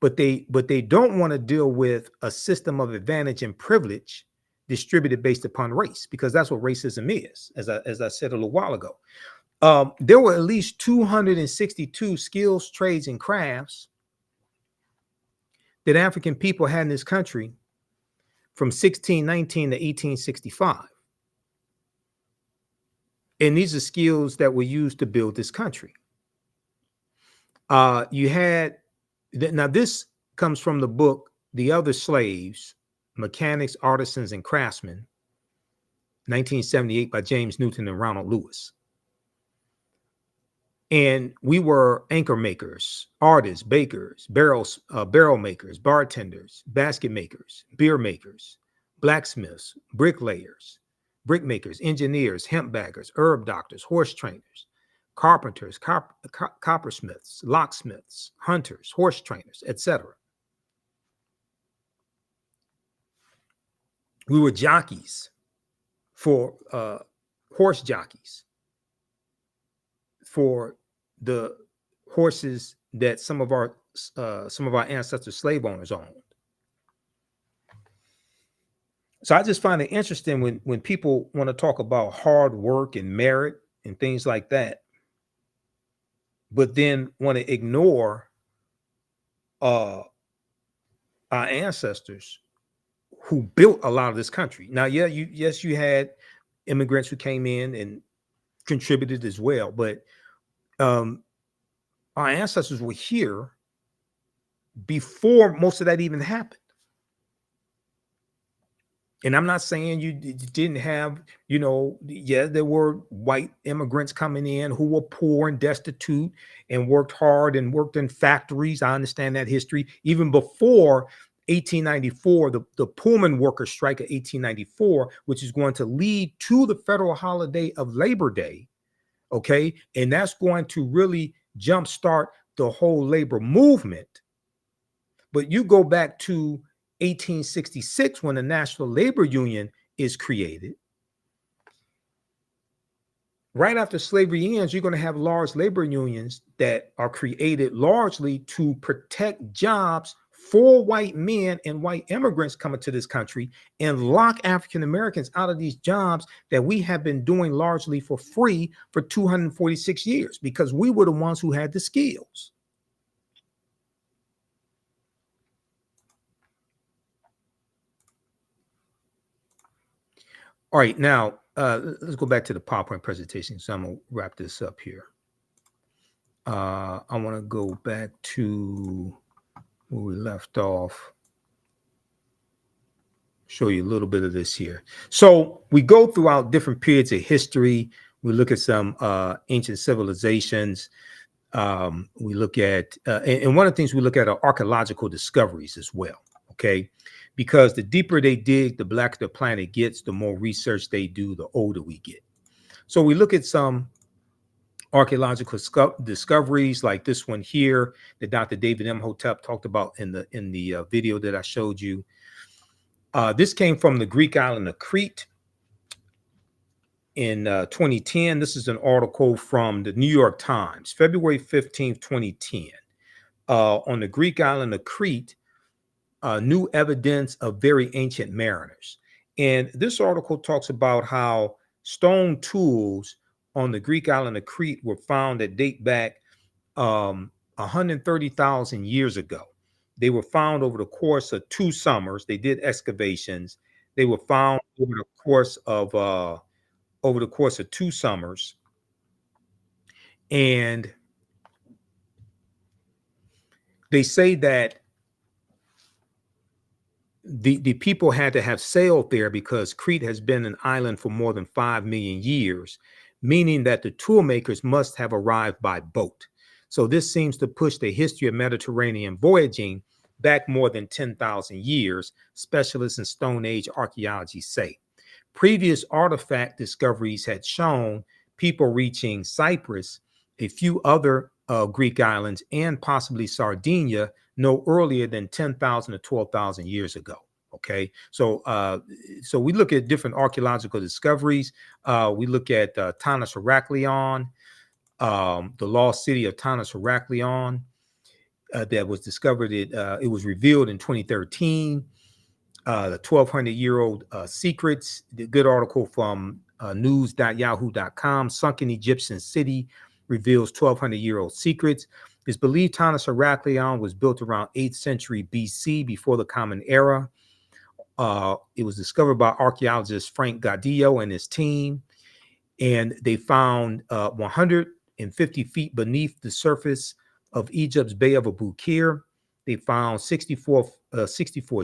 Speaker 1: But they don't want to deal with a system of advantage and privilege distributed based upon race, because that's what racism is, as I said a little while ago. There were at least 262 skills, trades, and crafts that African people had in this country from 1619 to 1865. And these are skills that were used to build this country. You had, now this comes from the book, The Other Slaves, Mechanics, Artisans, and Craftsmen, 1978 by James Newton and Ronald Lewis. And we were anchor makers, artists, bakers, barrel makers, bartenders, basket makers, beer makers, blacksmiths, bricklayers, brick makers, engineers, hemp baggers, herb doctors, horse trainers, carpenters, coppersmiths, locksmiths, hunters, horse trainers, etc. We were jockeys for horse jockeys for the horses that some of our ancestors, slave owners, owned. So I just find it interesting when people want to talk about hard work and merit and things like that, but then want to ignore our ancestors who built a lot of this country. Now, yeah, you had immigrants who came in and contributed as well, but our ancestors were here before most of that even happened. And I'm not saying you didn't have, yeah, there were white immigrants coming in who were poor and destitute and worked hard and worked in factories. I understand that history. Even before 1894, the Pullman workers strike of 1894, which is going to lead to the federal holiday of Labor Day. Okay. And that's going to really jumpstart the whole labor movement. But you go back to 1866 when the National Labor Union is created. Right after slavery ends, you're going to have large labor unions that are created largely to protect jobs for white men and white immigrants coming to this country and lock African Americans out of these jobs that we have been doing largely for free for 246 years because we were the ones who had the skills. All right, now let's go back to the PowerPoint presentation. So I'm gonna wrap this up here. I want to go back to where we left off. Show you a little bit of this here. So we go throughout different periods of history. We look at some ancient civilizations. We look at, and one of the things we look at are archaeological discoveries as well. Okay. Because the deeper they dig, the blacker the planet gets, the more research they do, the older we get. So we look at some archaeological discoveries like this one here that Dr. David Imhotep talked about in the video that I showed you. This came from the Greek island of Crete. in 2010. This is an article from the New York Times, February 15th, 2010, on the Greek island of Crete, new evidence of very ancient mariners. And this article talks about how stone tools on the Greek island of Crete were found that date back 130,000 years ago. They were found over the course of 2 summers. They did excavations. They were found over the course of 2 summers. And they say that the people had to have sailed there because Crete has been an island for more than 5 million years, meaning that the tool makers must have arrived by boat. So this seems to push the history of Mediterranean voyaging back more than 10,000 years, specialists in Stone Age archaeology say. Previous artifact discoveries had shown people reaching Cyprus, a few other Greek islands, and possibly Sardinia no earlier than 10,000 to 12,000 years ago. Okay, so we look at different archaeological discoveries. We look at Tanis Heraklion, the lost city of Tanis Heraklion that was discovered. It was revealed in 2013. The 1,200-year-old secrets. The good article from news.yahoo.com. Sunken Egyptian city reveals 1,200-year-old secrets. It's believed Tanis Heraklion was built around 8th century BC, before the Common Era. It was discovered by archaeologist Frank Gaudillo and his team, and they found 150 feet beneath the surface of Egypt's Bay of Abukir. They found 64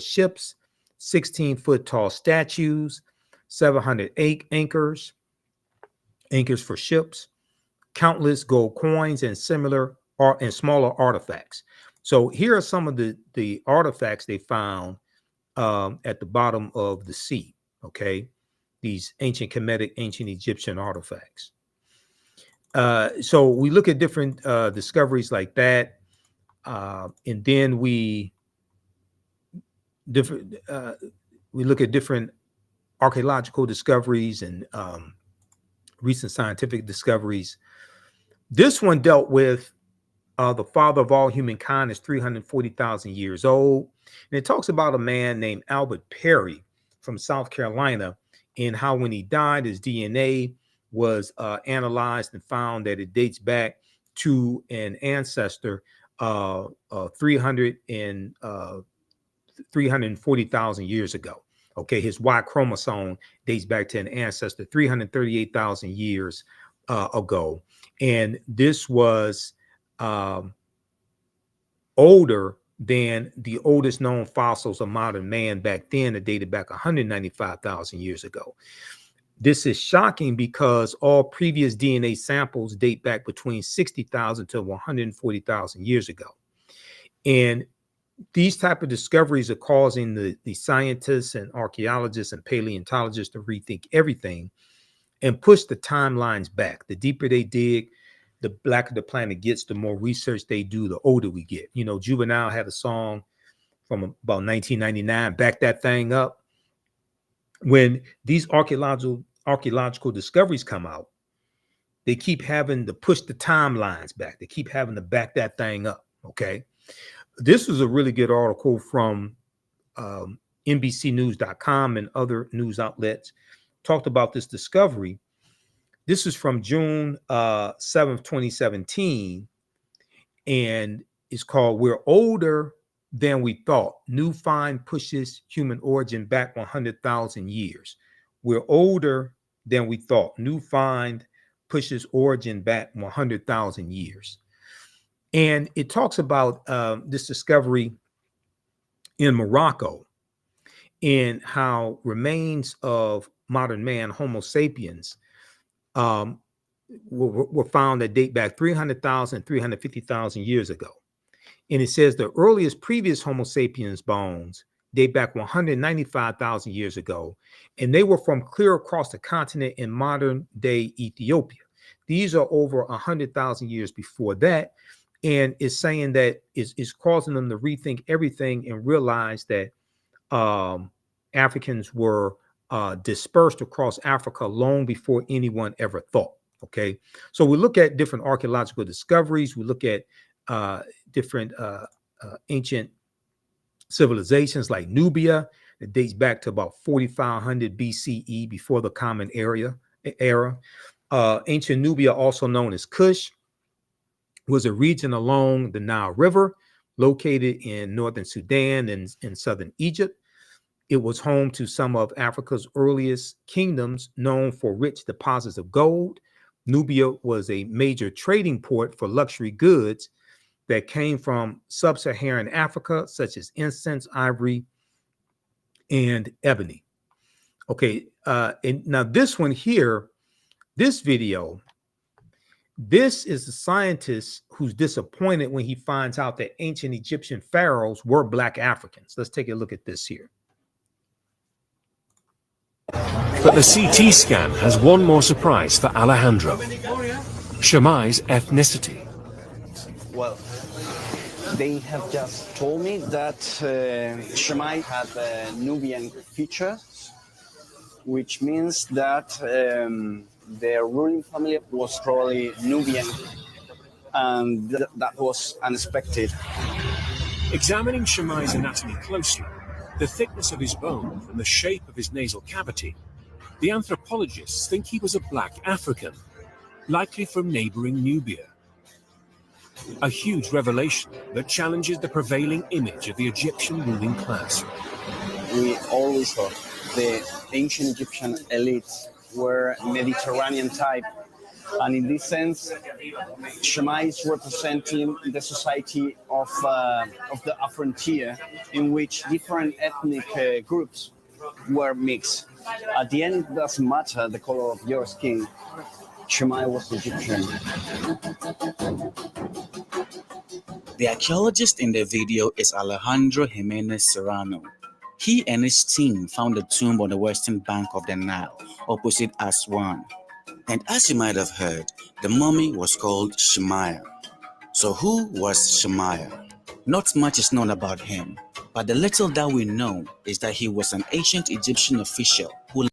Speaker 1: ships, 16-foot tall statues, 708 anchors for ships, countless gold coins, and similar and smaller artifacts. So here are some of the artifacts they found at the bottom of the sea. Okay, these ancient Kemetic, ancient Egyptian artifacts. So we look at different discoveries like that, and then we look at different archaeological discoveries and recent scientific discoveries. This one dealt with the father of all humankind is 340,000 years old. And it talks about a man named Albert Perry from South Carolina, and how when he died, his DNA was analyzed and found that it dates back to an ancestor 340,000 years ago. Okay, his Y chromosome dates back to an ancestor 338,000 years ago. And this was older than the oldest known fossils of modern man back then, that dated back 195,000 years ago. This is shocking because all previous DNA samples date back between 60,000 to 140,000 years ago. And these type of discoveries are causing the scientists and archaeologists and paleontologists to rethink everything and push the timelines back. The deeper they dig, the blacker the planet gets, the more research they do, the older we get. You know, Juvenile had a song from about 1999, Back That Thing Up. When these archaeological discoveries come out, they keep having to push the timelines back. They keep having to back that thing up, okay? This was a really good article from NBCnews.com and other news outlets. Talked about this discovery. This is from June 7th, 2017, and it's called We're Older Than We Thought. New find pushes human origin back 100,000 years. We're older than we thought. New find pushes origin back 100,000 years. And it talks about this discovery in Morocco, and how remains of modern man, Homo sapiens, were found that date back 300,000, 350,000 years ago. And it says the earliest previous Homo sapiens bones date back 195,000 years ago, and they were from clear across the continent in modern day Ethiopia. These are over 100,000 years before that, and it's saying that it's causing them to rethink everything and realize that Africans were dispersed across Africa long before anyone ever thought. Okay, so we look at different archaeological discoveries. We look at different ancient civilizations like Nubia that dates back to about 4500 BCE, before the Common Era. Ancient Nubia, also known as Kush, was a region along the Nile River, located in northern Sudan and in southern Egypt. It was home to some of Africa's earliest kingdoms, known for rich deposits of gold. Nubia was a major trading port for luxury goods that came from sub-Saharan Africa, such as incense, ivory, and ebony. Okay, and now this one here, this video, this is the scientist who's disappointed when he finds out that ancient Egyptian pharaohs were Black Africans. Let's take a look at this here.
Speaker 11: But the CT scan has one more surprise for Alejandro: Shammai's ethnicity.
Speaker 12: Well, they have just told me that Shammai had Nubian features, which means that their ruling family was probably Nubian, and that was unexpected.
Speaker 11: Examining Shammai's anatomy closely, the thickness of his bone and the shape of his nasal cavity, the anthropologists think he was a Black African, likely from neighboring Nubia. A huge revelation that challenges the prevailing image of the Egyptian ruling class.
Speaker 12: We always thought the ancient Egyptian elites were Mediterranean type, and in this sense, Shammai is representing the society of the frontier, in which different ethnic groups were mixed. At the end, it doesn't matter the color of your skin. Shammai was Egyptian.
Speaker 13: The archaeologist in the video is Alejandro Jimenez Serrano. He and his team found a tomb on the western bank of the Nile, opposite Aswan. And as you might have heard, the mummy was called Shammai. So who was Shammai? Not much is known about him, but the little that we know is that he was an ancient Egyptian official who...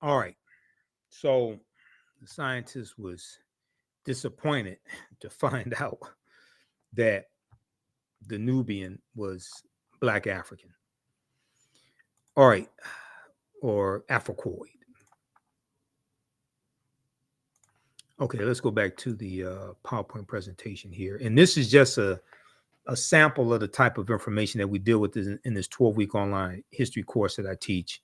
Speaker 1: All right, so the scientist was disappointed to find out that the Nubian was Black African. All right, or Africoid. Okay, let's go back to the PowerPoint presentation here. And this is just a sample of the type of information that we deal with in this 12-week online history course that I teach.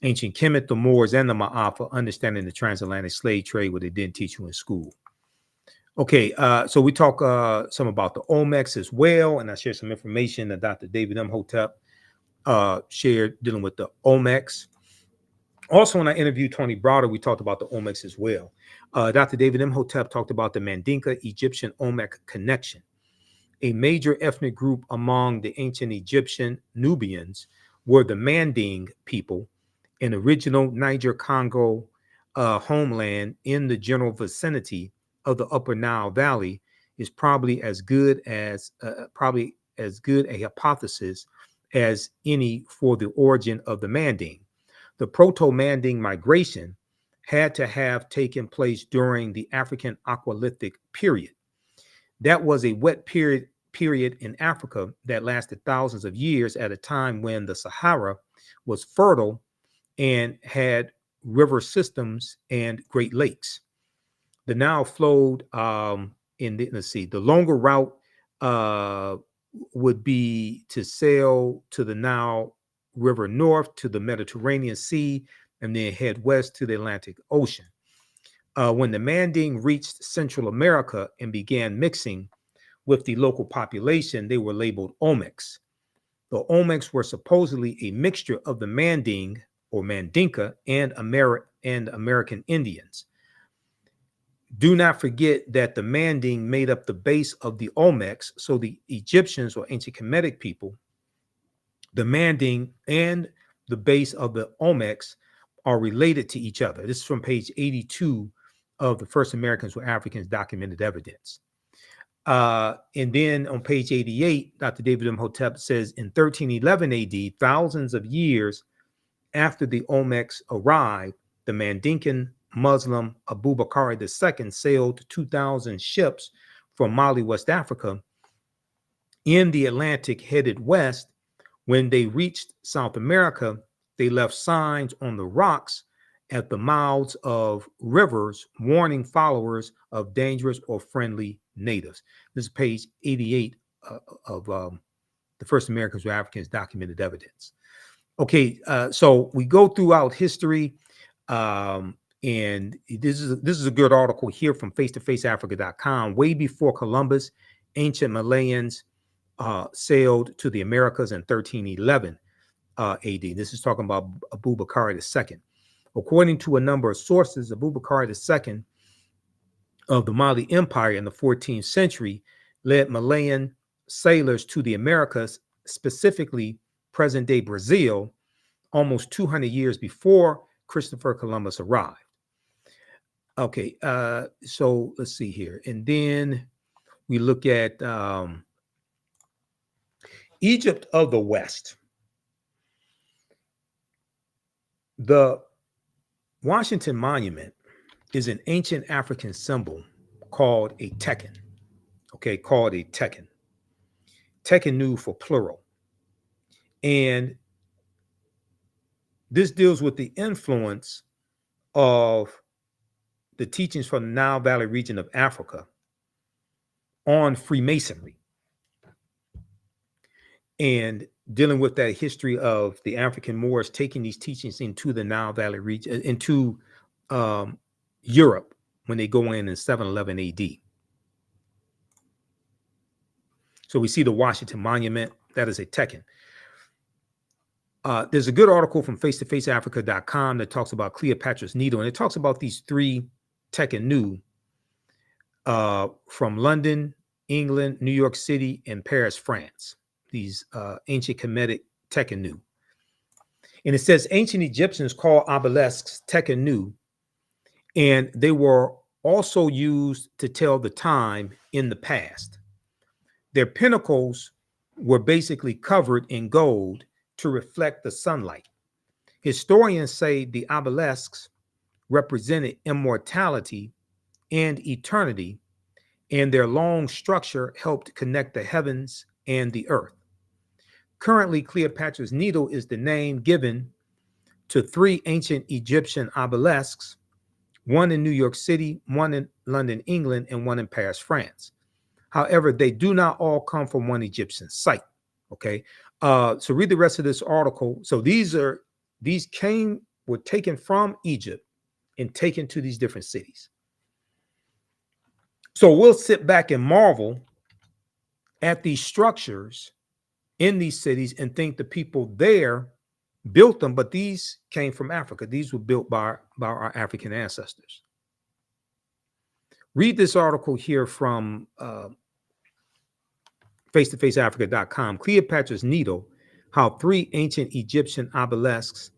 Speaker 1: Ancient Kemet, the Moors, and the Ma'afa, understanding the transatlantic slave trade, what they didn't teach you in school. Okay, so we talk some about the Olmecs as well, and I share some information that Dr. David Imhotep shared dealing with the Olmecs. Also, when I interviewed Tony Browder, we talked about the Olmecs as well. Dr. David Imhotep talked about the Mandinka Egyptian Olmec connection. A major ethnic group among the ancient Egyptian Nubians were the Manding people, an original Niger-Congo homeland in the general vicinity of the Upper Nile Valley. Is probably as good a hypothesis as any for the origin of the Manding. The Proto-Manding migration had to have taken place during the African Aqualithic period. That was a wet period in Africa that lasted thousands of years, at a time when the Sahara was fertile and had river systems and Great Lakes. The Nile flowed the longer route would be to sail to the Nile River north to the Mediterranean Sea and then head west to the Atlantic Ocean. When the Manding reached Central America and began mixing with the local population, they were labeled Olmecs. The Olmecs were supposedly a mixture of the Manding or Mandinka and American Indians. Do not forget that the Manding made up the base of the Olmecs, so the Egyptians or ancient Kemetic people, the Manding and the base of the Olmecs are related to each other. This is from page 82 of The First Americans Were Africans, Documented Evidence. And then on page 88, Dr. David Imhotep says in 1311 AD, thousands of years after the Olmecs arrived, the Mandinkan Muslim Abubakar II sailed 2,000 ships from Mali, West Africa, in the Atlantic headed west. When they reached South America, they left signs on the rocks at the mouths of rivers warning followers of dangerous or friendly natives. This is page 88 of The First Americans Were Africans, Documented Evidence. Okay, so we go throughout history, and this is a good article here from face-to-faceafrica.com. Way before Columbus, ancient Malayans sailed to the Americas in 1311 AD. This is talking about Abubakar II. According to a number of sources, Abubakar II of the Mali Empire in the 14th century led Malayan sailors to the Americas, specifically present-day Brazil, almost 200 years before Christopher Columbus arrived. Okay, so let's see here. And then we look at Egypt of the West. The Washington Monument is an ancient African symbol called a tekken. Okay, called a tekken. Tekkenu for plural. And this deals with the influence of the teachings from the Nile Valley region of Africa on Freemasonry, and dealing with that history of the African Moors taking these teachings into the Nile Valley region, into Europe, when they go in 711 AD. So we see the Washington Monument. That is a tekken. There's a good article from face-to-faceafrica.com that talks about Cleopatra's Needle, and it talks about these three tekkenu from London, England, New York City, and Paris, France. These ancient Kemetic tekkenu. And it says ancient Egyptians called obelisks tekkenu, and they were also used to tell the time in the past. Their pinnacles were basically covered in gold to reflect the sunlight. Historians say the obelisks represented immortality and eternity, and their long structure helped connect the heavens and the earth. Currently, Cleopatra's Needle is the name given to three ancient Egyptian obelisks, one in New York City, one in London, England, and one in Paris, France. However, they do not all come from one Egyptian site. Okay, so read the rest of this article. So these were taken from Egypt and taken to these different cities. So we'll sit back and marvel at these structures in these cities and think the people there built them, but these came from Africa. These were built by our African ancestors. Read this article here from face-to-faceafrica.com. Cleopatra's Needle, how three ancient Egyptian obelisks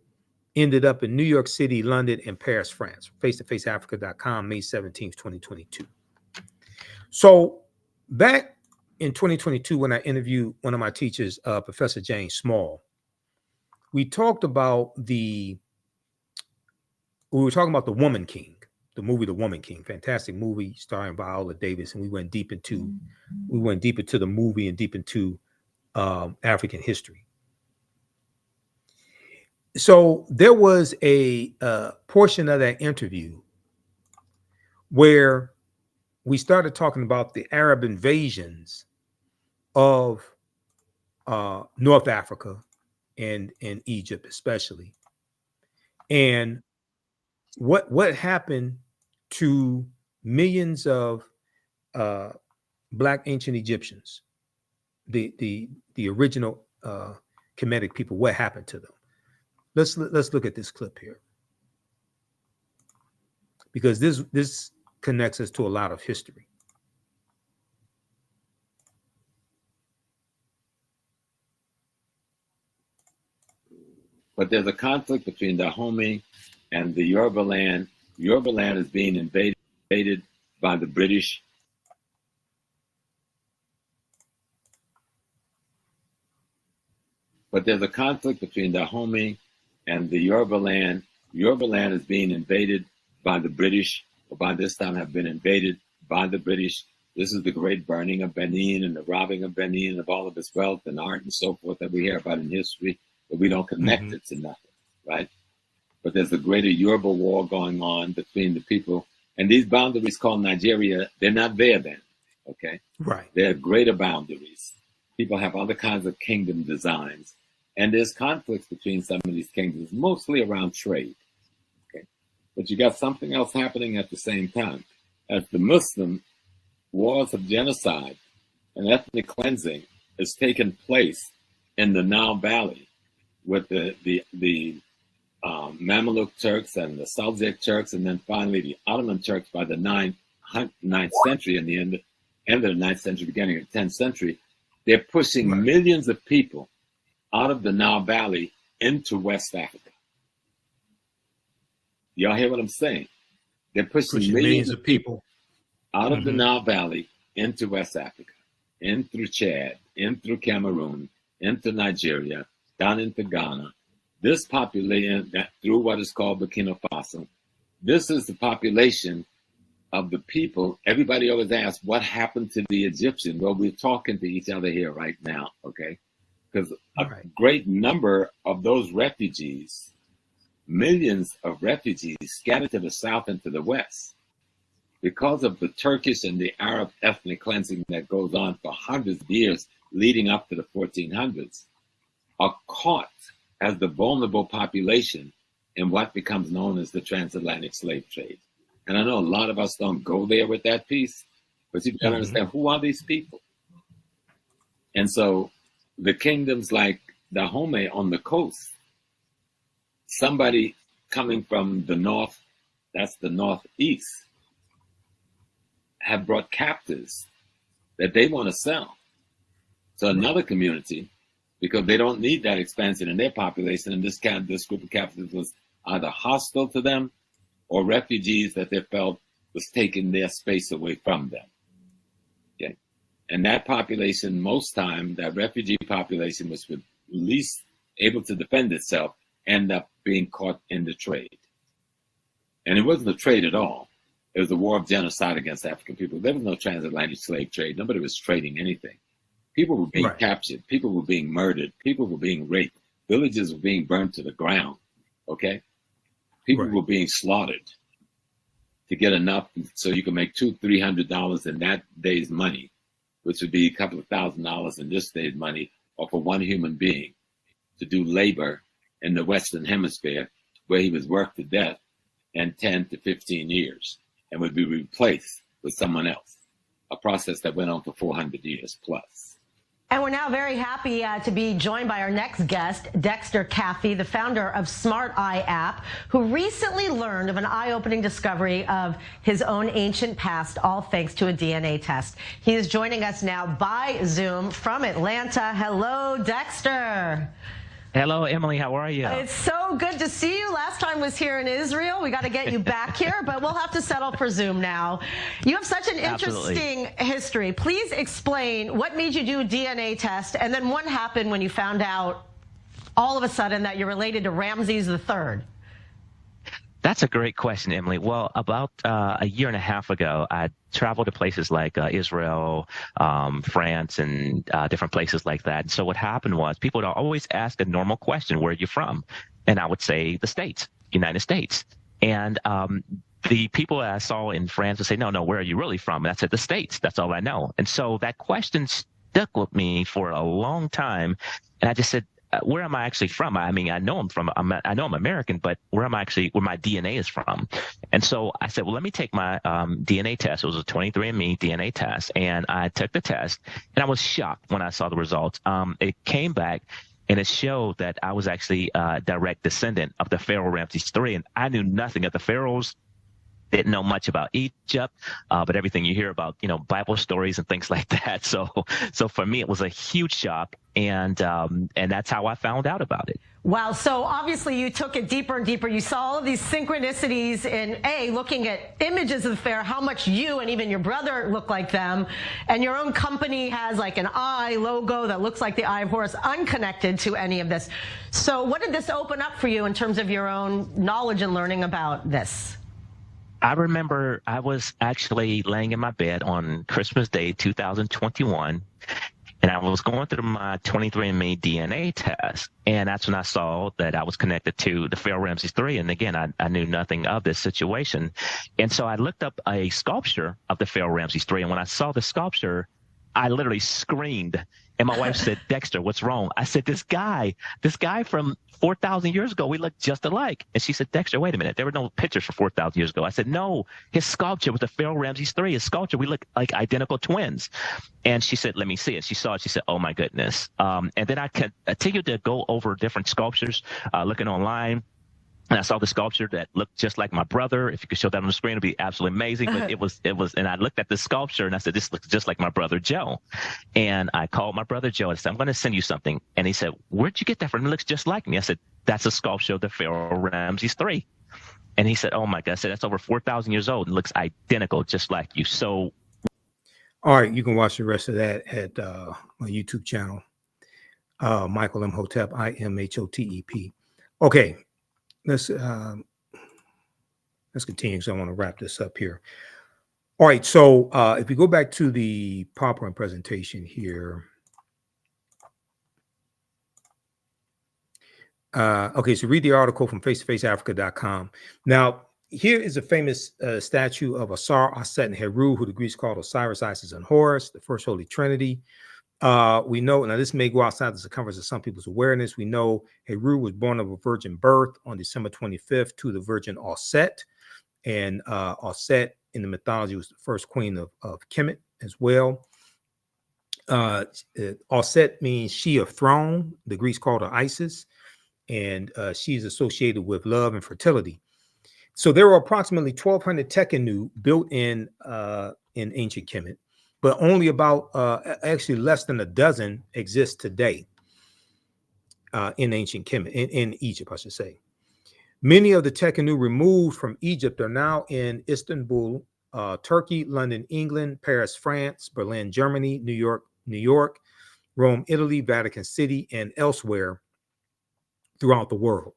Speaker 1: ended up in New York City, London, and Paris, France. Face-to-faceafrica.com, May 17th, 2022. So back in 2022, when I interviewed one of my teachers, Professor James Small, we were talking about the Woman King, the movie The Woman King, fantastic movie starring Viola Davis, and we went deep into the movie and deep into African history. So there was a portion of that interview where we started talking about the Arab invasions of North Africa and Egypt especially, and what happened to millions of Black ancient Egyptians, the original Kemetic people. What happened to them? Let's look at this clip here, because this connects us to a lot of history.
Speaker 14: But there's a conflict between Dahomey and the Yoruba land. Yoruba land is being invaded by the British. But there's a conflict between Dahomey and the Yoruba land is being invaded by the British, or by this time have been invaded by the British. This is the great burning of Benin and the robbing of Benin of all of its wealth and art and so forth that we hear about in history, but we don't connect it to nothing, right? But there's a greater Yoruba war going on between the people. And these boundaries called Nigeria, they're not there then, okay?
Speaker 1: Right.
Speaker 14: They're greater boundaries. People have other kinds of kingdom designs. And there's conflicts between some of these kingdoms, mostly around trade, okay? But you got something else happening at the same time. As the Muslim wars of genocide and ethnic cleansing has taken place in the Nile Valley with the Mamluk Turks and the Seljuk Turks, and then finally the Ottoman Turks by the 9th century and the end of the 9th century, beginning of the 10th century. They're pushing millions of people out of the Nile Valley into West Africa. Y'all hear what I'm saying? They're pushing millions of people out of the Nile Valley into West Africa, in through Chad, in through Cameroon, into Nigeria, down into Ghana. This population, through what is called Burkina Faso, this is the population of the people. Everybody always asks, what happened to the Egyptians? Well, we're talking to each other here right now, okay? Because a great number of those refugees, millions of refugees scattered to the south and to the west, because of the Turkish and the Arab ethnic cleansing that goes on for hundreds of years leading up to the 1400s, are caught as the vulnerable population in what becomes known as the transatlantic slave trade. And I know a lot of us don't go there with that piece, but you've got to understand, who are these people? And so the kingdoms like Dahomey on the coast, somebody coming from the north, that's the northeast, have brought captives that they want to sell to another community because they don't need that expansion in their population. And this group of captives was either hostile to them or refugees that they felt was taking their space away from them. Okay. And that population, most time, that refugee population was least able to defend itself, end up being caught in the trade. And it wasn't a trade at all. It was a war of genocide against African people. There was no transatlantic slave trade. Nobody was trading anything. People were being captured. People were being murdered. People were being raped. Villages were being burned to the ground. Okay? People were being slaughtered to get enough so you could make $200-300 in that day's money, which would be a couple of $1,000s in this day's money, or for one human being to do labor in the Western Hemisphere, where he was worked to death in 10 to 15 years and would be replaced with someone else, a process that went on for 400 years plus.
Speaker 15: And we're now very happy to be joined by our next guest, Dexter Caffey, the founder of Smart Eye app, who recently learned of an eye-opening discovery of his own ancient past, all thanks to a DNA test. He is joining us now by Zoom from Atlanta. Hello, Dexter.
Speaker 16: Hello, Emily. How are you?
Speaker 15: It's so good to see you. Last time was here in Israel. We got to get you back here, but we'll have to settle for Zoom now. You have such an interesting history. Please explain what made you do a DNA test, and then what happened when you found out all of a sudden that you're related to Ramses III.
Speaker 16: That's a great question, Emily. Well, about a year and a half ago, I traveled to places like Israel, France, and different places like that. So what happened was people would always ask a normal question, where are you from? And I would say the States, United States. And the people that I saw in France would say, no, where are you really from? And I said, the States. That's all I know. And so that question stuck with me for a long time. And I just said, where am I actually from? I mean, I know I'm American, but where my DNA is from? And so I said, well, let me take my DNA test. It was a 23andMe DNA test. And I took the test, and I was shocked when I saw the results. It came back, and it showed that I was actually a direct descendant of the Pharaoh Ramses III. And I knew nothing of the pharaohs. didn't know much about Egypt, but everything you hear about, Bible stories and things like that. So for me, it was a huge shock, and that's how I found out about it.
Speaker 15: Wow. So obviously you took it deeper and deeper. You saw all of these synchronicities in looking at images of the fair, how much you and even your brother look like them. And your own company has like an eye logo that looks like the Eye of Horus, unconnected to any of this. So what did this open up for you in terms of your own knowledge and learning about this?
Speaker 16: I remember I was actually laying in my bed on Christmas Day, 2021. And I was going through my 23andMe DNA test, and that's when I saw that I was connected to the Pharaoh Ramses III. And again, I knew nothing of this situation. And so I looked up a sculpture of the Pharaoh Ramses III, and when I saw the sculpture, I literally screamed. And my wife said, "Dexter, what's wrong?" I said, this guy from 4,000 years ago, we look just alike. And she said, "Dexter, wait a minute. There were no pictures from 4,000 years ago." I said, "No, his sculpture with the Pharaoh Ramses III, his sculpture, we look like identical twins." And she said, "Let me see it." She saw it. She said, "Oh, my goodness." And then I continued to go over different sculptures, looking online. And I saw the sculpture that looked just like my brother. If you could show that on the screen, it'd be absolutely amazing. But it was, and I looked at the sculpture and I said, "This looks just like my brother Joe." And I called my brother Joe and said, "I'm going to send you something." And he said, "Where'd you get that from? It looks just like me." I said, "That's a sculpture of the Pharaoh Ramses III." And he said, "Oh my God." I said, "That's over 4,000 years old and looks identical, just like you." So,
Speaker 1: all right, you can watch the rest of that at my YouTube channel, Michael Imhotep, Imhotep. Okay. Let's continue, because I want to wrap this up here. All right, so if we go back to the PowerPoint presentation here. Okay, so read the article from face-to-faceafrica.com. Now, here is a famous statue of Asar, Aset, and Heru, who the Greeks called Osiris, Isis, and Horus, the first Holy Trinity. We know, now this may go outside the circumference of some people's awareness. We know Heru was born of a virgin birth on December 25th to the virgin Aset. And Aset in the mythology was the first queen of Kemet as well. Aset means she of throne. The Greeks called her Isis. And she's associated with love and fertility. So there were approximately 1,200 Tekenu built in ancient Kemet, but only about actually less than a dozen exist today in ancient Kemet, in Egypt, I should say. Many of the Tekenu removed from Egypt are now in Istanbul, Turkey, London, England, Paris, France, Berlin, Germany, New York, Rome, Italy, Vatican City, and elsewhere throughout the world.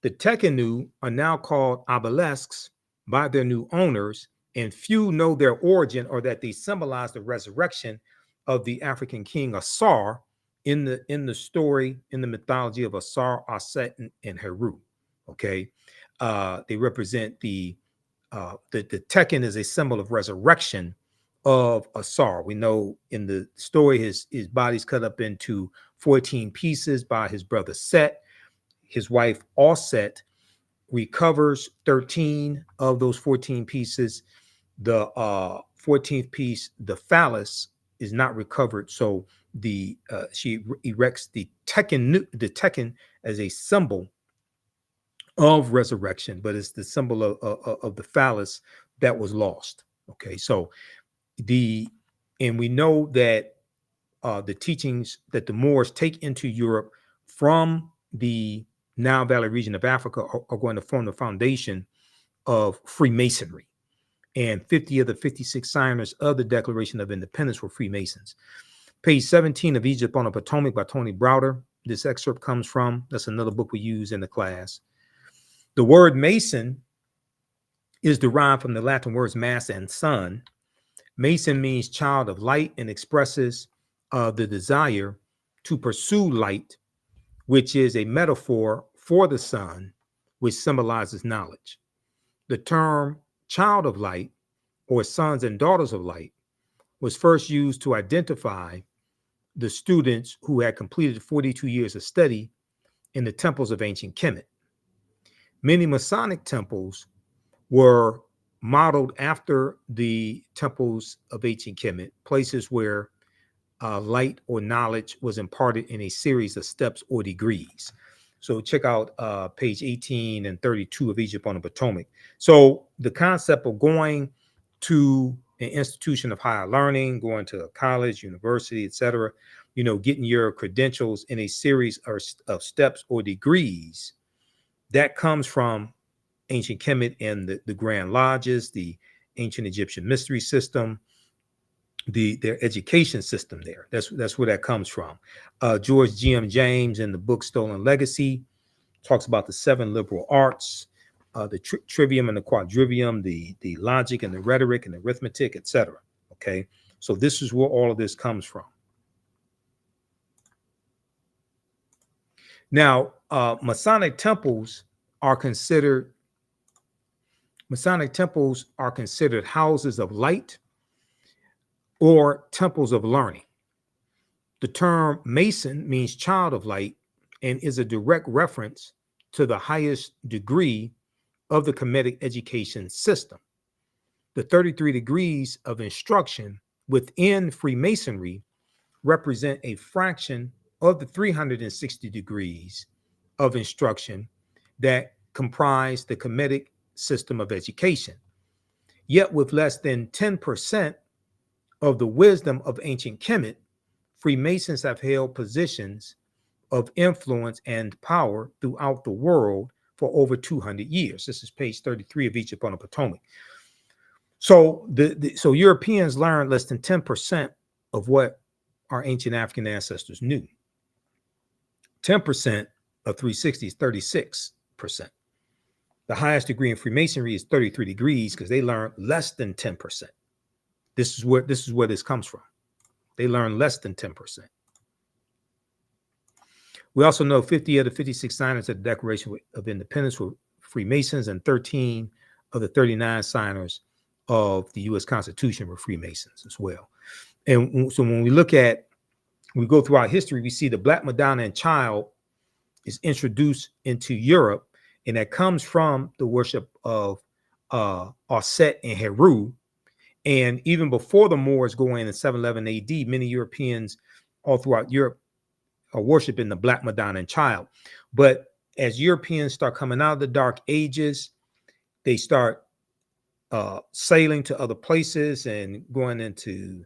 Speaker 1: The Tekenu are now called obelisks by their new owners, and few know their origin or that they symbolize the resurrection of the African king Asar in the story, in the mythology of Asar, Aset, and Heru. Okay, they represent the Teken is a symbol of resurrection of Asar. We know in the story his body's cut up into 14 pieces by his brother Set. His wife Aset recovers 13 of those 14 pieces. The 14th piece, the phallus, is not recovered. So she erects the Teken as a symbol of resurrection, but it's the symbol of the phallus that was lost. Okay, so and we know that the teachings that the Moors take into Europe from the Nile Valley region of Africa are going to form the foundation of Freemasonry. And 50 of the 56 signers of the Declaration of Independence were Freemasons. Page 17 of Egypt on the Potomac by Tony Browder. This excerpt comes from, that's another book we use in the class. The word Mason is derived from the Latin words mass and sun. Mason means child of light and expresses the desire to pursue light, which is a metaphor for the sun, which symbolizes knowledge. The term child of light, or sons and daughters of light, was first used to identify the students who had completed 42 years of study in the temples of ancient Kemet. Many Masonic temples were modeled after the temples of ancient Kemet, places where light or knowledge was imparted in a series of steps or degrees. So check out page 18 and 32 of Egypt on the Potomac. So the concept of going to an institution of higher learning, going to a college, university, etc., getting your credentials in a series of steps or degrees, that comes from ancient Kemet and the Grand Lodges, the ancient Egyptian mystery system, their education system there. That's where that comes from. George G.M. James in the book Stolen Legacy talks about the 7 liberal arts, the trivium and the quadrivium, the logic and the rhetoric and the arithmetic, etc. Okay, so this is where all of this comes from. Now, Masonic temples are considered houses of light or temples of learning. The term Mason means child of light and is a direct reference to the highest degree of the Kemetic education system. The 33 degrees of instruction within Freemasonry represent a fraction of the 360 degrees of instruction that comprise the Kemetic system of education. Yet with less than 10% of the wisdom of ancient Kemet, Freemasons have held positions of influence and power throughout the world for over 200 years. This is page 33 of Egypt on the Potomac. So so Europeans learned less than 10% of what our ancient African ancestors knew. 10% of 360 is 36%. The highest degree in Freemasonry is 33 degrees because they learned less than 10%. This is where this comes from. They learn less than 10%. We also know 50 of the 56 signers of the Declaration of Independence were Freemasons, and 13 of the 39 signers of the U.S. Constitution were Freemasons as well. And so when we go throughout history, we see the Black Madonna and Child is introduced into Europe, and that comes from the worship of Osset and Heru. And even before the Moors go in 711 AD, many Europeans all throughout Europe are worshiping the Black Madonna and Child. But as Europeans start coming out of the Dark Ages, they start sailing to other places and going into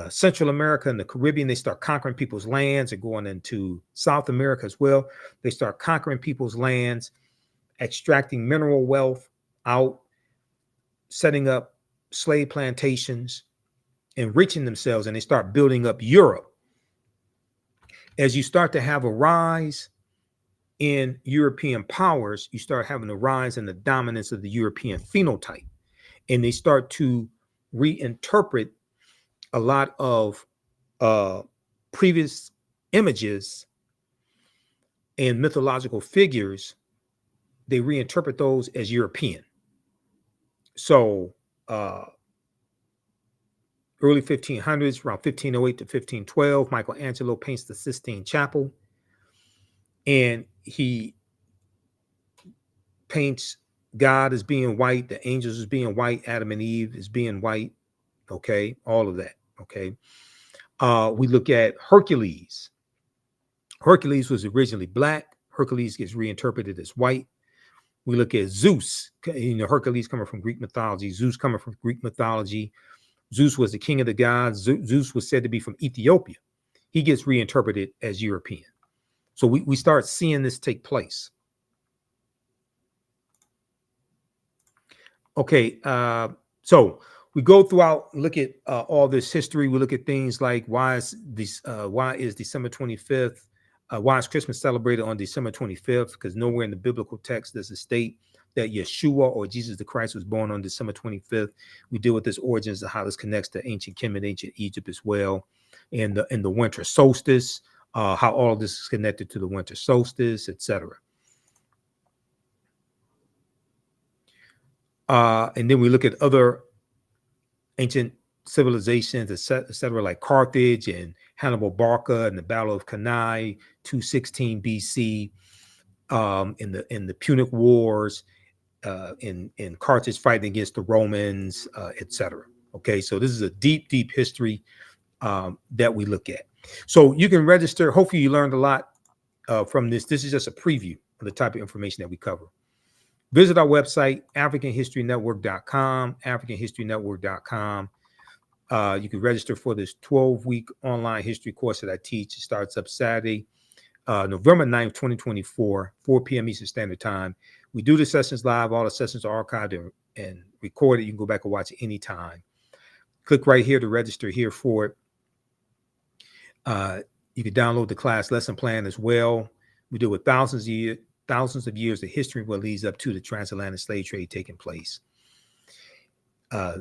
Speaker 1: Central America and the Caribbean. They start conquering people's lands and going into South America as well. They start conquering people's lands, extracting mineral wealth out, setting up slave plantations, enriching themselves, and they start building up Europe. As you start to have a rise in European powers, you start having a rise in the dominance of the European phenotype, and they start to reinterpret a lot of previous images and mythological figures. They reinterpret those as European. So early 1500s, around 1508 to 1512, Michelangelo paints the Sistine Chapel, and he paints God as being white, the angels as being white, Adam and Eve as being white. Okay, all of that. Okay, we look at Hercules. Hercules was originally black. Hercules gets reinterpreted as white. We look at Zeus. Hercules coming from Greek mythology. Zeus coming from Greek mythology. Zeus was the king of the gods. Zeus was said to be from Ethiopia. He gets reinterpreted as European. So we start seeing this take place. Okay, so we go throughout, look at all this history. We look at things like why is December 25th? Why is Christmas celebrated on December 25th? Because nowhere in the biblical text does it state that Yeshua or Jesus the Christ was born on December 25th. We deal with this origins of how this connects to ancient Kemet, ancient Egypt as well, and the winter solstice, how all of this is connected to the winter solstice, etc. And then we look at other ancient civilizations, etc., like Carthage and Hannibal Barca and the Battle of Cannae, 216 BC, in the Punic Wars, in Carthage fighting against the Romans, etc. Okay, so this is a deep, deep history that we look at. So you can register. Hopefully, you learned a lot from this. This is just a preview of the type of information that we cover. Visit our website, AfricanHistoryNetwork.com, AfricanHistoryNetwork.com. You can register for this 12-week online history course that I teach. It starts up Saturday, November 9th, 2024, 4 p.m. Eastern Standard Time. We do the sessions live. All the sessions are archived and recorded. You can go back and watch it anytime. Click right here to register here for it. You can download the class lesson plan as well. We deal with thousands of years of history, what leads up to the transatlantic slave trade taking place.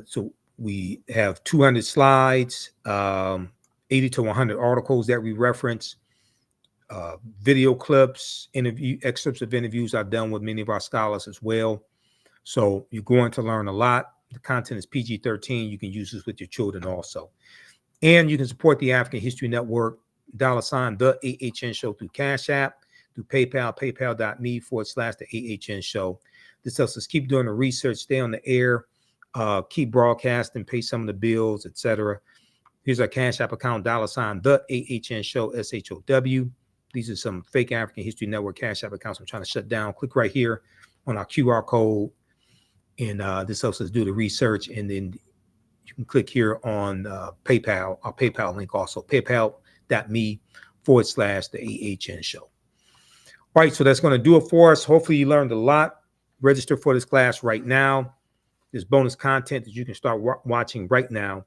Speaker 1: So we have 200 slides, 80 to 100 articles that we reference, video clips, excerpts of interviews I've done with many of our scholars as well. So you're going to learn a lot. The content is PG-13. You can use this with your children also. And you can support the African History Network, $, the AHN Show through Cash App, through PayPal, paypal.me/the AHN Show. This helps us keep doing the research, stay on the air, keep broadcasting, pay some of the bills, etc. Here's our Cash App account, $, the AHN Show, SHOW. These are some fake African History Network Cash App accounts I'm trying to shut down. Click right here on our QR code, and this helps us do the research. And then you can click here on PayPal, our PayPal link also, paypal.me/the AHN Show. All right, so that's going to do it for us. Hopefully you learned a lot. Register for this class right now. There's bonus content that you can start watching right now.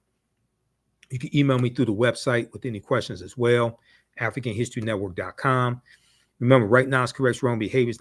Speaker 1: You can email me through the website with any questions as well, AfricanHistoryNetwork.com. Remember, right now it's correct wrong behaviors.